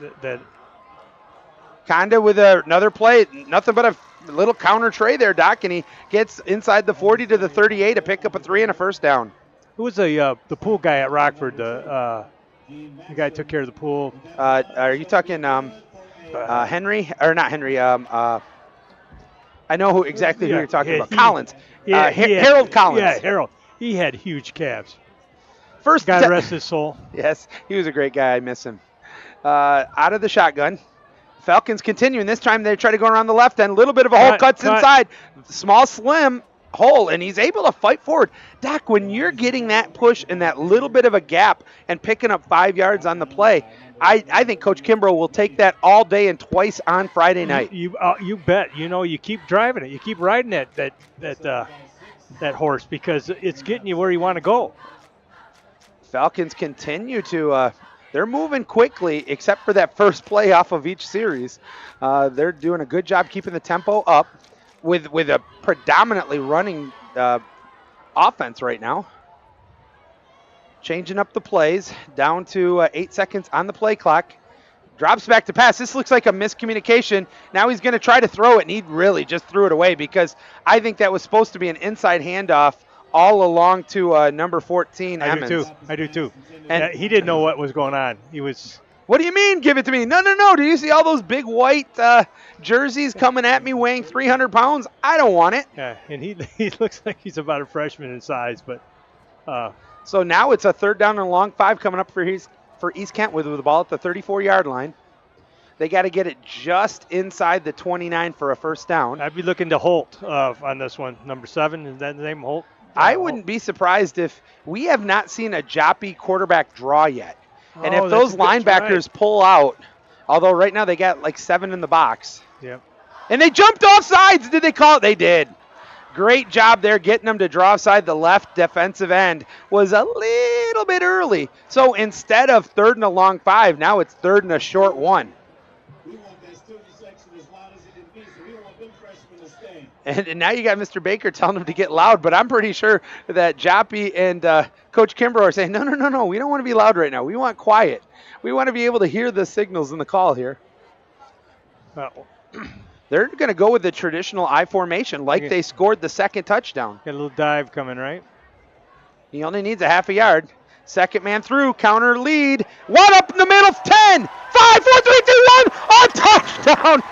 Conda with another play, nothing but a little counter tray there, Doc, and he gets inside the 40 to the 38 to pick up a 3 and a first down. Who was the pool guy at Rockford? The guy who took care of the pool. Are you talking Henry? Or not Henry. I know who you're talking about. Collins. Harold Collins. Yeah, Harold. He had huge calves. First, God rest his soul. Yes, he was a great guy. I miss him. Out of the shotgun. Falcons continuing. This time they try to go around the left end. A little bit of a hole, cuts inside. Small, slim hole, and he's able to fight forward. Doc, when you're getting that push and that little bit of a gap and picking up 5 yards on the play, I think Coach Kimbrough will take that all day and twice on Friday night. You bet. You know, you keep driving it. You keep riding that horse because it's getting you where you want to go. Falcons continue to they're moving quickly, except for that first play off of each series. They're doing a good job keeping the tempo up with a predominantly running offense right now. Changing up the plays, down to 8 seconds on the play clock. Drops back to pass. This looks like a miscommunication. Now he's going to try to throw it, and he really just threw it away because I think that was supposed to be an inside handoff all along to number 14, Emmons. I do too. And he didn't know what was going on. He was. What do you mean, give it to me? No. Do you see all those big white jerseys coming at me weighing 300 pounds? I don't want it. Yeah, and he looks like he's about a freshman in size. But So now it's a third down and a long 5 coming up for East Kentwood with the ball at the 34-yard line. They got to get it just inside the 29 for a first down. I'd be looking to Holt on this one. Number 7, is that the name, Holt? I wouldn't be surprised if we have not seen a Joppy quarterback draw yet. And if those linebackers pull out, although right now they got like 7 in the box. Yep. And they jumped off sides. Did they call it? They did. Great job there getting them to draw offside. The left defensive end was a little bit early. So instead of 3rd and a long 5, now it's 3rd and a short 1. And now you got Mr. Baker telling him to get loud, but I'm pretty sure that Joppy and Coach Kimbrough are saying, no, we don't want to be loud right now. We want quiet. We want to be able to hear the signals in the call here. They're going to go with the traditional I formation like they scored the second touchdown. Got a little dive coming, right? He only needs a half a yard. Second man through, counter lead. One up in the middle, 10, 5, 4, 3, 2, 1, a touchdown.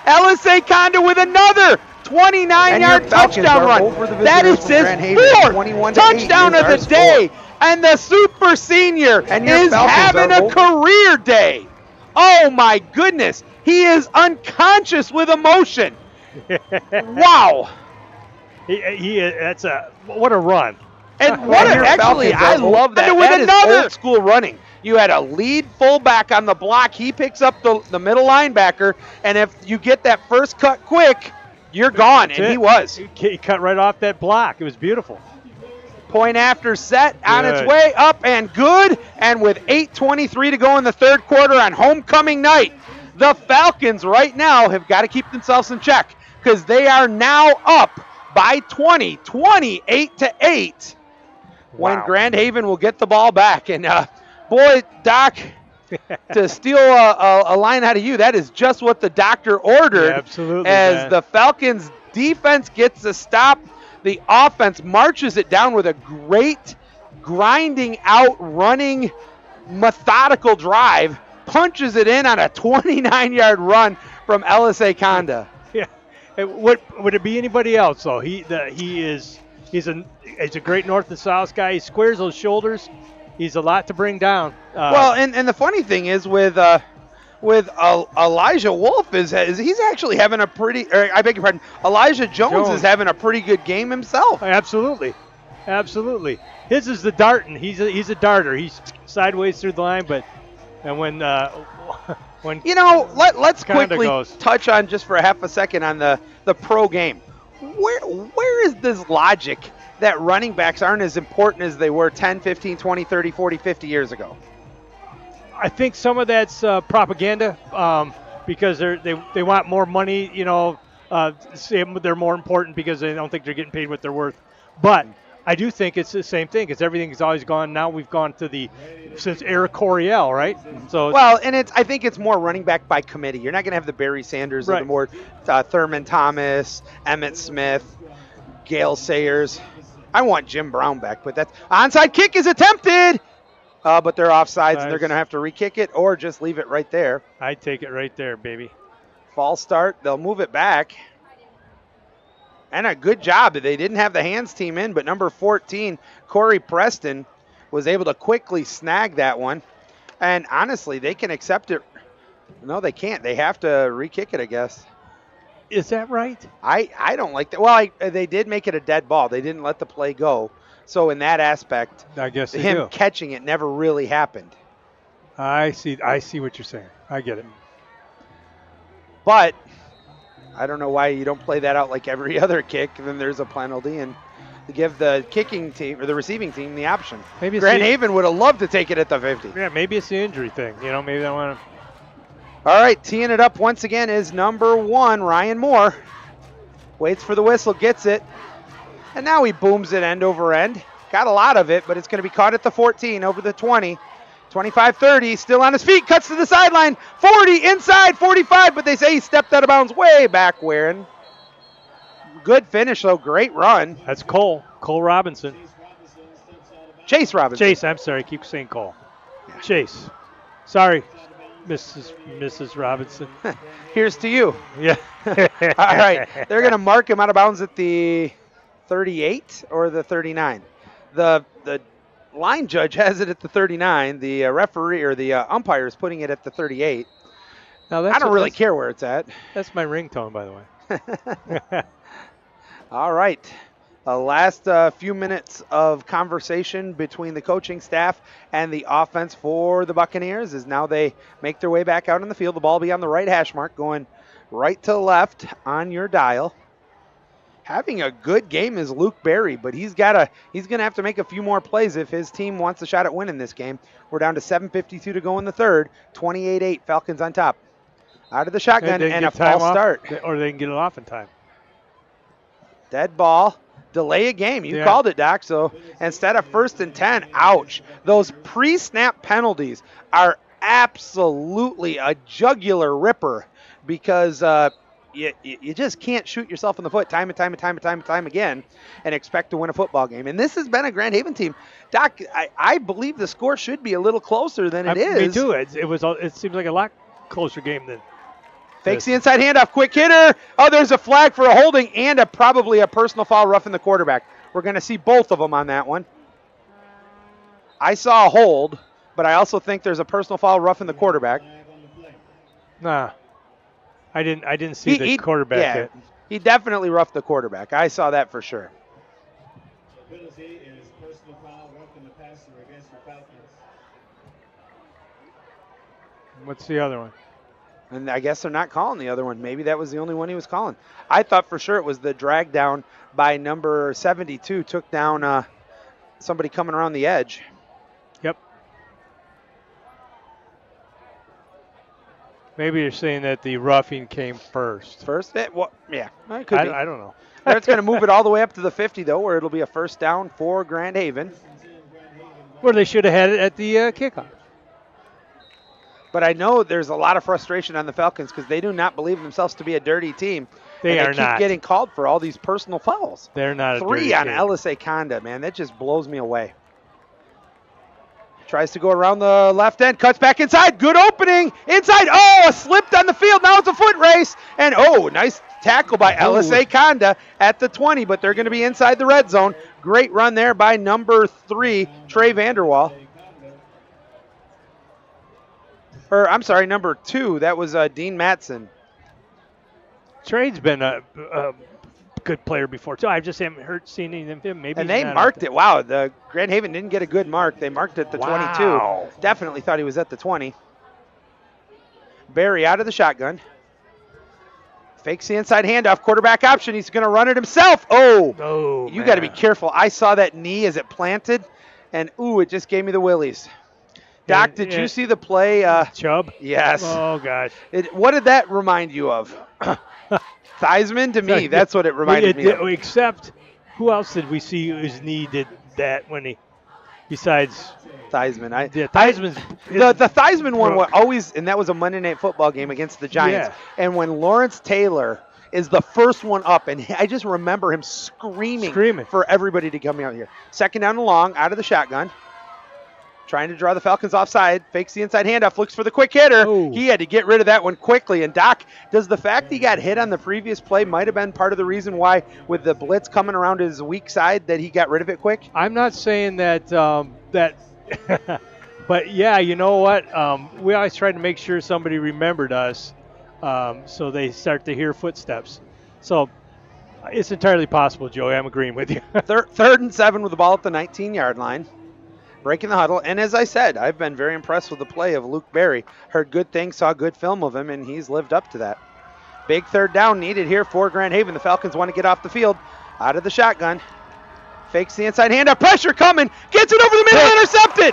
LSA Conda with another 29-yard touchdown run. That is his 4th touchdown of the day. And the super senior is having a career day. Oh, my goodness. He is unconscious with emotion. Wow. What a run. And I love that. That is old school running. You had a lead fullback on the block. He picks up the middle linebacker, and if you get that first cut quick, you're gone, and he was. He cut right off that block. It was beautiful. Point after set on its way up and good, and with 8:23 to go in the third quarter on homecoming night, the Falcons right now have got to keep themselves in check because they are now up by 28-8. When Grand Haven will get the ball back. And boy, Doc, to steal a line out of you, that is just what the doctor ordered. Yeah, absolutely. As the Falcons defense gets the stop, the offense marches it down with a great grinding out, running, methodical drive, punches it in on a 29-yard run from LSA Conda. Yeah. Would it be anybody else though? He's a great north and south guy. He squares those shoulders. He's a lot to bring down. Well, and the funny thing is with with Elijah Wolf is he's actually having a pretty, or I beg your pardon, Elijah Jones is having a pretty good game himself. Absolutely. Absolutely. His is the darting. He's a darter. He's sideways through the line, but and when You know, let's Kinda quickly goes. touch on just for a half a second on the pro game. Where is this logic that running backs aren't as important as they were 10, 15, 20, 30, 40, 50 years ago? I think some of that's propaganda because they want more money. You know, say they're more important because they don't think they're getting paid what they're worth. But I do think it's the same thing because everything's always gone. Now we've gone to since Eric Coryell, right? So Well, and I think it's more running back by committee. You're not going to have the Barry Sanders or the more Thurman Thomas, Emmett Smith, Gale Sayers. I want Jim Brown back, but that onside kick is attempted. But they're offsides, and they're going to have to re-kick it or just leave it right there. I'd take it right there, baby. False start. They'll move it back. And a good job. They didn't have the hands team in, but number 14, Corey Preston, was able to quickly snag that one. And honestly, they can accept it. No, they can't. They have to re-kick it, I guess. Is that right? I don't like that. Well, they did make it a dead ball. They didn't let the play go. So in that aspect, I guess they him do. catching it never really happened. I see what you're saying. I get it. But I don't know why you don't play that out like every other kick. Then there's a penalty and give the kicking team or the receiving team the option. Maybe Grand Haven would have loved to take it at the 50. Yeah, maybe it's the injury thing. You know, maybe they want to. All right, teeing it up once again is number 1, Ryan Moore. Waits for the whistle, gets it. And now he booms it end over end. Got a lot of it, but it's going to be caught at the 14, over the 20. 25-30, still on his feet, cuts to the sideline. 40, inside, 45, but they say he stepped out of bounds way back where. Good finish, though. Great run. That's Cole Robinson. Chase Robinson. Chase, I'm sorry. I keep saying Cole. Yeah. Chase. Sorry, Mrs. Robinson. Here's to you. Yeah. All right. They're going to mark him out of bounds at the 38 or the 39. The line judge has it at the 39. The referee or the umpire is putting it at the 38. Now I don't really care where it's at. That's my ringtone, by the way. All right. The last few minutes of conversation between the coaching staff and the offense for the Buccaneers is now they make their way back out on the field. The ball will be on the right hash mark, going right to left on your dial. Having a good game is Luke Berry, but he's going to have to make a few more plays if his team wants a shot at winning this game. We're down to 7:52 to go in the third. 28-8, Falcons on top. Out of the shotgun and a false start. Or they can get it off in time. Dead ball. Delay a game. You called it, Doc. So instead of 1st and 10, ouch. Those pre-snap penalties are absolutely a jugular ripper because you just can't shoot yourself in the foot time and time again and expect to win a football game. And this has been a Grand Haven team. Doc, I believe the score should be a little closer than it is. Me too. It seems like a lot closer game than. Fakes the inside handoff, quick hitter. Oh, there's a flag for a holding and probably a personal foul roughing the quarterback. We're going to see both of them on that one. I saw a hold, but I also think there's a personal foul roughing the quarterback. Nah, I didn't see the quarterback. Yeah, yet. He definitely roughed the quarterback. I saw that for sure. The penalty is personal foul roughing the passer against the Falcons. What's the other one? And I guess they're not calling the other one. Maybe that was the only one he was calling. I thought for sure it was the drag down by number 72. Took down somebody coming around the edge. Yep. Maybe you're saying that the roughing came first. First? Yeah, it could be. I don't know. That's going to move it all the way up to the 50, though, where it'll be a first down for Grand Haven. Where they should have had it at the kickoff. But I know there's a lot of frustration on the Falcons because they do not believe themselves to be a dirty team. They are keep not. Getting called for all these personal fouls. They're not a 3 dirty on team. LSA Conda, man. That just blows me away. Tries to go around the left end, cuts back inside. Good opening. Inside. Oh, slipped on the field. Now it's a foot race. And, nice tackle by LSA Conda at the 20, but they're going to be inside the red zone. Great run there by number 3, Trey Vanderwall. Or I'm sorry, number 2. That was Dean Matson. Trade's been a good player before too. I just haven't seen anything of him. Maybe. And they marked it. Wow, the Grand Haven didn't get a good mark. They marked it the Wow. 22. Definitely thought he was at the 20. Barry out of the shotgun. Fakes the inside handoff. Quarterback option. He's going to run it himself. Oh, you got to be careful. I saw that knee as it planted, and it just gave me the willies. Doc, did you see the play? Chubb? Yes. Oh, gosh. What did that remind you of? Theismann? To me, that's what it reminded me of. Except, who else did we see whose knee did that when he, besides Theismann? Theismann's the Theismann one was always, and that was a Monday Night Football game against the Giants. Yeah. And when Lawrence Taylor is the first one up, and I just remember him screaming for everybody to come out here. Second down and long, out of the shotgun. Trying to draw the Falcons offside, fakes the inside handoff, looks for the quick hitter. He had to get rid of that one quickly. And Doc, does the fact he got hit on the previous play might have been part of the reason why, with the blitz coming around his weak side, that he got rid of it quick? I'm not saying that, but yeah, you know what? We always try to make sure somebody remembered us, so they start to hear footsteps. So it's entirely possible, Joey. I'm agreeing with you. Third and 7 with the ball at the 19-yard line. Breaking the huddle, and as I said, I've been very impressed with the play of Luke Berry. Heard good things, saw good film of him, and he's lived up to that. Big third down needed here for Grand Haven. The Falcons want to get off the field. Out of the shotgun. Fakes the inside handoff. Pressure coming. Gets it over the middle. Intercepted.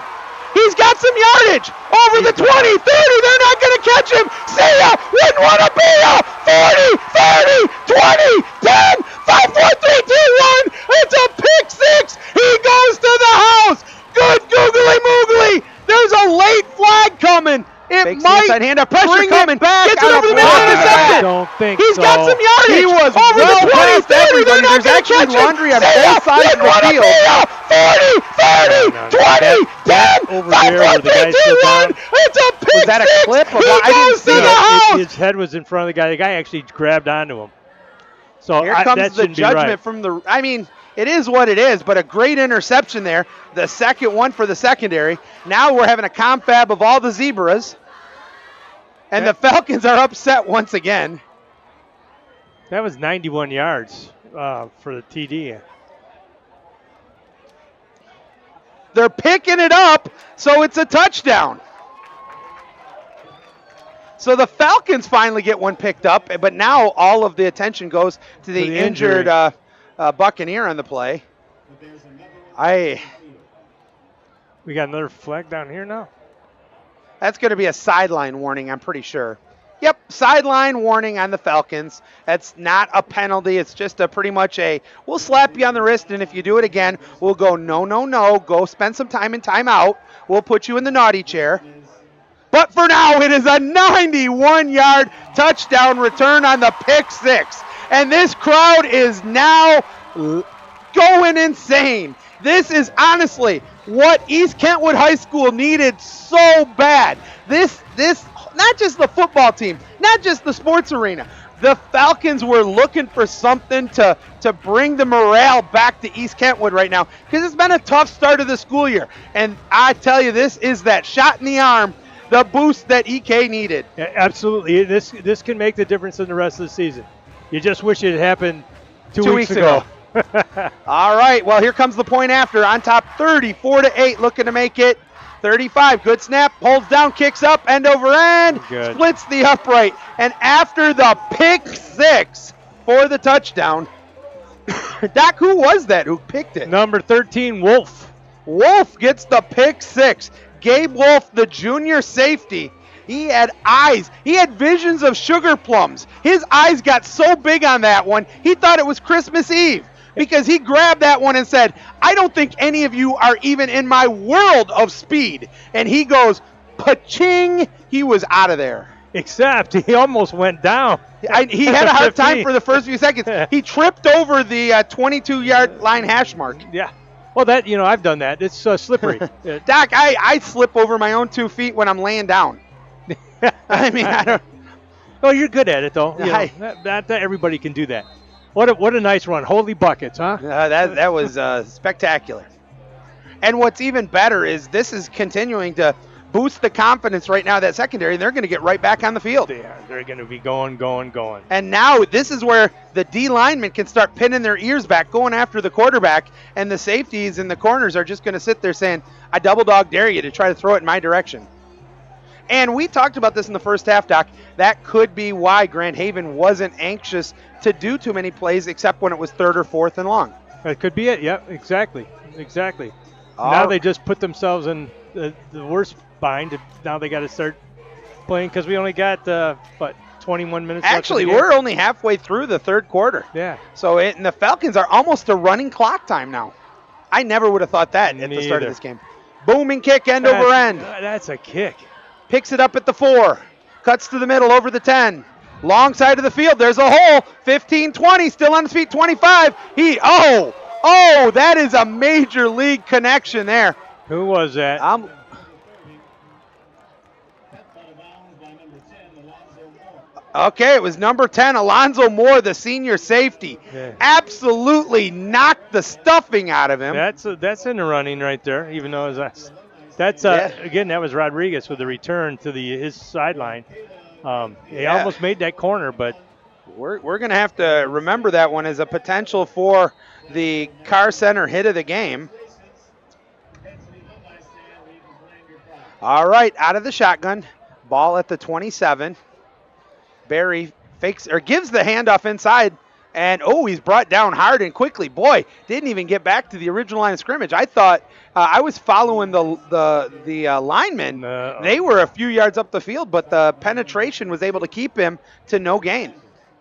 He's got some yardage. Over the 20, 30. They're not going to catch him. See ya. Wouldn't want to be ya. 40, 30, 20, 10, 5, 4, 3, 2, 1. It's a pick six. He goes to the house. Good googly moogly. There's a late flag coming. It might handoff. Pressure coming. Back. Gets it over the middle. Intercepted. I don't think He's got some yardage. He was over well the 20, 30. They're not There's actually laundry on both sides of the field. 40, 30, 20, 10, over 5, there 4, where the 3, guy's 2, still 1. down. It's a pick Was that a six. clip? He I didn't goes see to it. the house. His head was in front of the guy. The guy actually grabbed onto him. So Here that comes the shouldn't be judgment right. from the. I mean, it is what it is, but a great interception there. The second one for the secondary. Now we're having a confab of all the zebras. And the Falcons are upset once again. That was 91 yards for the TD. They're picking it up, so it's a touchdown. So the Falcons finally get one picked up, but now all of the attention goes to the injured Buccaneer on the play. We got another flag down here now. That's going to be a sideline warning, I'm pretty sure. Yep, sideline warning on the Falcons. That's not a penalty. It's just pretty much we'll slap you on the wrist, and if you do it again, we'll go, no, go spend some time in timeout. We'll put you in the naughty chair. But for now, it is a 91-yard touchdown return on the pick six. And this crowd is now going insane. This is honestly what East Kentwood High School needed so bad. This not just the football team, not just the sports arena. The Falcons were looking for something to bring the morale back to East Kentwood right now, because it's been a tough start of the school year. And I tell you, this is that shot in the arm, the boost that EK needed. Yeah, absolutely. This can make the difference in the rest of the season. You just wish it had happened two weeks ago. All right, well, here comes the point after. On top, 34-8, looking to make it 35. Good snap, holds down, kicks up, end over end, splits the upright. And after the pick six for the touchdown, Doc, who was that who picked it? Number 13, Wolf. Wolf gets the pick six. Gabe Wolf, the junior safety. He had eyes. He had visions of sugar plums. His eyes got so big on that one, he thought it was Christmas Eve, because he grabbed that one and said, I don't think any of you are even in my world of speed. And he goes, pa-ching. He was out of there. Except he almost went down. He had a hard time for the first few seconds. He tripped over the 22-yard line hash mark. Yeah. Well, I've done that. It's slippery. Doc, I slip over my own 2 feet when I'm laying down. I mean, I don't. Oh, you're good at it, though. Not everybody can do that. What a nice run. Holy buckets, huh? That was spectacular. And what's even better is this is continuing to boost the confidence right now of that secondary, and they're going to get right back on the field. Yeah, they're going to be going. And now this is where the D linemen can start pinning their ears back, going after the quarterback, and the safeties in the corners are just going to sit there saying, I double dog dare you to try to throw it in my direction. And we talked about this in the first half, Doc. That could be why Grand Haven wasn't anxious to do too many plays except when it was 3rd or 4th and long. That could be it. Yep, exactly. Now they just put themselves in the worst bind. Now they got to start playing because we only got, 21 minutes Actually, left in the game. we're only halfway through the 3rd quarter. Yeah. So and the Falcons are almost to running clock time now. I never would have thought that at the start of this game. Booming kick, end over end. That's a kick. Picks it up at the 4. Cuts to the middle over the 10. Long side of the field. There's a hole. 15, 20. Still on his feet. 25. Oh, that is a major league connection there. Who was that? Okay, it was number 10, Alonzo Moore, the senior safety. Yeah. Absolutely knocked the stuffing out of him. That's in the running right there, even though that's again, that was Rodriguez with the return to his sideline. He almost made that corner, but we're going to have to remember that one as a potential for the Carr Center hit of the game. All right, out of the shotgun, ball at the 27. Barry fakes or gives the handoff inside, and he's brought down hard and quickly. Boy, didn't even get back to the original line of scrimmage. I thought I was following the linemen. They were a few yards up the field, but the penetration was able to keep him to no gain.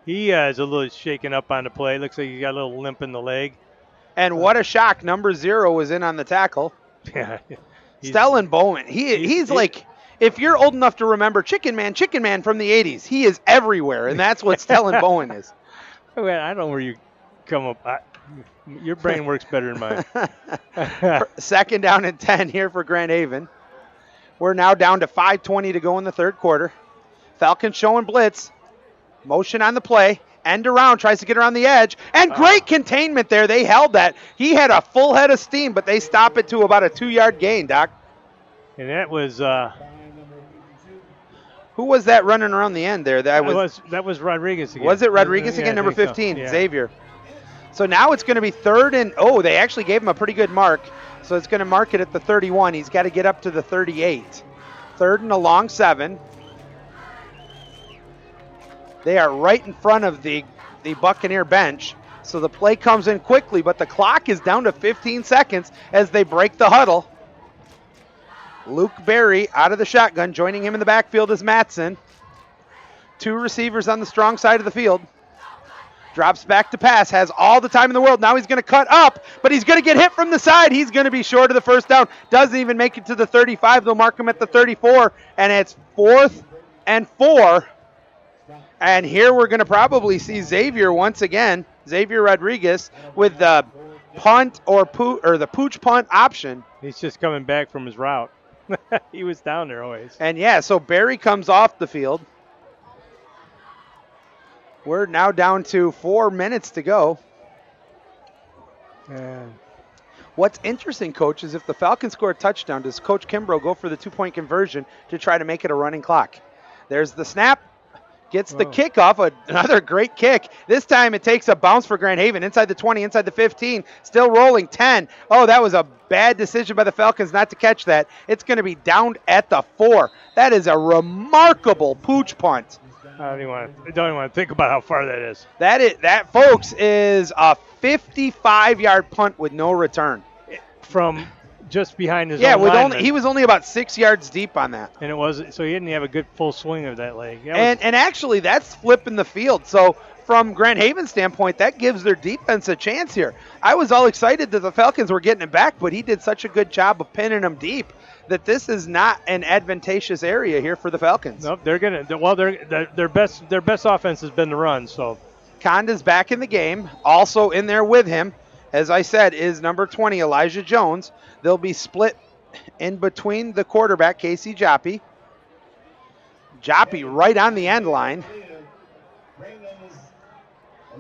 He is a little shaken up on the play. Looks like he got a little limp in the leg. And what a shock! Number 0 was in on the tackle. Yeah, Stellan Bowman. He's like. If you're old enough to remember Chicken Man from the 80s, he is everywhere, and that's what Stellan Bowen is. Well, I don't know where you come up. Your brain works better than mine. 2nd down and 10 here for Grand Haven. We're now down to 5:20 to go in the 3rd quarter. Falcons showing blitz. Motion on the play. End around, tries to get around the edge. And great containment there. They held that. He had a full head of steam, but they stop it to about a 2-yard gain, Doc. And that was... Who was that running around the end there? That was Rodriguez again. Was it Rodriguez again? Number 15, so. Yeah. Xavier. So now it's going to be 3rd and, they actually gave him a pretty good mark. So it's going to mark it at the 31. He's got to get up to the 38. 3rd and a long 7. They are right in front of the Buccaneer bench. So the play comes in quickly, but the clock is down to 15 seconds as they break the huddle. Luke Berry out of the shotgun. Joining him in the backfield is Matson. 2 receivers on the strong side of the field. Drops back to pass. Has all the time in the world. Now he's going to cut up, but he's going to get hit from the side. He's going to be short of the 1st down. Doesn't even make it to the 35. They'll mark him at the 34, and it's 4th and 4. And here we're going to probably see Xavier once again. Xavier Rodriguez with the punt or the pooch punt option. He's just coming back from his route. He was down there always. And so Barry comes off the field. We're now down to 4 minutes to go. And what's interesting, Coach, is if the Falcons score a touchdown, does Coach Kimbrough go for the 2-point conversion to try to make it a running clock? There's the snap. Gets the kickoff, another great kick. This time it takes a bounce for Grand Haven. Inside the 20, inside the 15, still rolling 10. That was a bad decision by the Falcons not to catch that. It's going to be down at the 4. That is a remarkable pooch punt. I don't even want to think about how far that is. That, folks, is a 55-yard punt with no return. From just behind his own lineman. He was only about 6 yards deep on that. And so he didn't have a good full swing of that leg. And actually, that's flipping the field. So from Grand Haven's standpoint, that gives their defense a chance here. I was all excited that the Falcons were getting it back, but he did such a good job of pinning them deep that this is not an advantageous area here for the Falcons. Nope, they're gonna. Well, their best offense has been the run. So Conda's back in the game. Also in there with him, as I said, is number 20 Elijah Jones. They'll be split in between the quarterback Casey Joppy. Joppy right on the end line.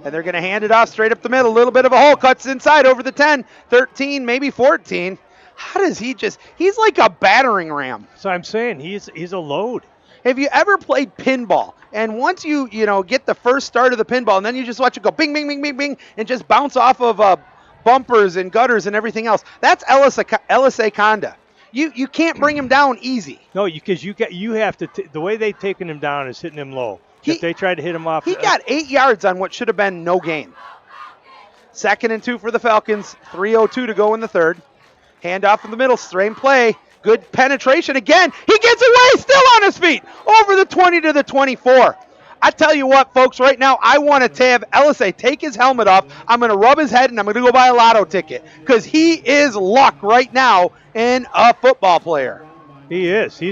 And they're going to hand it off straight up the middle. A little bit of a hole. Cuts inside over the 10, 13, maybe 14. How does he he's like a battering ram. So I'm saying he's a load. Have you ever played pinball? And once you get the first start of the pinball, and then you just watch it go bing, bing, bing, bing, bing, and just bounce off of bumpers and gutters and everything else. That's LSA Conda. You can't bring him down easy. No, because you have to. The way they've taken him down is hitting him low. If they tried to hit him off, he got 8 yards on what should have been no gain. 2nd and 2 for the Falcons. 3:02 to go in the third. Handoff in the middle, same play. Good penetration again. He gets away, still on his feet. Over the 20 to the 24. I tell you what, folks, right now I want to have LSA take his helmet off. I'm going to rub his head and I'm going to go buy a lotto ticket because he is luck right now in a football player. He is. He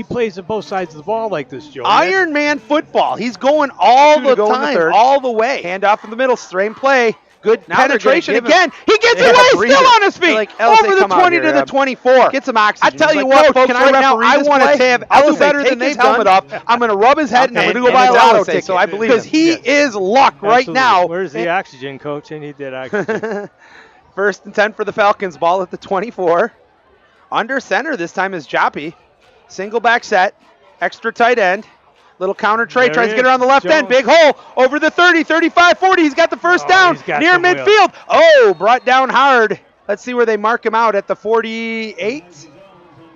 plays on both sides of the ball like this, Joe. Iron Man football. He's going all the time, all the way. Handoff in the middle, same play. Good penetration again. He gets away, still on his feet. Over the 20 to the 24. Where's the oxygen, coach? And he did oxygen. 1st and 10 for the Falcons. Ball at the 24. Under center this time is Joppy. Single back set. Extra tight end. Little counter trade, tries to get around the left end. Big hole over the 30, 35, 40. He's got the first down near midfield. Oh, brought down hard. Let's see where they mark him out at the 48.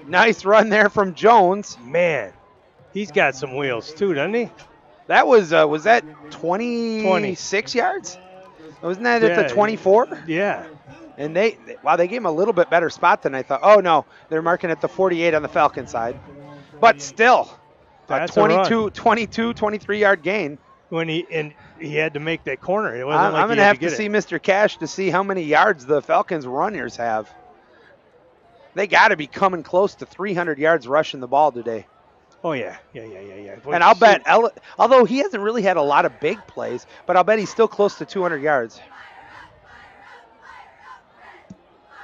Nice run there from Jones. Man, he's got some wheels too, doesn't he? That was that 26 yards? Wasn't that at the 24? Yeah. And they gave him a little bit better spot than I thought. Oh, no, they're marking at the 48 on the Falcon side. But still. That's 22, 23-yard gain. When he had to make that corner. It wasn't I'm going to have to see Mr. Cash to see how many yards the Falcons runners have. They got to be coming close to 300 yards rushing the ball today. Oh, yeah. And I'll bet, although he hasn't really had a lot of big plays, but I'll bet he's still close to 200 yards.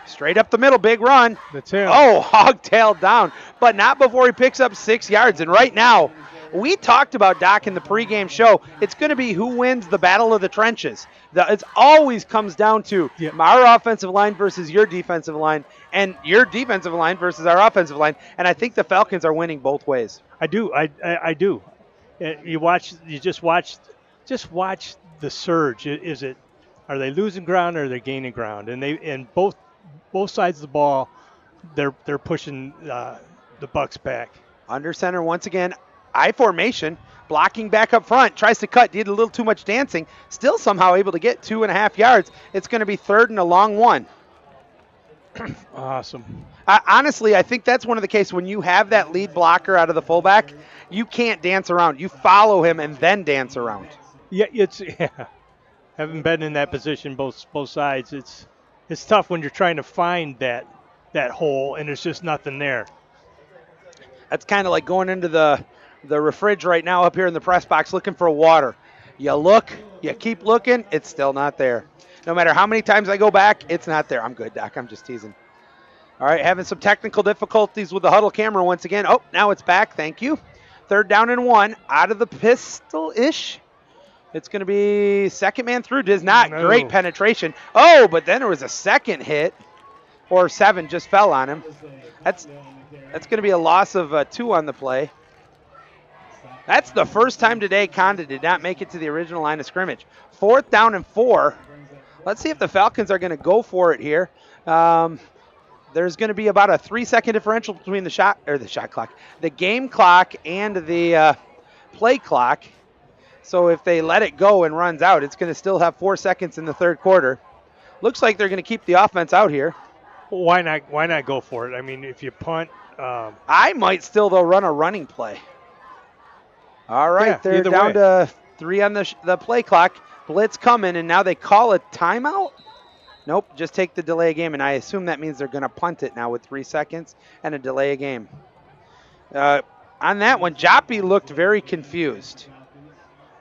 Straight up the middle, big run. That's him. Oh, hog-tailed down, but not before he picks up 6 yards. And right now, we talked about, Doc, in the pregame show, it's going to be who wins the battle of the trenches. It always comes down to our offensive line versus your defensive line, and your defensive line versus our offensive line. And I think the Falcons are winning both ways. I do. I do. You just watch the surge. Are they losing ground or are they gaining ground? And both sides of the ball, they're pushing the Bucks back. Under center once again, I formation, blocking back up front, tries to cut, did a little too much dancing, still somehow able to get 2.5 yards. It's going to be 3rd and a long one. Awesome. Honestly, I think that's one of the cases when you have that lead blocker out of the fullback, you can't dance around. You follow him and then dance around. Yeah, having been in that position both sides, it's tough when you're trying to find that hole and there's just nothing there. That's kind of like going into the fridge right now up here in the press box looking for water. You look, you keep looking, it's still not there. No matter how many times I go back, it's not there. I'm good, Doc. I'm just teasing. All right, having some technical difficulties with the huddle camera once again. Oh, now it's back. Thank you. 3rd down and 1 out of the pistol-ish. It's going to be second man through. Does not. No. Great penetration. Oh, but then there was a second hit. Or 7 just fell on him. That's going to be a loss of 2 on the play. That's the first time today Conda did not make it to the original line of scrimmage. 4th down and 4. Let's see if the Falcons are going to go for it here. There's going to be about a 3-second differential between the shot clock, the game clock, and the play clock. So if they let it go and runs out, it's going to still have 4 seconds in the 3rd quarter. Looks like they're going to keep the offense out here. Well, why not go for it? I mean, if you punt, I might still though run a running play. All right, they're down to 3 on the play clock. Blitz coming, and now they call a timeout. Nope, just take the delay of game, and I assume that means they're going to punt it now with 3 seconds and a delay of game. On that one, Joppy looked very confused.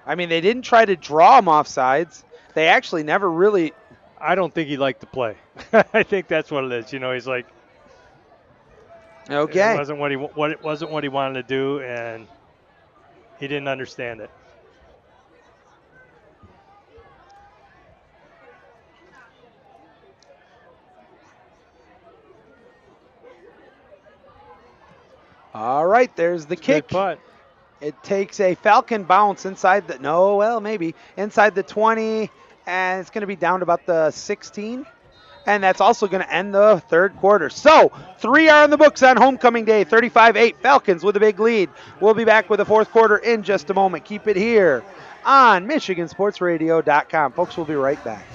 I mean, they didn't try to draw him off sides. They actually never really. I don't think he liked the play. I think that's what it is. He's like, okay, it wasn't what he wanted to do, and he didn't understand it. All right, there's the kick. Good putt. It takes a Falcon bounce inside the, no, well, maybe, inside the 20, and it's going to be down to about the 16. And that's also going to end the third quarter. So 3 are in the books on homecoming day, 35-8, Falcons with a big lead. We'll be back with the fourth quarter in just a moment. Keep it here on MichiganSportsRadio.com. Folks, we'll be right back.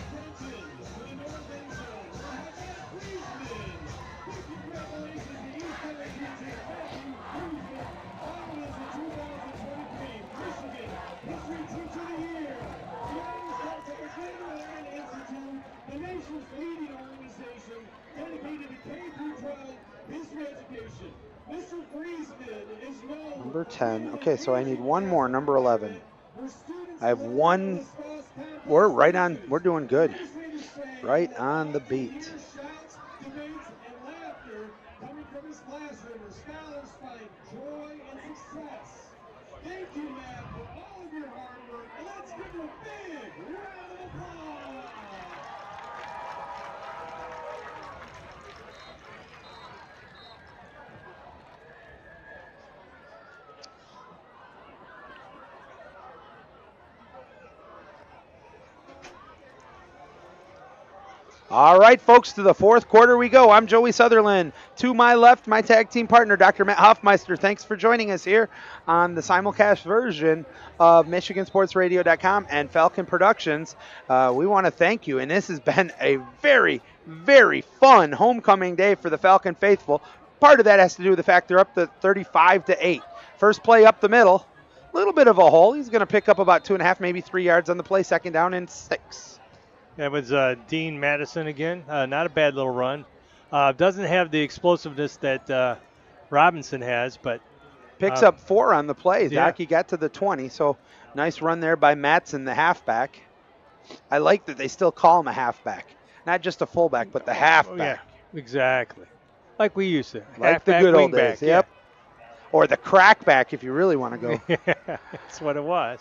The nation's leading organization dedicated to K-12 history education. Mr. Friesman is known. Number 10. Okay, so I need one more, number 11. I have one. We're right on. We're doing good. Right on the beat. Shouts, debates, and laughter coming from his classroom where scholars find joy and success. Thank you, Matt, for all of your hard work. And let's give him a big round of applause. All right, folks, to the fourth quarter we go. I'm Joey Sutherland. To my left, my tag team partner, Dr. Matt Hoffmeister. Thanks for joining us here on the simulcast version of MichiganSportsRadio.com and Falcon Productions. We want to thank you, and this has been a very, very fun homecoming day for the Falcon faithful. Part of that has to do with the fact they're up to 35-8. First play up the middle, a little bit of a hole. He's going to pick up about 2.5, maybe 3 yards on the play. Second down and 6. That was Dean Madison again. Not a bad little run. Doesn't have the explosiveness that Robinson has, but picks up 4 on the play. Yeah. Zach, he got to the 20, so nice run there by Matson, the halfback. I like that they still call him a halfback, not just a fullback, but the halfback. Yeah, exactly. Like we used to. Like the Halfback, good old wingback, days. Yep. Or the crackback, if you really want to go. Yeah, that's what it was.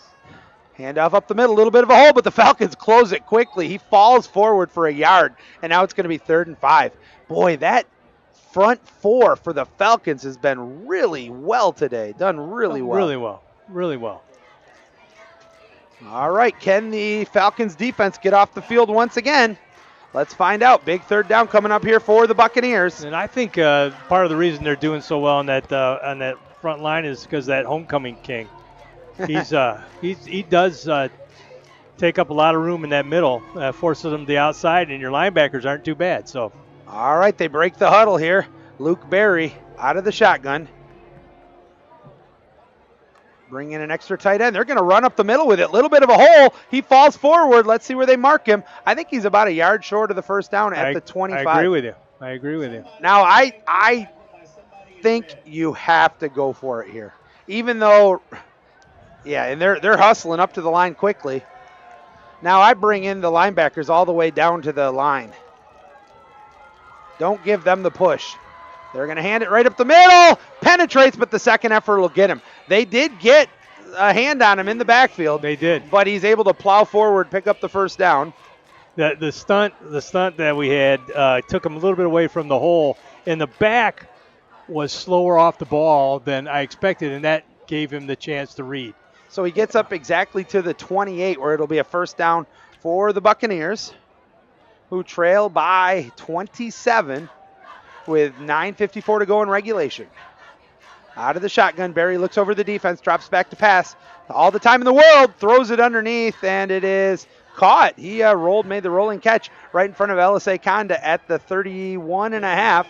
Handoff up the middle, a little bit of a hole, but the Falcons close it quickly. He falls forward for a yard, and now it's going to be 3rd and 5. Boy, that front 4 for the Falcons has been really well today. Done really well. Really well. Really well. All right, can the Falcons defense get off the field once again? Let's find out. Big 3rd down coming up here for the Buccaneers. And I think part of the reason they're doing so well on that front line is because that homecoming king. He does take up a lot of room in that middle, forces them to the outside, and your linebackers aren't too bad. So, all right, they break the huddle here. Luke Berry out of the shotgun. Bring in an extra tight end. They're going to run up the middle with it. Little bit of a hole. He falls forward. Let's see where they mark him. I think he's about a yard short of the first down at the 25. I agree with you. Now, I think you have to go for it here, even though. Yeah, and they're hustling up to the line quickly. Now I bring in the linebackers all the way down to the line. Don't give them the push. They're going to hand it right up the middle. Penetrates, but the second effort will get him. They did get a hand on him in the backfield. They did. But he's able to plow forward, pick up the first down. The stunt that we had took him a little bit away from the hole, and the back was slower off the ball than I expected, and that gave him the chance to read. So he gets up exactly to the 28, where it'll be a first down for the Buccaneers, who trail by 27 with 9:54 to go in regulation. Out of the shotgun, Barry looks over the defense, drops back to pass. All the time in the world, throws it underneath, and it is caught. He made the rolling catch right in front of LSA Conda at the 31.5.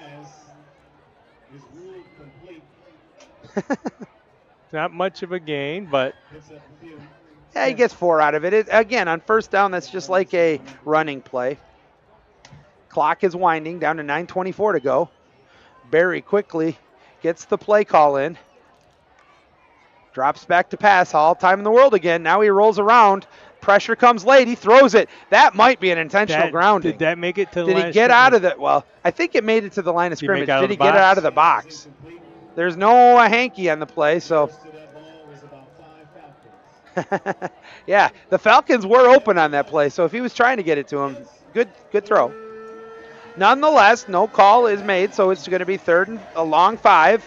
Not much of a gain, but yeah, he gets 4 out of it. Again, on first down, that's just like a running play. Clock is winding, down to 9:24 to go. Barry quickly gets the play call in. Drops back to pass, all time in the world again. Now he rolls around. Pressure comes late. He throws it. That might be an intentional grounding. Did that make it to the line? Did he get out of the? Well, I think it made it to the line of scrimmage. Did he get it out of the box? There's no hanky on the play, so. Yeah, the Falcons were open on that play, so if he was trying to get it to him, good throw. Nonetheless, no call is made, so it's going to be 3rd and a long 5.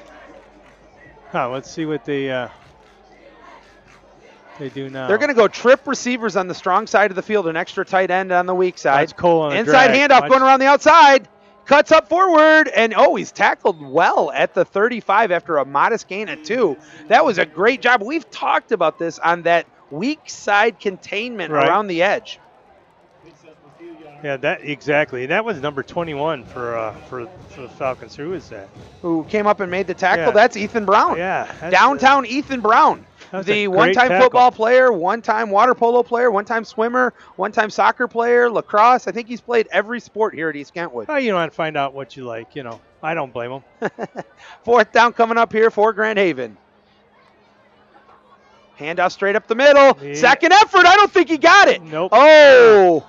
Let's see what they do now. They're going to go trip receivers on the strong side of the field, an extra tight end on the weak side. That's Cole on a Inside drag. handoff going around the outside. Cuts up forward, and he's tackled well at the 35 after a modest gain of 2. That was a great job. We've talked about this on that weak side containment around the edge. Yeah, that exactly. That was number 21 for the Falcons. Who is that? Who came up and made the tackle? Yeah. That's Ethan Brown. Yeah. Downtown Ethan Brown. The one-time football player, one-time water polo player, one-time swimmer, one-time soccer player, lacrosse. I think he's played every sport here at East Kentwood. Oh, you want to find out what you like. I don't blame him. 4th down coming up here for Grand Haven. Handoff straight up the middle. Yeah. Second effort. I don't think he got it. Nope. Oh.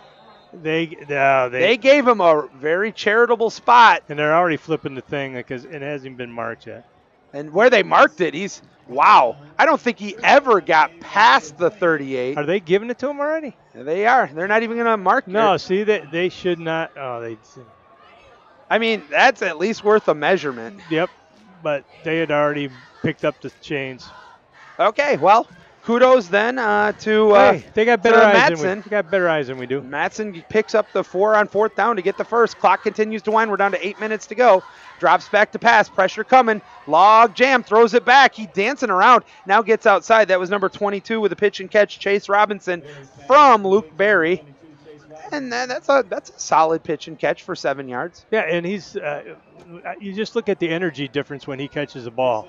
They gave him a very charitable spot. And they're already flipping the thing because it hasn't been marked yet. And where they marked it, wow. I don't think he ever got past the 38. Are they giving it to him already? They are. They're not even going to mark it. No, see, they should not. Oh, I mean, that's at least worth a measurement. Yep, but they had already picked up the chains. Okay, well, kudos then to they got better eyes Mattson. than we. They got better eyes than we do. Mattson picks up the 4 on 4th down to get the first. Clock continues to wind. We're down to 8 minutes to go. Drops back to pass. Pressure coming. Log jam. Throws it back. He dancing around. Now gets outside. That was number 22 with a pitch and catch. Chase Robinson from Luke Berry. And that's a solid pitch and catch for 7 yards. Yeah, and he's you just look at the energy difference when he catches the ball.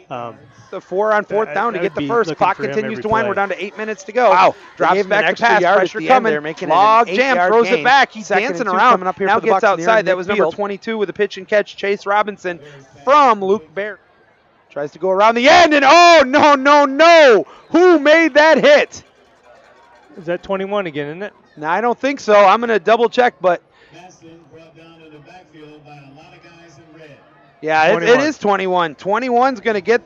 The 4 on 4th down to get the first. Clock continues to wind. Play. We're down to 8 minutes to go. Wow. Drops back to pass. Pressure coming. Log jam. Throws it back. He's dancing around. Up here now for the gets Bucks in the outside. air That was number midfield. 22 with a pitch and catch. Chase Robinson from Luke Bear. Tries to go around the end. And oh, no. Who made that hit? Is that 21 again, isn't it? No, I don't think so. I'm going to double check, but. Yeah, it is 21. 21's going to get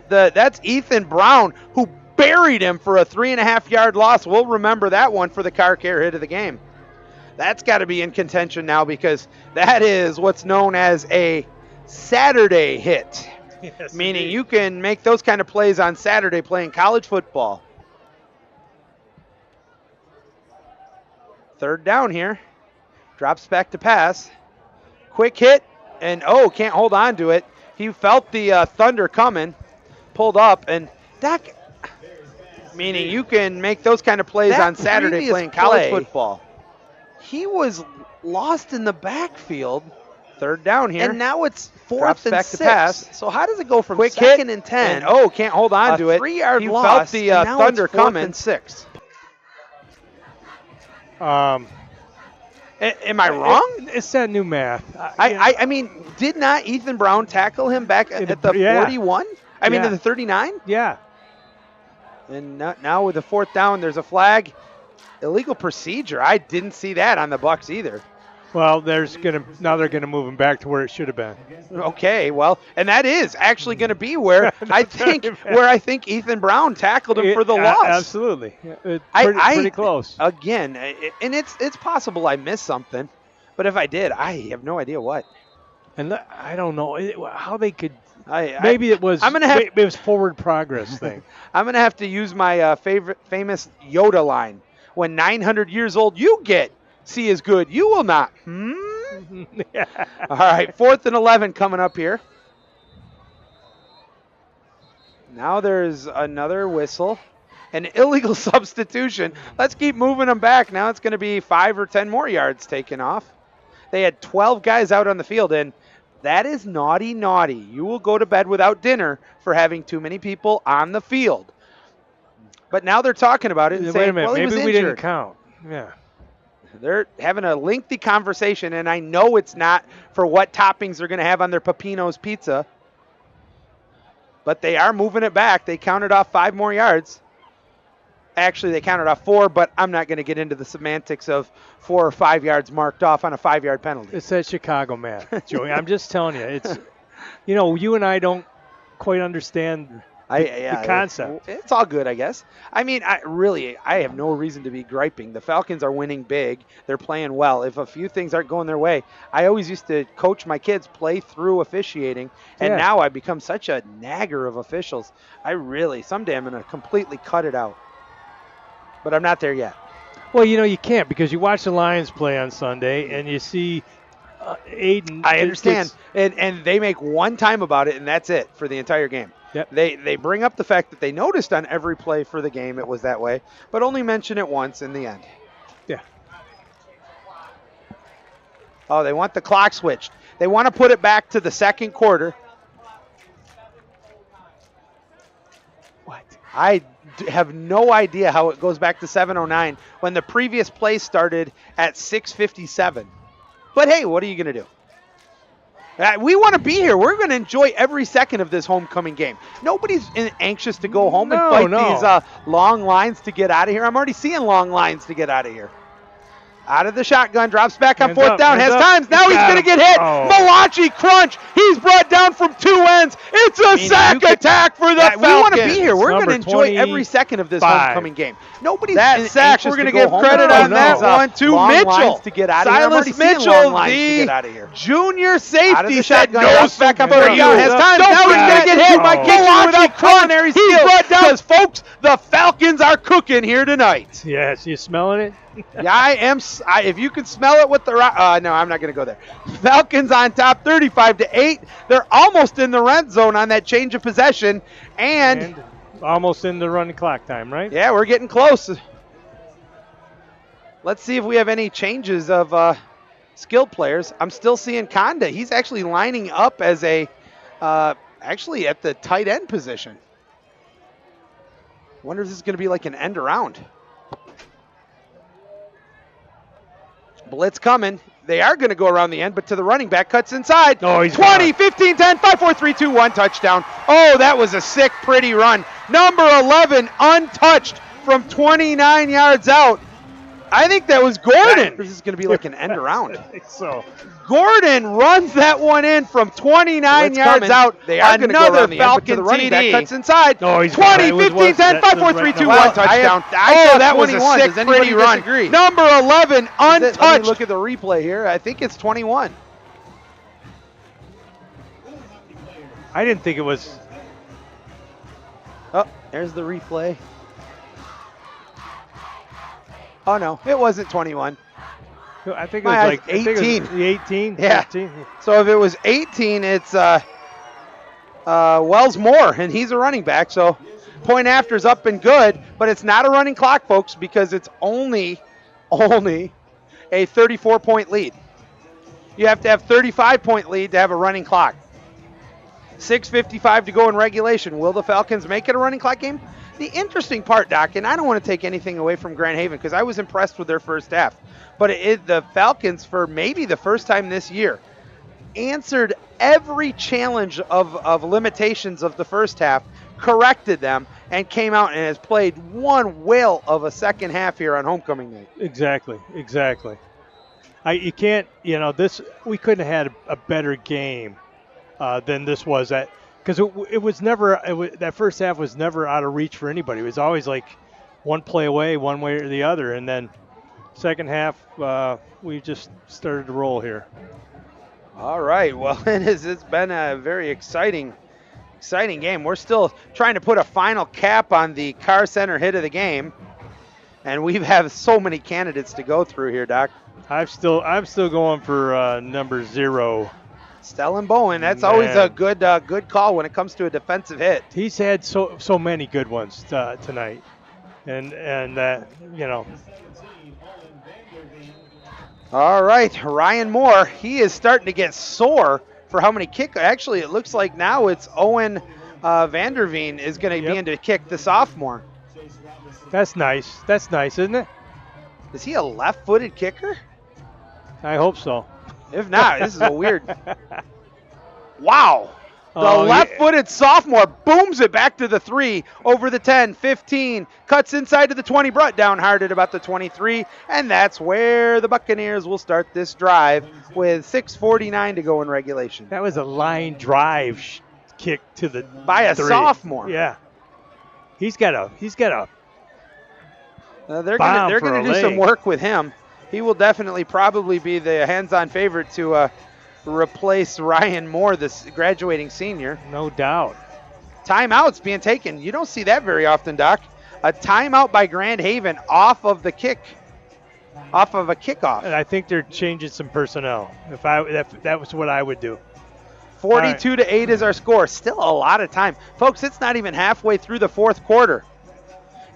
that's Ethan Brown, who buried him for a 3.5-yard loss. We'll remember that one for the car care hit of the game. That's got to be in contention now because that is what's known as a Saturday hit. Yes, meaning indeed. you can make those kind of plays on Saturday playing college football. 3rd down here. Drops back to pass. Quick hit. And, can't hold on to it. He felt the thunder coming, pulled up, and meaning you can make those kind of plays on Saturday playing college football. He was lost in the backfield. 3rd down here. And now it's 4th Drops and back 6. to pass. So how does it go from Quick 2nd hit and 10? And, can't hold on to it. 3-yard he loss. felt the and now thunder it's 4th coming. and 6. Am I wrong? It's that new math. I mean, did not Ethan Brown tackle him back at the 41? I mean, at the 39? Yeah. And now with the 4th down, there's a flag. Illegal procedure. I didn't see that on the Bucks either. Well, now they're gonna move him back to where it should have been. Okay, well, and that is actually going to be where I think Ethan Brown tackled him for the loss. Absolutely, pretty close. Again, and it's possible I missed something, but if I did, I have no idea what. And I don't know how they could. Maybe it was. It was forward progress thing. I'm going to have to use my famous Yoda line. When 900 years old you get, see as good you will not. Yeah. All right, 4th and 11 coming up here. Now there's another whistle. An illegal substitution. Let's keep moving them back. Now it's going to be 5 or 10 more yards taken off. They had 12 guys out on the field, and that is naughty. You will go to bed without dinner for having too many people on the field. But now they're talking about it and saying, wait a minute, well, he was maybe we injured. didn't count. Yeah. They're having a lengthy conversation, and I know it's not for what toppings they're going to have on their Peppino's pizza. But they are moving it back. They counted off 5 more yards. Actually, they counted off 4, but I'm not going to get into the semantics of 4 or 5 yards marked off on a 5-yard penalty. It's that Chicago math, Joey. I'm just telling you. It's, you and I don't quite understand The concept. It's all good, I guess. I mean, I have no reason to be griping. The Falcons are winning big. They're playing well. If a few things aren't going their way, I always used to coach my kids play through officiating, and Yeah. now I've become such a nagger of officials. Someday I'm going to completely cut it out. But I'm not there yet. Well, you can't, because you watch the Lions play on Sunday and you see Aiden. I understand. And they make one time about it, and that's it for the entire game. Yep. They bring up the fact that they noticed on every play for the game it was that way, but only mention it once in the end. Yeah. Oh, they want the clock switched. They want to put it back to the second quarter. What? I have no idea how it goes back to 7:09 when the previous play started at 6:57. But hey, what are you going to do? We want to be here. We're going to enjoy every second of this homecoming game. Nobody's anxious to go home and fight these long lines to get out of here. I'm already seeing long lines to get out of here. Out of the shotgun, drops back on fourth down, has times. Now he's going to get hit. Malachi crunch. He's brought down from two ends. It's a sack attack for the Falcons. We want to be here. We're going to enjoy every second of this homecoming game. Nobody's that sack. We're going to give credit on that one to Mitchell to get out of here. Silas Mitchell, the junior safety, said no. Back on fourth down, has times. Now he's going to get hit by Malachi crunch. He's brought down because, folks, the Falcons are cooking here tonight. Yes, you smelling it? Yeah, I am. If you could smell it with the no, I'm not going to go there. Falcons on top, 35-8. They're almost in the red zone on that change of possession, and almost in the running clock time, right? Yeah, we're getting close. Let's see if we have any changes of skilled players. I'm still seeing Conda. He's actually lining up as actually at the tight end position. Wonder if this is going to be like an end around. Blitz coming. They are going to go around the end, but to the running back, cuts inside. Oh, he's 20, 15, 10, 5, 4, 3, 2, 1, touchdown. Oh, that was a sick, pretty run. Number 11, untouched from 29 yards out. I think that was Gordon. This is going to be like an end around. I think so. Gordon runs that one in from 29 yards out. They are going to go around the end, but to the running back, cuts inside. Oh, he's 20, 15, 10, 5, 4, 3, 2, 1, touchdown. Oh, that was a sick, pretty run. Number 11, untouched. Let me look at the replay here. I think it's 21. I didn't think it was. Oh, there's the replay. Oh, no, it wasn't 21. I think it was like 18. 18? Yeah. 18. So if it was 18, it's Wells Moore, and he's a running back. So point after is up and good, but it's not a running clock, folks, because it's only a 34-point lead. You have to have 35-point lead to have a running clock. 6:55 to go in regulation. Will the Falcons make it a running clock game? The interesting part, Doc, and I don't want to take anything away from Grand Haven because I was impressed with their first half, but the Falcons, for maybe the first time this year, answered every challenge of limitations of the first half, corrected them, and came out and has played one whale of a second half here on homecoming night. Exactly. You can't, we couldn't have had a better game than this was. Because it was never, that first half was never out of reach for anybody. It was always like one play away, one way or the other. And then second half, we just started to roll here. All right. Well, it's been a very exciting game. We're still trying to put a final cap on the Car Center hit of the game. And we have so many candidates to go through here, Doc. I'm still going for number 0. Stellan Bowen, that's always a good call when it comes to a defensive hit. He's had so many good ones tonight, and All right, Ryan Moore, he is starting to get sore for how many kick. Actually, it looks like now it's Owen Vanderveen is going to be in to kick the sophomore. That's nice, isn't it? Is he a left-footed kicker? I hope so. If not, this is a weird. Wow. The left-footed sophomore booms it back to the 3, over the 10, 15, cuts inside to the 20, brought down hard at about the 23, and that's where the Buccaneers will start this drive with 6:49 to go in regulation. That was a line drive kick to the by a three. sophomore. Yeah, he's got a they're bomb gonna for a do some leg. work with him. He will definitely probably be the hands-on favorite to replace Ryan Moore, this graduating senior. No doubt. Timeouts being taken. You don't see that very often, Doc. A timeout by Grand Haven off of the kick, off of a kickoff. And I think they're changing some personnel. If that was what I would do. 42-8 is our score. Still a lot of time. Folks, it's not even halfway through the fourth quarter.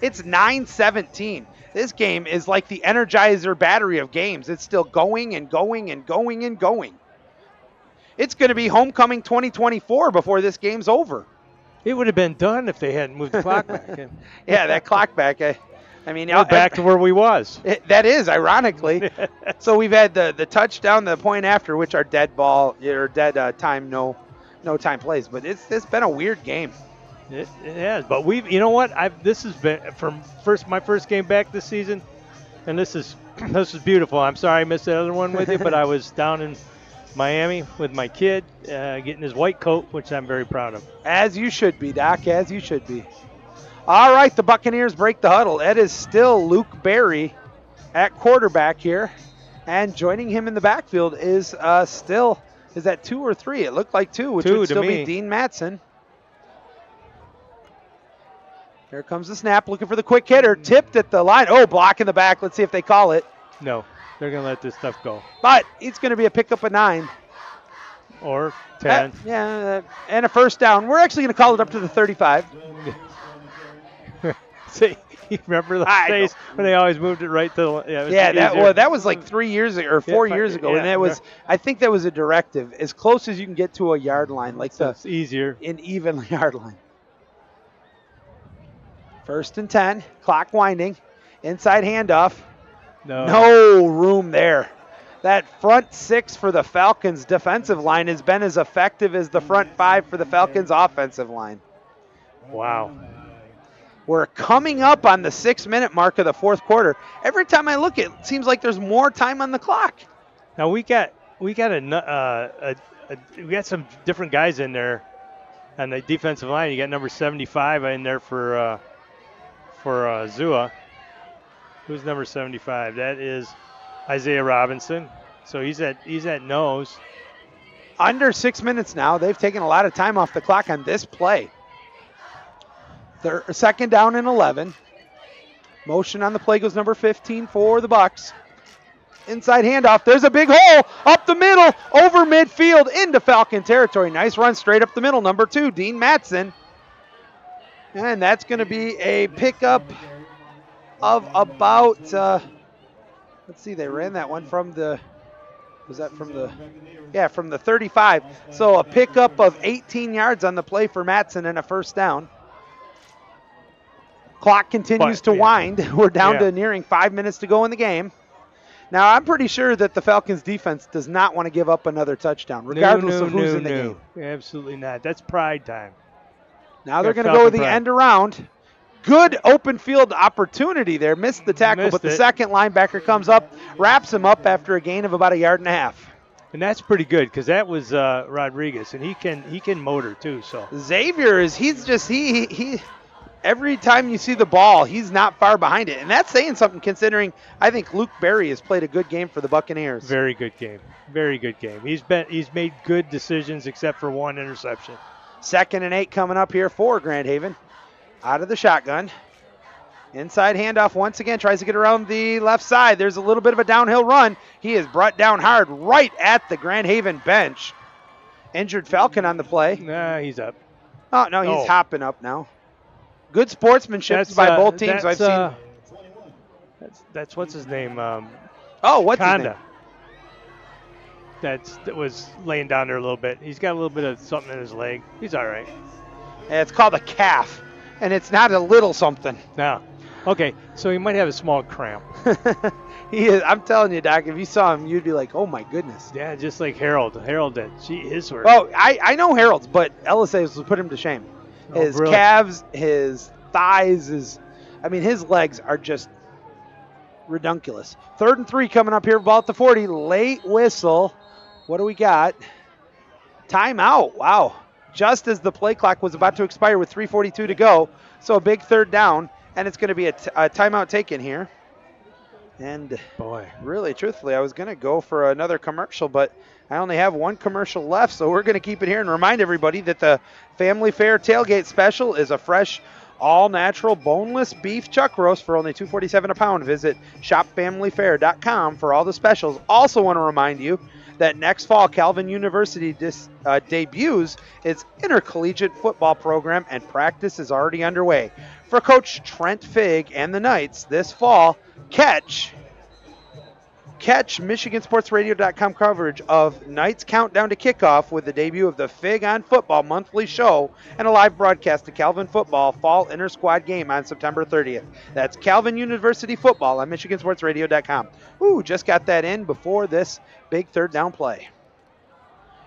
It's 9-17. This game is like the Energizer battery of games. It's still going and going and going and going. It's going to be homecoming 2024 before this game's over. It would have been done if they hadn't moved the clock back. Yeah, that clock back. I mean, we're back to where we was. That is, ironically. So we've had the touchdown, the point after, which are dead ball or dead time, no time plays. But it's been a weird game. It has, but you know what? This has been my first game back this season, and this is beautiful. I'm sorry I missed the other one with you, but I was down in Miami with my kid, getting his white coat, which I'm very proud of. As you should be, Doc. As you should be. All right, the Buccaneers break the huddle. It is still Luke Berry at quarterback here, and joining him in the backfield is that 2 or 3? It looked like 2, which would still be Dean Matson. Here comes the snap, looking for the quick hitter, tipped at the line. Oh, block in the back. Let's see if they call it. No, they're going to let this stuff go. But it's going to be a pickup of 9. Or 10. And a first down. We're actually going to call it up to the 35. See, you remember the days when they always moved it right to the that was like 3 years ago or 4 years ago, and it was. I think that was a directive, as close as you can get to a yard line, like it's easier, an even yard line. 1st and 10, clock winding, inside handoff. No room there. That front 6 for the Falcons defensive line has been as effective as the front 5 for the Falcons offensive line. Wow. We're coming up on the 6-minute mark of the fourth quarter. Every time I look, it seems like there's more time on the clock. Now we got some different guys in there on the defensive line. You got number 75 in there for Zua. Who's number 75? That is Isaiah Robinson. So he's at nose. Under 6 minutes now. They've taken a lot of time off the clock on this play. They're 2nd down and 11. Motion on the play goes number 15 for the Bucs. Inside handoff. There's a big hole up the middle, over midfield into Falcon territory. Nice run straight up the middle. Number 2, Dean Matson. And that's going to be a pickup of about, let's see, they ran that one from the 35. So a pickup of 18 yards on the play for Matson and a first down. Clock continues to wind. We're down to nearing 5 minutes to go in the game. Now, I'm pretty sure that the Falcons defense does not want to give up another touchdown, regardless of who's in the game. Absolutely not. That's pride time. Now they're going to go with the end around. Good open field opportunity there. Missed the tackle, but the second linebacker comes up, wraps him up after a gain of about 1.5 yards. And that's pretty good because that was Rodriguez, and he can motor too. So Xavier he every time you see the ball, he's not far behind it, and that's saying something considering I think Luke Berry has played a good game for the Buccaneers. Very good game. Very good game. He's made good decisions except for one interception. 2nd and 8 coming up here for Grand Haven. Out of the shotgun. Inside handoff once again. Tries to get around the left side. There's a little bit of a downhill run. He is brought down hard right at the Grand Haven bench. Injured Falcon on the play. Nah, he's up. Oh, no, he's hopping up now. Good sportsmanship by both teams I've seen. That's what's his name? What's his name? That was laying down there a little bit. He's got a little bit of something in his leg. He's all right. Yeah, it's called a calf, and it's not a little something. No. Okay, so he might have a small cramp. He is. I'm telling you, Doc, if you saw him, you'd be like, oh, my goodness. Yeah, just like Harold. Harold did. His were. Oh, I know Harold's, but LSA will put him to shame. His calves, his thighs, his legs are just redunculous. 3rd and 3 coming up here, ball at the 40. Late whistle. What do we got? Timeout. Wow. just as the play clock was about to expire with 3:42 to go. So a big third down, and it's going to be a timeout taken here. And boy, really, truthfully, I was going to go for another commercial, but I only have one commercial left, so we're going to keep it here and remind everybody that the Family Fare Tailgate Special is a fresh, all-natural, boneless beef chuck roast for only $2.47 a pound. Visit shopfamilyfare.com for all the specials. Also want to remind you that next fall, Calvin University debuts its intercollegiate football program, and practice is already underway. For Coach Trent Figg and the Knights this fall, catch MichiganSportsRadio.com coverage of Knights Countdown to Kickoff with the debut of the Fig on Football monthly show and a live broadcast of Calvin Football Fall Inter-Squad game on September 30th. That's Calvin University Football on MichiganSportsRadio.com. Ooh, just got that in before this big third down play.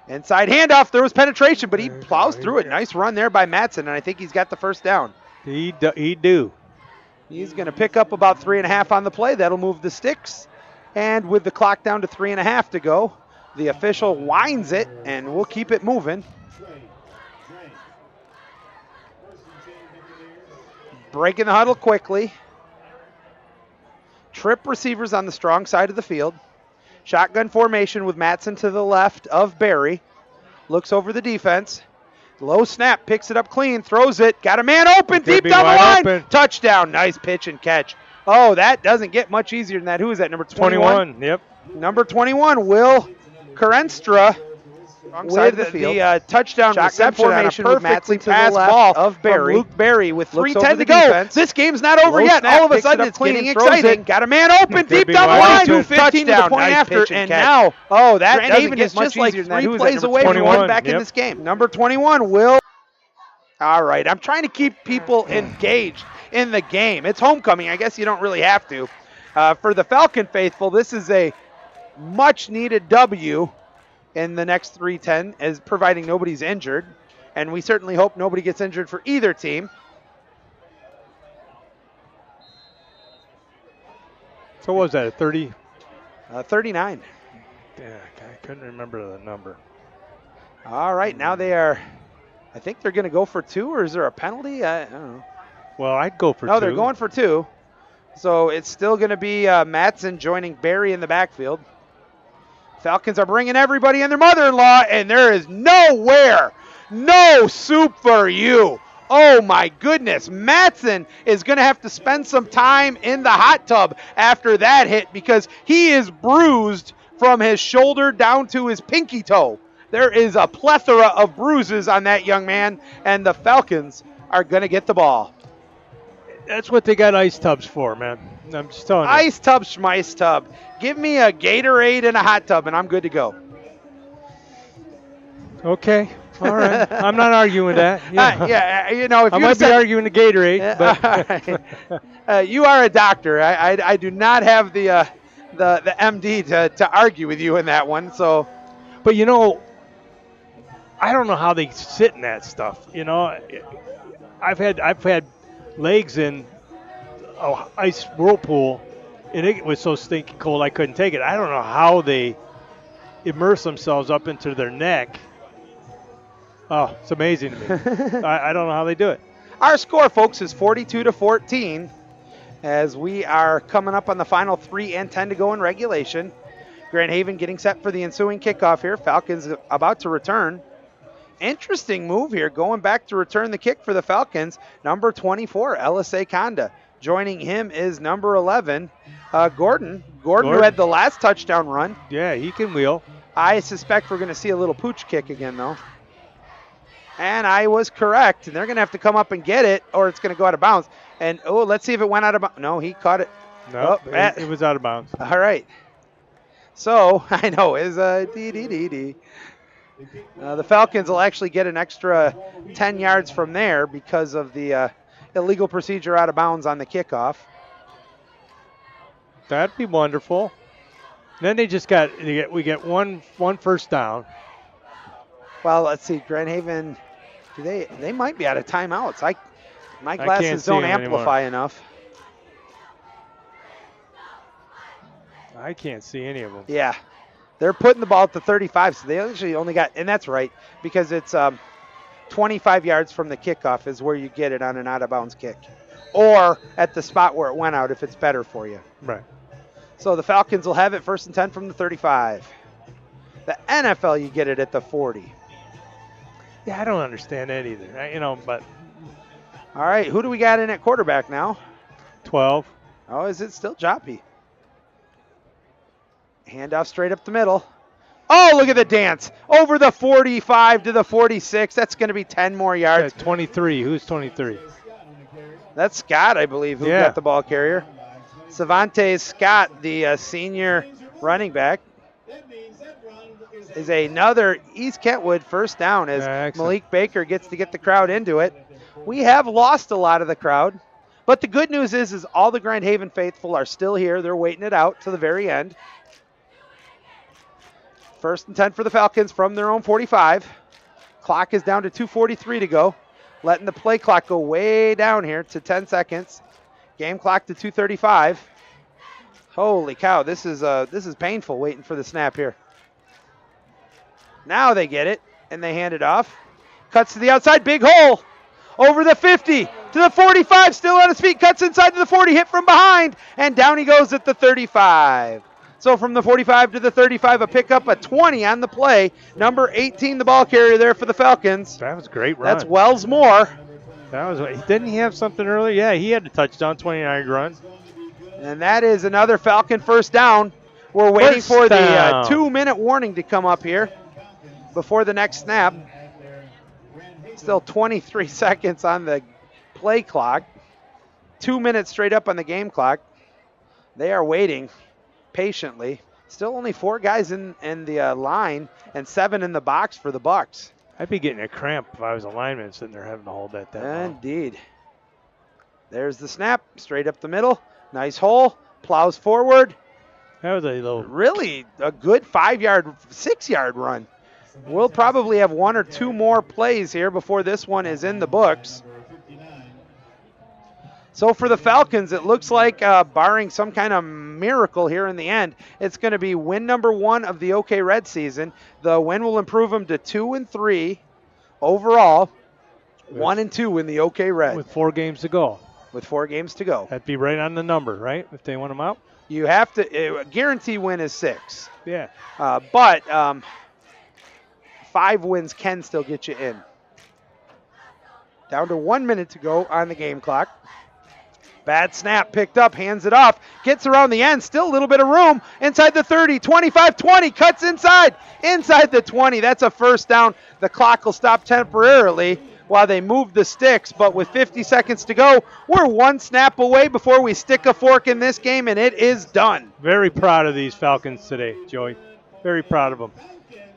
Inside handoff, there was penetration, but he plows through it. Nice run there by Mattson, and I think he's got the first down. He do. He's going to pick up about 3.5 on the play. That'll move the sticks. And with the clock down to 3.5 to go, the official winds it, and we'll keep it moving. Breaking the huddle quickly. Trip receivers on the strong side of the field. Shotgun formation with Mattson to the left of Barry. Looks over the defense. Low snap, picks it up clean, throws it. Got a man open, deep down the line. Open. Touchdown, nice pitch and catch. Oh, that doesn't get much easier than that. Who is that, number 21? Yep. Number 21, Will Kerenstra. With the touchdown reception formation with Mattson to the left of Barry. Luke Barry with 3:10 to go. Defense. This game's not over yet. Snap, all of a sudden it's getting exciting. Got a man open deep down the line. 2:15 to the point after, and now, oh, that doesn't get much easier than that. 3 plays away from one back in this game. Number 21, Will. All right, I'm trying to keep people engaged in the game. It's homecoming. I guess you don't really have to. For the Falcon faithful, this is a much-needed W in the next 3:10, as providing nobody's injured. And we certainly hope nobody gets injured for either team. So what was that, a 30? 39. Yeah, I couldn't remember the number. All right, now they are, I think they're going to go for 2, or is there a penalty? I don't know. Well, I'd go for 2. No, they're going for 2. So it's still going to be Mattson joining Barry in the backfield. Falcons are bringing everybody and their mother-in-law, and there is no soup for you. Oh, my goodness. Mattson is going to have to spend some time in the hot tub after that hit, because he is bruised from his shoulder down to his pinky toe. There is a plethora of bruises on that young man, and the Falcons are going to get the ball. That's what they got ice tubs for, man. I'm just telling you. Ice tub, schmice tub. Give me a Gatorade and a hot tub, and I'm good to go. Okay. All right. I'm not arguing that. Yeah, you know, if I you might be arguing the Gatorade, but you are a doctor. I do not have the MD to argue with you in that one. So, but you know, I don't know how they sit in that stuff. You know, I've had legs in an ice whirlpool, and it was so stinking cold I couldn't take it. I don't know how they immerse themselves up into their neck. Oh, it's amazing to me. I don't know how they do it. Our score, folks, is 42-14 as we are coming up on the final 3:10 to go in regulation. Grand Haven getting set for the ensuing kickoff here. Falcons about to return. Interesting move here, going back to return the kick for the Falcons. Number 24, LSA Conda. Joining him is number 11, Gordon, who had the last touchdown run. Yeah, he can wheel. I suspect we're going to see a little pooch kick again, though. And I was correct. And they're going to have to come up and get it, or it's going to go out of bounds. And, oh, let's see if it went out of bounds. No, he caught it. No, it was out of bounds. All right. So, I know, is D. The Falcons will actually get an extra 10 yards from there because of the illegal procedure out of bounds on the kickoff. That'd be wonderful. Then we get one first down. Well, let's see. Grand Haven, they might be out of timeouts. My glasses don't amplify enough. I can't see any of them. Yeah. They're putting the ball at the 35, so they actually only got, and that's right, because it's 25 yards from the kickoff is where you get it on an out-of-bounds kick. Or at the spot where it went out if it's better for you. Right. So the Falcons will have it 1st and 10 from the 35. The NFL, you get it at the 40. Yeah, I don't understand that either. But. All right, who do we got in at quarterback now? 12. Oh, is it still Joppy? Handoff straight up the middle. Oh, look at the dance. Over the 45 to the 46. That's going to be 10 more yards. Yeah, 23. Who's 23? That's Scott, I believe, who got the ball carrier. Savante Scott, the senior running back, is another East Kentwood first down as Malik Baker gets to get the crowd into it. We have lost a lot of the crowd, but the good news is all the Grand Haven faithful are still here. They're waiting it out to the very end. 1st and 10 for the Falcons from their own 45. Clock is down to 2:43 to go. Letting the play clock go way down here to 10 seconds. Game clock to 2:35. Holy cow, this is painful waiting for the snap here. Now they get it, and they hand it off. Cuts to the outside, big hole. Over the 50 to the 45, still on his feet, cuts inside to the 40, hit from behind, and down he goes at the 35. So from the 45 to the 35, a pickup, a 20 on the play. Number 18, the ball carrier there for the Falcons. That was a great run. That's Wells Moore. Didn't he have something earlier? Yeah, he had a touchdown, 29 run. And that is another Falcon first down. We're waiting for the 2-minute warning to come up here before the next snap. Still 23 seconds on the play clock. 2 minutes straight up on the game clock. They are waiting patiently. Still only 4 guys in the line and 7 in the box for the Bucks. I'd be getting a cramp if I was a lineman sitting there having to hold that long. Indeed. There's the snap, straight up the middle. Nice hole, plows forward. That was a little... Really a good 5-yard, 6-yard run. We'll probably have 1 or 2 more plays here before this one is in the books. So for the Falcons, it looks like, barring some kind of miracle here in the end, it's going to be win number 1 of the OK Red season. The win will improve them to 2-3 overall, 1-2 in the OK Red. With 4 games to go. With 4 games to go. That'd be right on the number, right? If they want them out. You have to, guarantee win is 6. Yeah. But 5 wins can still get you in. Down to 1 minute to go on the game clock. Bad snap, picked up, hands it off, gets around the end, still a little bit of room, inside the 30, 25, 20, cuts inside the 20. That's a first down. The clock will stop temporarily while they move the sticks, but with 50 seconds to go, we're 1 snap away before we stick a fork in this game, and it is done. Very proud of these Falcons today, Joey. Very proud of them.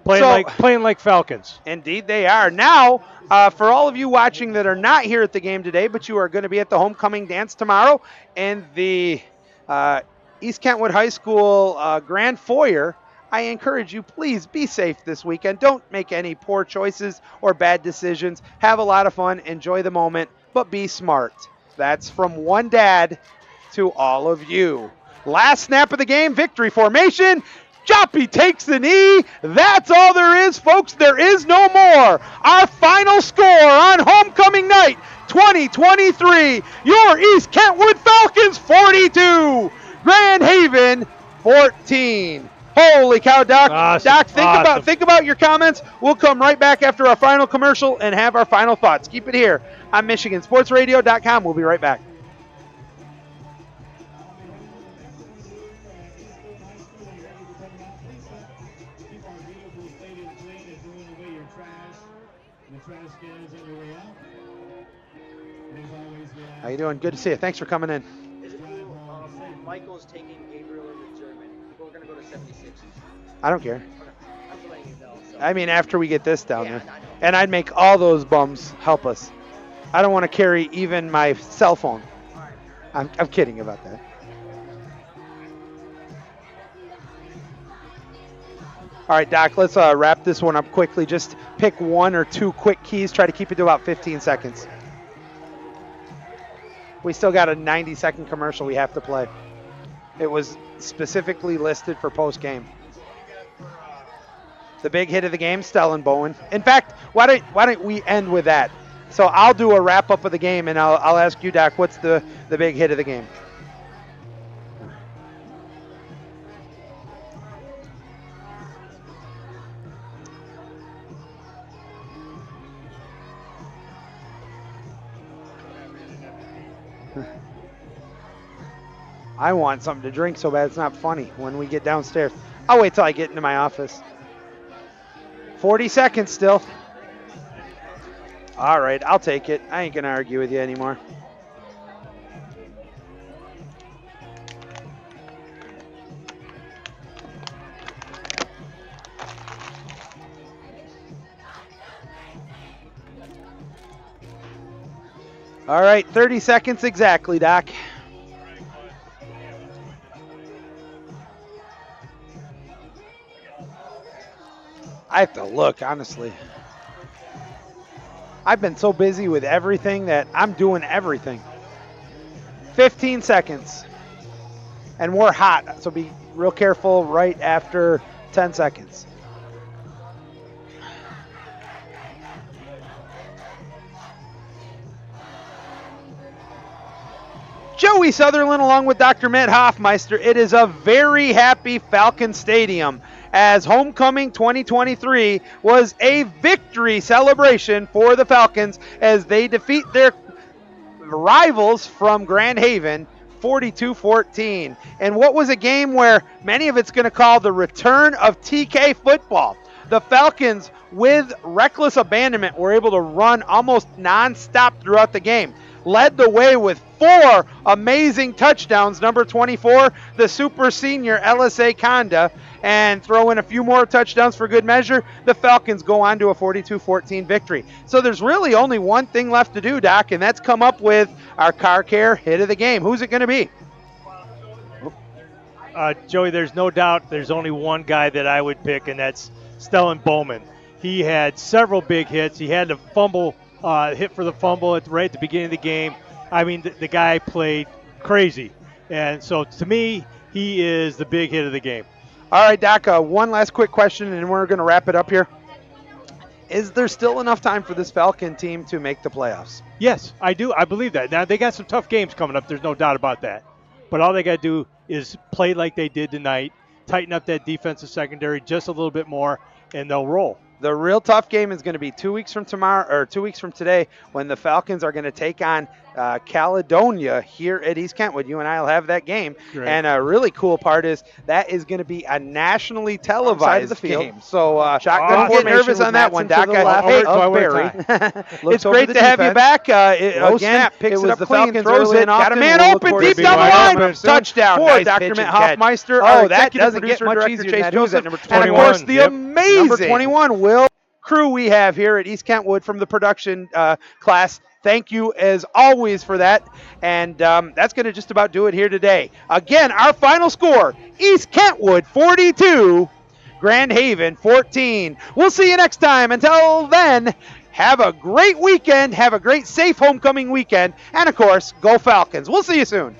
Playing like Falcons. Indeed they are. Now, for all of you watching that are not here at the game today, but you are going to be at the homecoming dance tomorrow and the East Kentwood High School Grand Foyer, I encourage you, please be safe this weekend. Don't make any poor choices or bad decisions. Have a lot of fun. Enjoy the moment, but be smart. That's from one dad to all of you. Last snap of the game, victory formation. Joppy takes the knee. That's all there is, folks. There is no more. Our final score on homecoming night 2023. Your East Kentwood Falcons 42. Grand Haven 14. Holy cow, Doc. Awesome. Doc, think about your comments. We'll come right back after our final commercial and have our final thoughts. Keep it here on MichiganSportsRadio.com. We'll be right back. How you doing? Good to see you. Thanks for coming in. Is it cool? Michael's taking Gabriel into German. We're going to go to 76. I don't care. Okay. I'm letting you know. So. I mean, after we get this down there. And I'd make all those bums help us. I don't want to carry even my cell phone. I'm kidding about that. All right, Doc, let's wrap this one up quickly. Just pick 1 or 2 quick keys. Try to keep it to about 15 seconds. We still got a 90-second commercial we have to play. It was specifically listed for post-game. The big hit of the game, Stellenbowen. In fact, why don't we end with that? So I'll do a wrap up of the game, and I'll ask you, Doc, what's the big hit of the game? I want something to drink so bad it's not funny when we get downstairs. I'll wait till I get into my office. 40 seconds still. All right, I'll take it. I ain't going to argue with you anymore. All right, 30 seconds exactly, Doc. I have to look, honestly. I've been so busy with everything that I'm doing everything. 15 seconds. And we're hot, so be real careful right after 10 seconds. Joey Sutherland along with Dr. Matt Hoffmeister. It is a very happy Falcon Stadium as Homecoming 2023 was a victory celebration for the Falcons as they defeat their rivals from Grand Haven 42-14. And what was a game where many of it's going to call the return of TK football. The Falcons, with reckless abandonment, were able to run almost nonstop throughout the game. Led the way with 4 amazing touchdowns. Number 24, the super senior LSA Conda, and throw in a few more touchdowns for good measure. The Falcons go on to a 42-14 victory. So there's really only one thing left to do, Doc, and that's come up with our car care hit of the game. Who's it going to be? Joey, there's no doubt there's only one guy that I would pick, and that's Stellan Bowman. He had several big hits. He had a fumble, hit for the fumble right at the beginning of the game. I mean, the guy played crazy. And so to me, he is the big hit of the game. All right, Doc, one last quick question, and we're going to wrap it up here. Is there still enough time for this Falcon team to make the playoffs? Yes, I do. I believe that. Now, they got some tough games coming up. There's no doubt about that. But all they got to do is play like they did tonight, tighten up that defensive secondary just a little bit more, and they'll roll. The real tough game is going to be 2 weeks from tomorrow, or 2 weeks from today, when the Falcons are going to take on Caledonia here at East Kentwood. You and I will have that game. Great. And a really cool part is that is going to be a nationally televised game. So don't get nervous on that one, Doc. It's great to have you back. Again, it was the Falcons throws it, got a man open deep down the line. Touchdown for Dr. Matt Hoffmeister. Oh, that doesn't get much easier than Joseph. And of course, the amazing number 21 Will crew we have here at East Kentwood from the production class. Thank you as always for that. And that's going to just about do it here today. Again, our final score, East Kentwood 42, Grand Haven 14. We'll see you next time. Until then, have a great weekend. Have a great safe homecoming weekend. And of course, go Falcons. We'll see you soon.